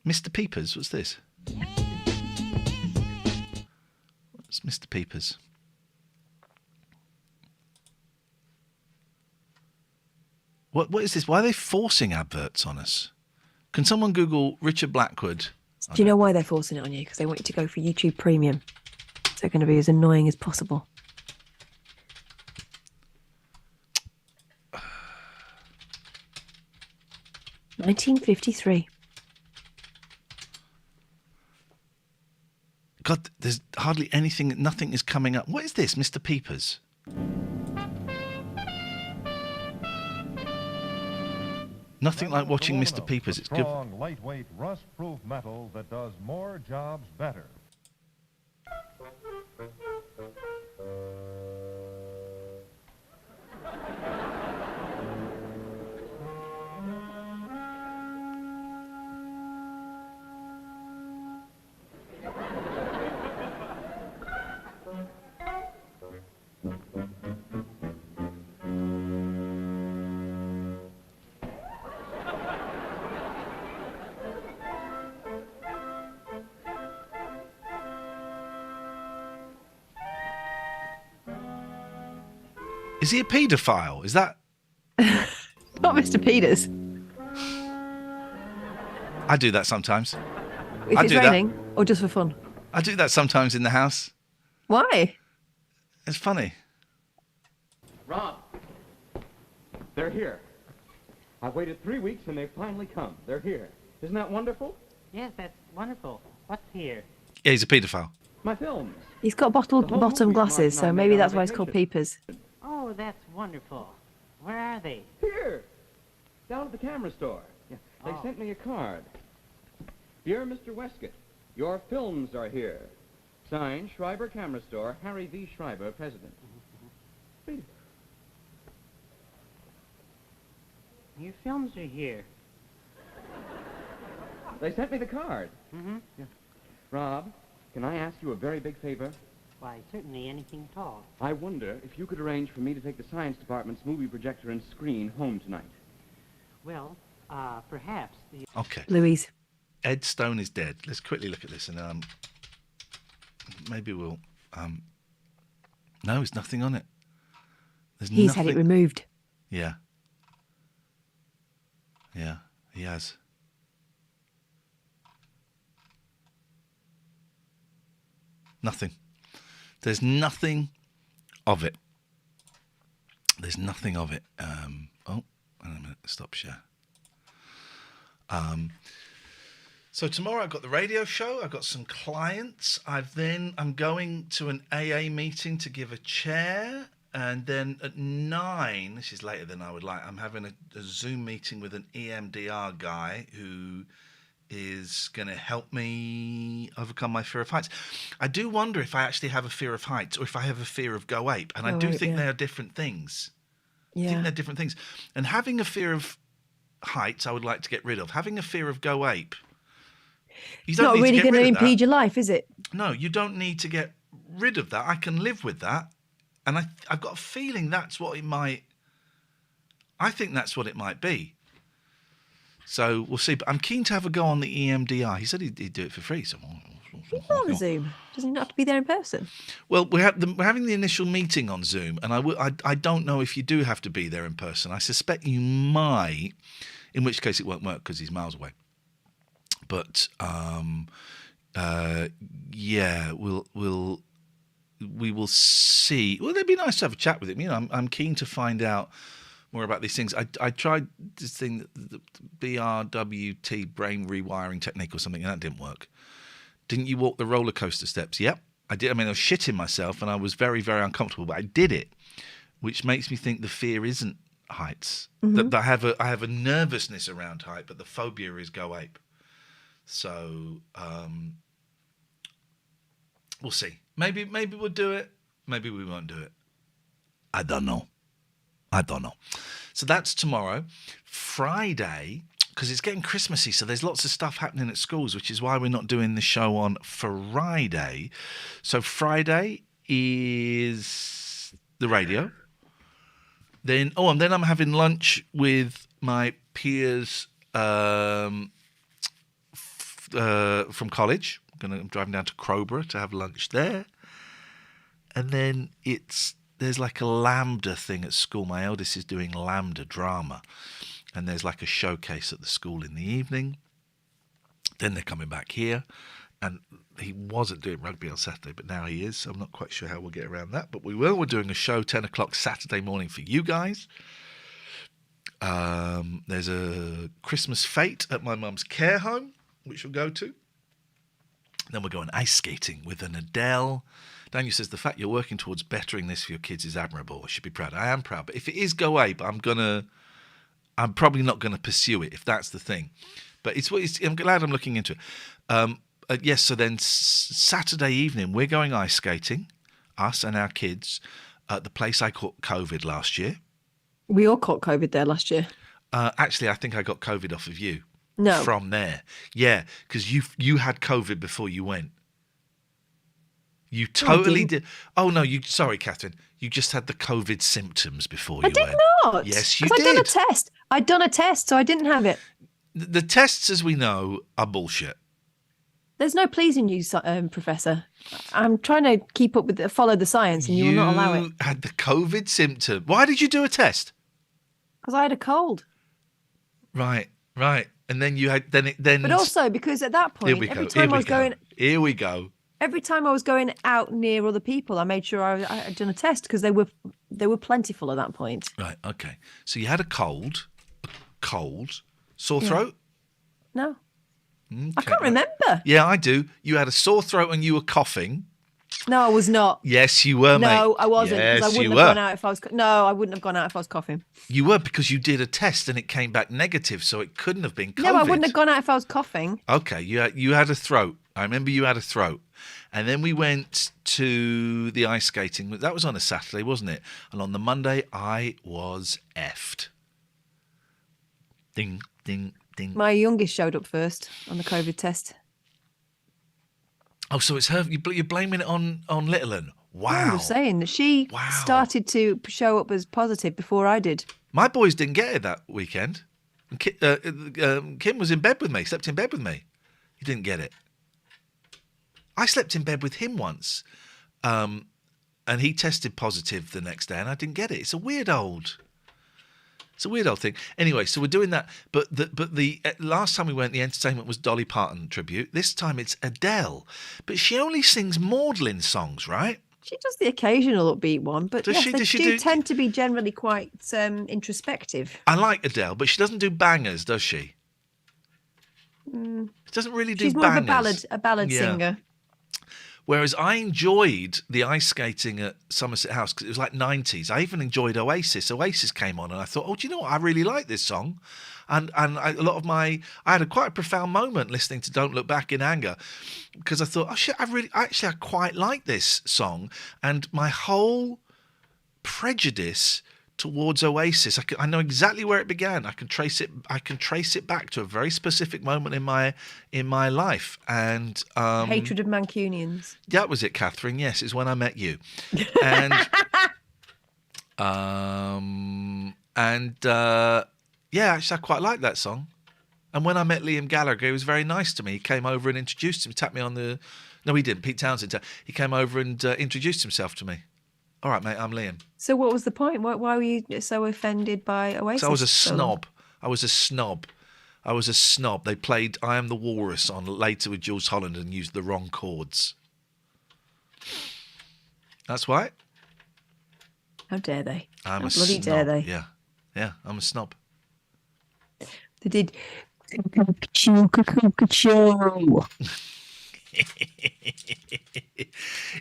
Mr. Peepers, what's this? What's Mr. Peepers? What is this? Why are they forcing adverts on us? Can someone Google Richard Blackwood? Do you know why they're forcing it on you? Because they want you to go for YouTube Premium. So they're going to be as annoying as possible. $19.53. God, there's hardly anything, nothing is coming up. What is this, Mr. Peepers? Nothing like watching Mr. Peepers. It's good. Strong, lightweight, rust-proof metal that does more jobs better. Is he a paedophile? Is that... Not Mr. Peters. I do that sometimes. If it's raining or just for fun? I do that sometimes in the house. Why? It's funny. Rob, they're here. I've waited 3 weeks and they've finally come. They're here. Isn't that wonderful? Yes, that's wonderful. What's here? Yeah, he's a paedophile. My films. He's got bottom glasses, so maybe that's why it's called Peepers. Oh, that's wonderful. Where are they? Here, down at the camera store. Yeah, they sent me a card. Dear Mr. Westcott, your films are here. Signed, Schreiber Camera Store, Harry V. Schreiber, President. Please. Your films are here. They sent me the card. Mm-hmm. Yeah. Rob, can I ask you a very big favor? Why, certainly anything at all. I wonder if you could arrange for me to take the science department's movie projector and screen home tonight. Well, perhaps. Okay. Louise. Ed Stone is dead. Let's quickly look at this and maybe we'll. No, there's nothing on it. He's had it removed. Yeah. Yeah, he has. Nothing. There's nothing of it. There's nothing of it. Oh, wait a minute. Stop share. So tomorrow I've got the radio show. I've got some clients. I'm going to an AA meeting to give a chair. And then at 9, this is later than I would like, I'm having a Zoom meeting with an EMDR guy who is going to help me overcome my fear of heights. I do wonder if I actually have a fear of heights or if I have a fear of go ape. And I do think they are different things. I think they're different things. And having a fear of heights, I would like to get rid of. Having a fear of go ape, it's not really going to impede your life, is it? No, you don't need to get rid of that. I can live with that. And I've got a feeling that's what it might... I think that's what it might be. So we'll see. But I'm keen to have a go on the EMDR. He said he'd do it for free. So He's on Zoom. Doesn't have to be there in person. Well, we're having the initial meeting on Zoom, and I don't know if you do have to be there in person. I suspect you might, in which case it won't work because he's miles away. But yeah, we will see. Well, it'd be nice to have a chat with him. You know, I'm keen to find out more about these things. I tried this thing, the BRWT, brain rewiring technique or something, and that didn't work. Didn't you walk the roller coaster steps? Yep, I did. I mean, I was shitting myself, and I was very, very uncomfortable, but I did it, which makes me think the fear isn't heights. Mm-hmm. That I have a nervousness around height, but the phobia is go ape. So we'll see. Maybe we'll do it. Maybe we won't do it. I don't know. So that's tomorrow. Friday, because it's getting Christmassy, so there's lots of stuff happening at schools, which is why we're not doing the show on Friday. So Friday is the radio. Then I'm having lunch with my peers from college. I'm driving down to Crowborough to have lunch there. And then there's like a Lambda thing at school. My eldest is doing Lambda drama. And there's like a showcase at the school in the evening. Then they're coming back here. And he wasn't doing rugby on Saturday, but now he is. So I'm not quite sure how we'll get around that. But we will. We're doing a show 10 o'clock Saturday morning for you guys. There's a Christmas fete at my mum's care home, which we'll go to. Then we're going ice skating with an Adele. Daniel says, the fact you're working towards bettering this for your kids is admirable. I should be proud. I am proud. But if it is go ape, I'm probably not going to pursue it, if that's the thing. But I'm glad I'm looking into it. Yes, so then Saturday evening, we're going ice skating, us and our kids, at the place I caught COVID last year. We all caught COVID there last year. Actually, I think I got COVID off of you. No. From there. Yeah, because you had COVID before you went. You totally did. Oh, no, sorry, Katherine. You just had the COVID symptoms before you went. I did not. Yes, you did. I'd done a test, so I didn't have it. The tests, as we know, are bullshit. There's no pleasing you, Professor. I'm trying to follow the science, and you will not allow it. You had the COVID symptom. Why did you do a test? Because I had a cold. Right. And then you had then. But also because at that point, Here we go. Every time I was going out near other people, I made sure I had done a test because they were plentiful at that point. Right. Okay. So you had a cold, sore throat. No. I can't remember. Yeah, I do. You had a sore throat and you were coughing. No, I was not. Yes, you were, mate. No, I wasn't. Yes, I wouldn't you have were. gone out if I was. No, I wouldn't have gone out if I was coughing. You were, because you did a test and it came back negative, so it couldn't have been COVID. No, I wouldn't have gone out if I was coughing. Okay, you had a throat. I remember you had a throat. And then we went to the ice skating. That was on a Saturday, wasn't it? And on the Monday, I was effed. Ding, ding, ding. My youngest showed up first on the COVID test. Oh, so it's her. You're blaming it on Little 'un. Wow. I'm just saying that she started to show up as positive before I did. My boys didn't get it that weekend. Kim was in bed with me, slept in bed with me. He didn't get it. I slept in bed with him once, and he tested positive the next day, and I didn't get it. It's a weird old thing. Anyway, so we're doing that. But the last time we went, the entertainment was Dolly Parton tribute. This time it's Adele, but she only sings maudlin songs, right? She does the occasional upbeat one, but Does yes, she- they does she do do- tend to be generally quite introspective. I like Adele, but she doesn't do bangers, does she? Mm. She doesn't really do She's more bangers. of a ballad Yeah. singer. Whereas I enjoyed the ice skating at Somerset House because it was like 90s. I even enjoyed Oasis. Oasis came on and I thought, oh, do you know what? I really like this song. And I had quite a profound moment listening to Don't Look Back in Anger because I thought, oh shit, I quite like this song. And my whole prejudice towards Oasis, I know exactly where it began. I can trace it back to a very specific moment in my life. And Hatred of Mancunians. that was it, Katherine. Yes, it's when I met you. And yeah, actually, I quite like that song. And when I met Liam Gallagher, he was very nice to me. He came over and introduced him, tapped me on the... No, he didn't. Pete Townsend. He came over and introduced himself to me. All right, mate, I'm Liam. So what was the point? Why were you so offended by Oasis? So I was a snob. I was a snob. They played I Am the Walrus on later with Jules Holland and used the wrong chords. That's why. How dare they? I'm How a bloody snob. dare they? Yeah, I'm a snob. They did.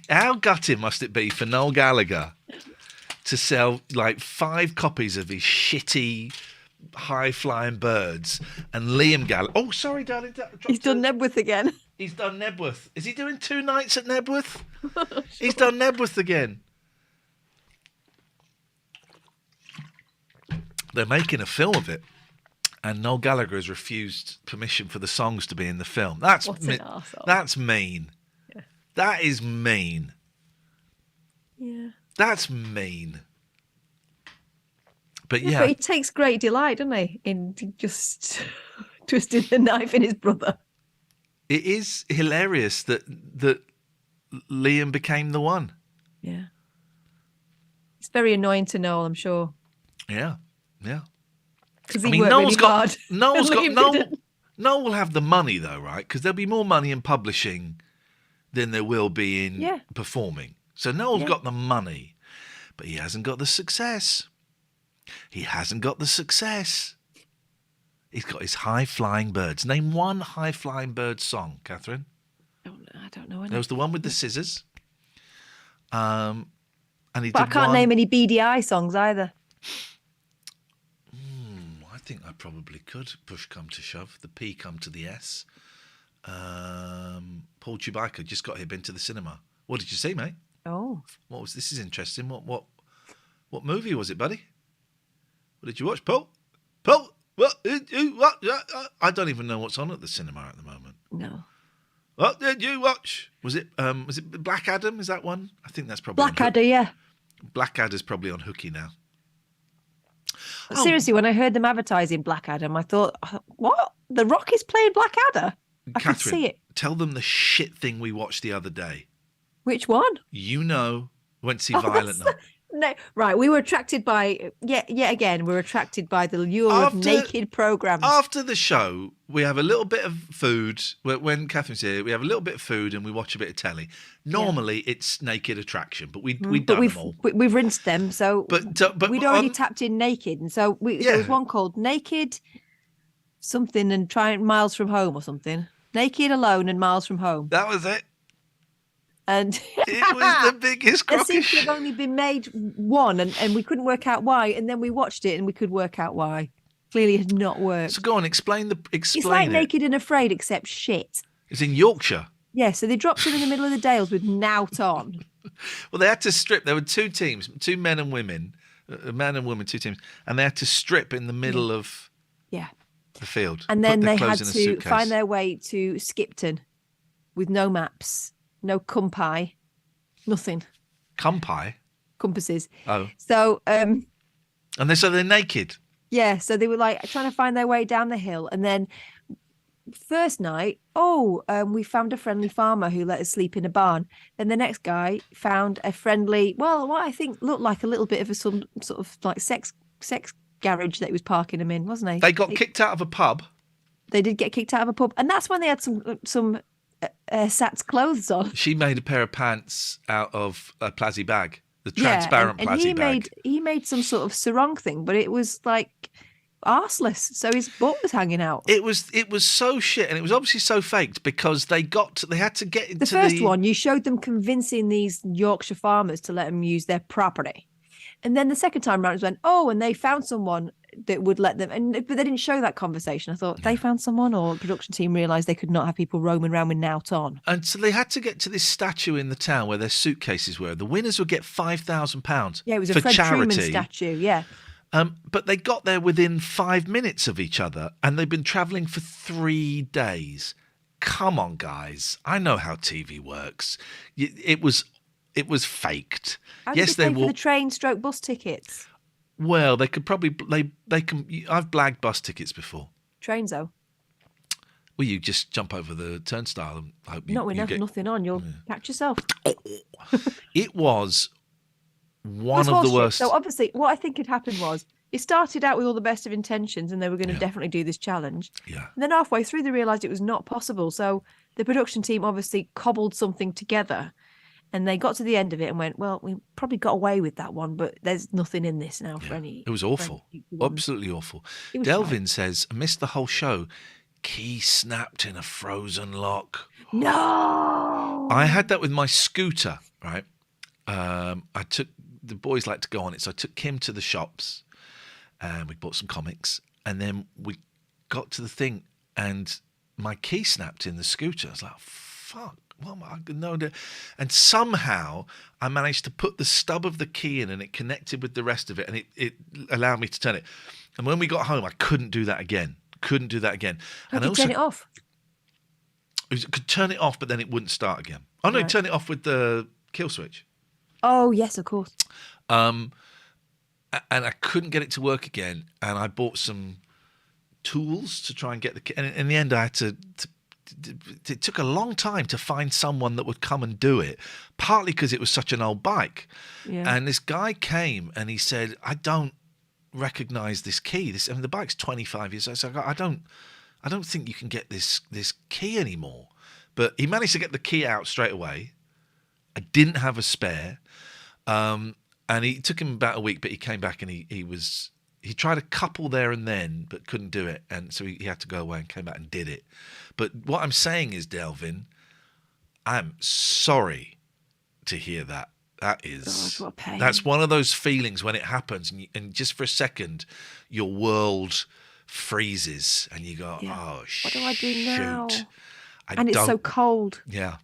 How gutting must it be for Noel Gallagher to sell like 5 copies of his shitty high-flying birds and Liam Gallagher... Oh, sorry, darling. He's done Nebworth again. He's done Nebworth. Is he doing 2 nights at Nebworth? Sure. He's done Nebworth again. They're making a film of it. And Noel Gallagher has refused permission for the songs to be in the film. That's What an arsehole. That's mean. Yeah. That is mean. Yeah. That's mean. But yeah. But he takes great delight, doesn't he, in just twisting the knife in his brother. It is hilarious that Liam became the one. Yeah. It's very annoying to Noel, I'm sure. Yeah. Yeah. Because he worked really hard. Noel didn't. will have the money though, right? Because there'll be more money in publishing than there will be in performing. So Noel's got the money, but he hasn't got the success. He's got his high-flying birds. Name one high-flying bird song, Katherine. I don't know any. There was the one with the scissors. And he But I did can't one... name any BDI songs either. I think I probably could. Push come to shove. The P come to the S. Paul Chewbacca just got here, been to the cinema. What did you see, mate? Oh. This is interesting. What movie was it, buddy? What did you watch, Paul? Paul, what did you watch? I don't even know what's on at the cinema at the moment. No. What did you watch? Was it Black Adam? Is that one? I think that's probably Blackadder, yeah. Blackadder's probably on Hooky now. Seriously, when I heard them advertising Black Adam, I thought, what? The Rock is playing Blackadder? I could see it. Tell them the shit thing we watched the other day. Which one? You know, went to see Violent Night. No, right. We were attracted by, yet again, we're attracted by the lure of naked programs. After the show, we have a little bit of food. When Catherine's here, we have a little bit of food and we watch a bit of telly. Normally, it's naked attraction, but we've done them all. We've rinsed them, so but we'd already tapped in naked, and so there was one called Naked something and Trying Miles from Home or something. Naked, Alone, and Miles from Home. That was it. And it was the biggest there crock seems of to have only been made one, and we couldn't work out why. And then we watched it, and we could work out why. Clearly, it had not worked. So go on, explain It's like it. Naked and Afraid, except shit. It's in Yorkshire. Yeah, so they dropped him in the middle of the Dales with Nout on. Well, they had to strip. There were two teams, two men and women, a man and woman, two teams, and they had to strip in the middle of the field. And then put their they had clothes in a to suitcase. find their way to Skipton with no maps, no compi, nothing. Compasses. Oh. So, and they're naked. Yeah, so they were like trying to find their way down the hill, and then first night, we found a friendly farmer who let us sleep in a barn. Then the next guy found a friendly, what I think looked like a little bit of some sort of like sex garage that he was parking them in, wasn't he? They got kicked out of a pub. They did get kicked out of a pub, and that's when they had some Sat's clothes on. She made a pair of pants out of a Plazzy bag, the transparent and Plazzy bag. He made some sort of sarong thing, but it was like arseless, so his butt was hanging out. It was so shit, and it was obviously so faked because they had to get into the first one. You showed them convincing these Yorkshire farmers to let them use their property, and then the second time round it went, and they found someone that would let them, but they didn't show that conversation. I thought they found someone, or the production team realised they could not have people roaming around with Nout on. And so they had to get to this statue in the town where their suitcases were. The winners would get £5,000. Yeah, it was for a Fred charity. Truman statue. Yeah. But they got there within 5 minutes of each other, and they've been travelling for 3 days. Come on, guys! I know how TV works. It was faked. How did Yes, they they pay for were. the train/bus tickets. Well, they could probably they can. I've blagged bus tickets before. Trains though. Well, you just jump over the turnstile and hope you. Not when you there's get... nothing on, you'll catch yourself. It was one It was of the horseshit. worst. So obviously, what I think had happened was it started out with all the best of intentions, and they were going to definitely do this challenge. Yeah. And then halfway through, they realised it was not possible. So the production team obviously cobbled something together. And they got to the end of it and went, well, we probably got away with that one, but there's nothing in this now for any. It was awful. Absolutely awful. Delvin says, I missed the whole show. Key snapped in a frozen lock. No. I had that with my scooter, right? I took, the boys like to go on it, so I took Kim to the shops and we bought some comics. And then we got to the thing and my key snapped in the scooter. I was like, fuck. Well, no, and somehow I managed to put the stub of the key in, and it connected with the rest of it, and it allowed me to turn it. And when we got home, I couldn't do that again. How and did I you turn it off? Could turn it off, but then it wouldn't start again. Oh no, Right. turn it off with the kill switch. Oh yes, of course. And I couldn't get it to work again, and I bought some tools to try and get the key. And in the end, I had to it took a long time to find someone that would come and do it, partly because it was such an old bike. Yeah. And this guy came and he said, I don't recognize this key. The bike's 25 years old. So I don't think you can get this key anymore. But he managed to get the key out straight away. I didn't have a spare. And it took him about a week, but he came back and he tried a couple there and then, but couldn't do it. And so he had to go away and came back and did it. But what I'm saying is, Delvin, I'm sorry to hear that. That is, God, what a pain. That's one of those feelings when it happens. And just for a second, your world freezes and you go, oh, what do I do now? shoot. And it's so cold. Yeah.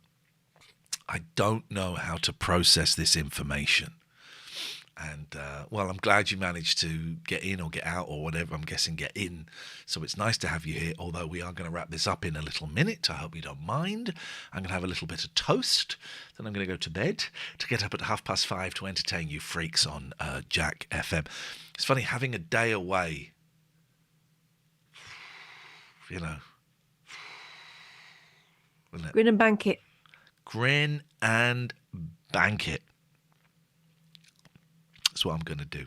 I don't know how to process this information. And, well, I'm glad you managed to get in or get out or whatever. I'm guessing get in. So it's nice to have you here, although we are going to wrap this up in a little minute. I hope you don't mind. I'm going to have a little bit of toast. Then I'm going to go to bed to get up at 5:30 to entertain you freaks on Jack FM. It's funny, having a day away, you know. Grin and bank it. Grin and bank it. That's what I'm going to do.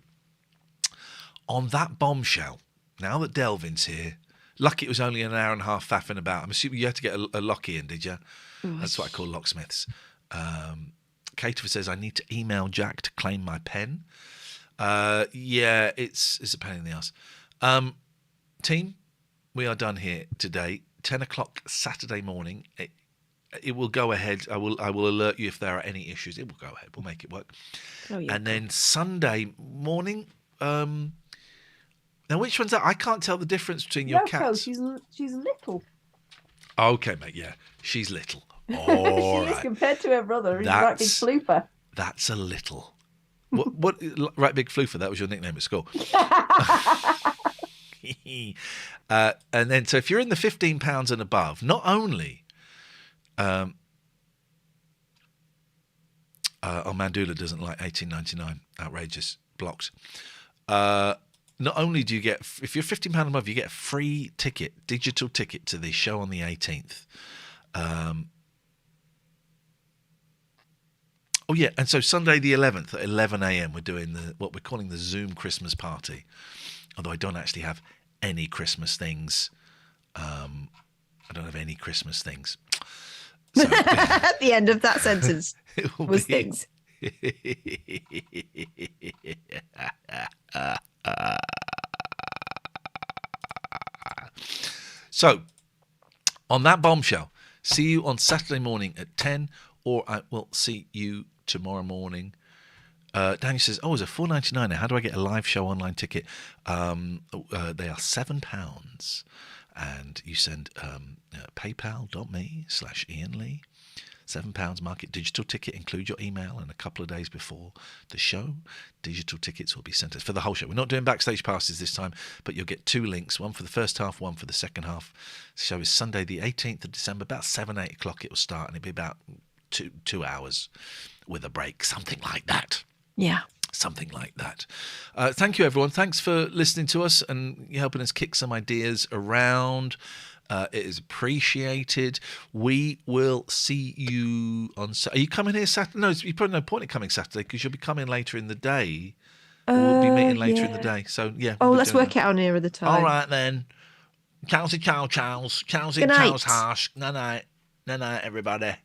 On that bombshell, now that Delvin's here, lucky it was only an hour and a half faffing about. I'm assuming you had to get a locky in, did you? That's what I call locksmiths. Katherine says, I need to email Jack to claim my pen. Yeah, it's a pain in the ass. Team, we are done here today. 10 o'clock Saturday morning. It will go ahead. I will alert you if there are any issues. It will go ahead. We'll make it work. Oh, yeah. And then Sunday morning. Now, which one's that? I can't tell the difference between your Yoko, cats. she's little. Okay, mate. Yeah, she's little. She All is right. compared to her brother. He's a right big flooper. That's a little. What? Right, big floofer. That was your nickname at school. And then, so if you're in the £15 and above, not only. Mandula doesn't like 18.99 outrageous blocks. Not only do you get, if you're £15 and above, you get a free ticket, digital ticket to the show on the 18th. Oh yeah, and so Sunday the 11th at 11 a.m. we're doing what we're calling the Zoom Christmas party. Although I don't actually have any Christmas things. I don't have any Christmas things. So, at the end of that sentence was things. So, on that bombshell, see you on Saturday morning at 10, or I will see you tomorrow morning. Daniel says, "Oh, it's a $4.99 now. How do I get a live show online ticket?" They are £7, and you send paypal.me/Iain Lee. £7, market digital ticket, include your email, and a couple of days before the show, digital tickets will be sent us for the whole show. We're not doing backstage passes this time, but you'll get 2 links, one for the first half, one for the second half. The show is Sunday the 18th of December, about 7-8 o'clock it will start, and it'll be about two hours with a break, something like that. Yeah. Something like that. Thank you, everyone. Thanks for listening to us and helping us kick some ideas around. It is appreciated. We will see you on. Are you coming here Saturday? No, you probably no point in coming Saturday because you'll be coming later in the day. We'll be meeting later in the day. So yeah. Oh, let's work it out nearer the time. All right then. Chowsy chow chows. Chowsy Good night. chows harsh. Night night. Night night, everybody.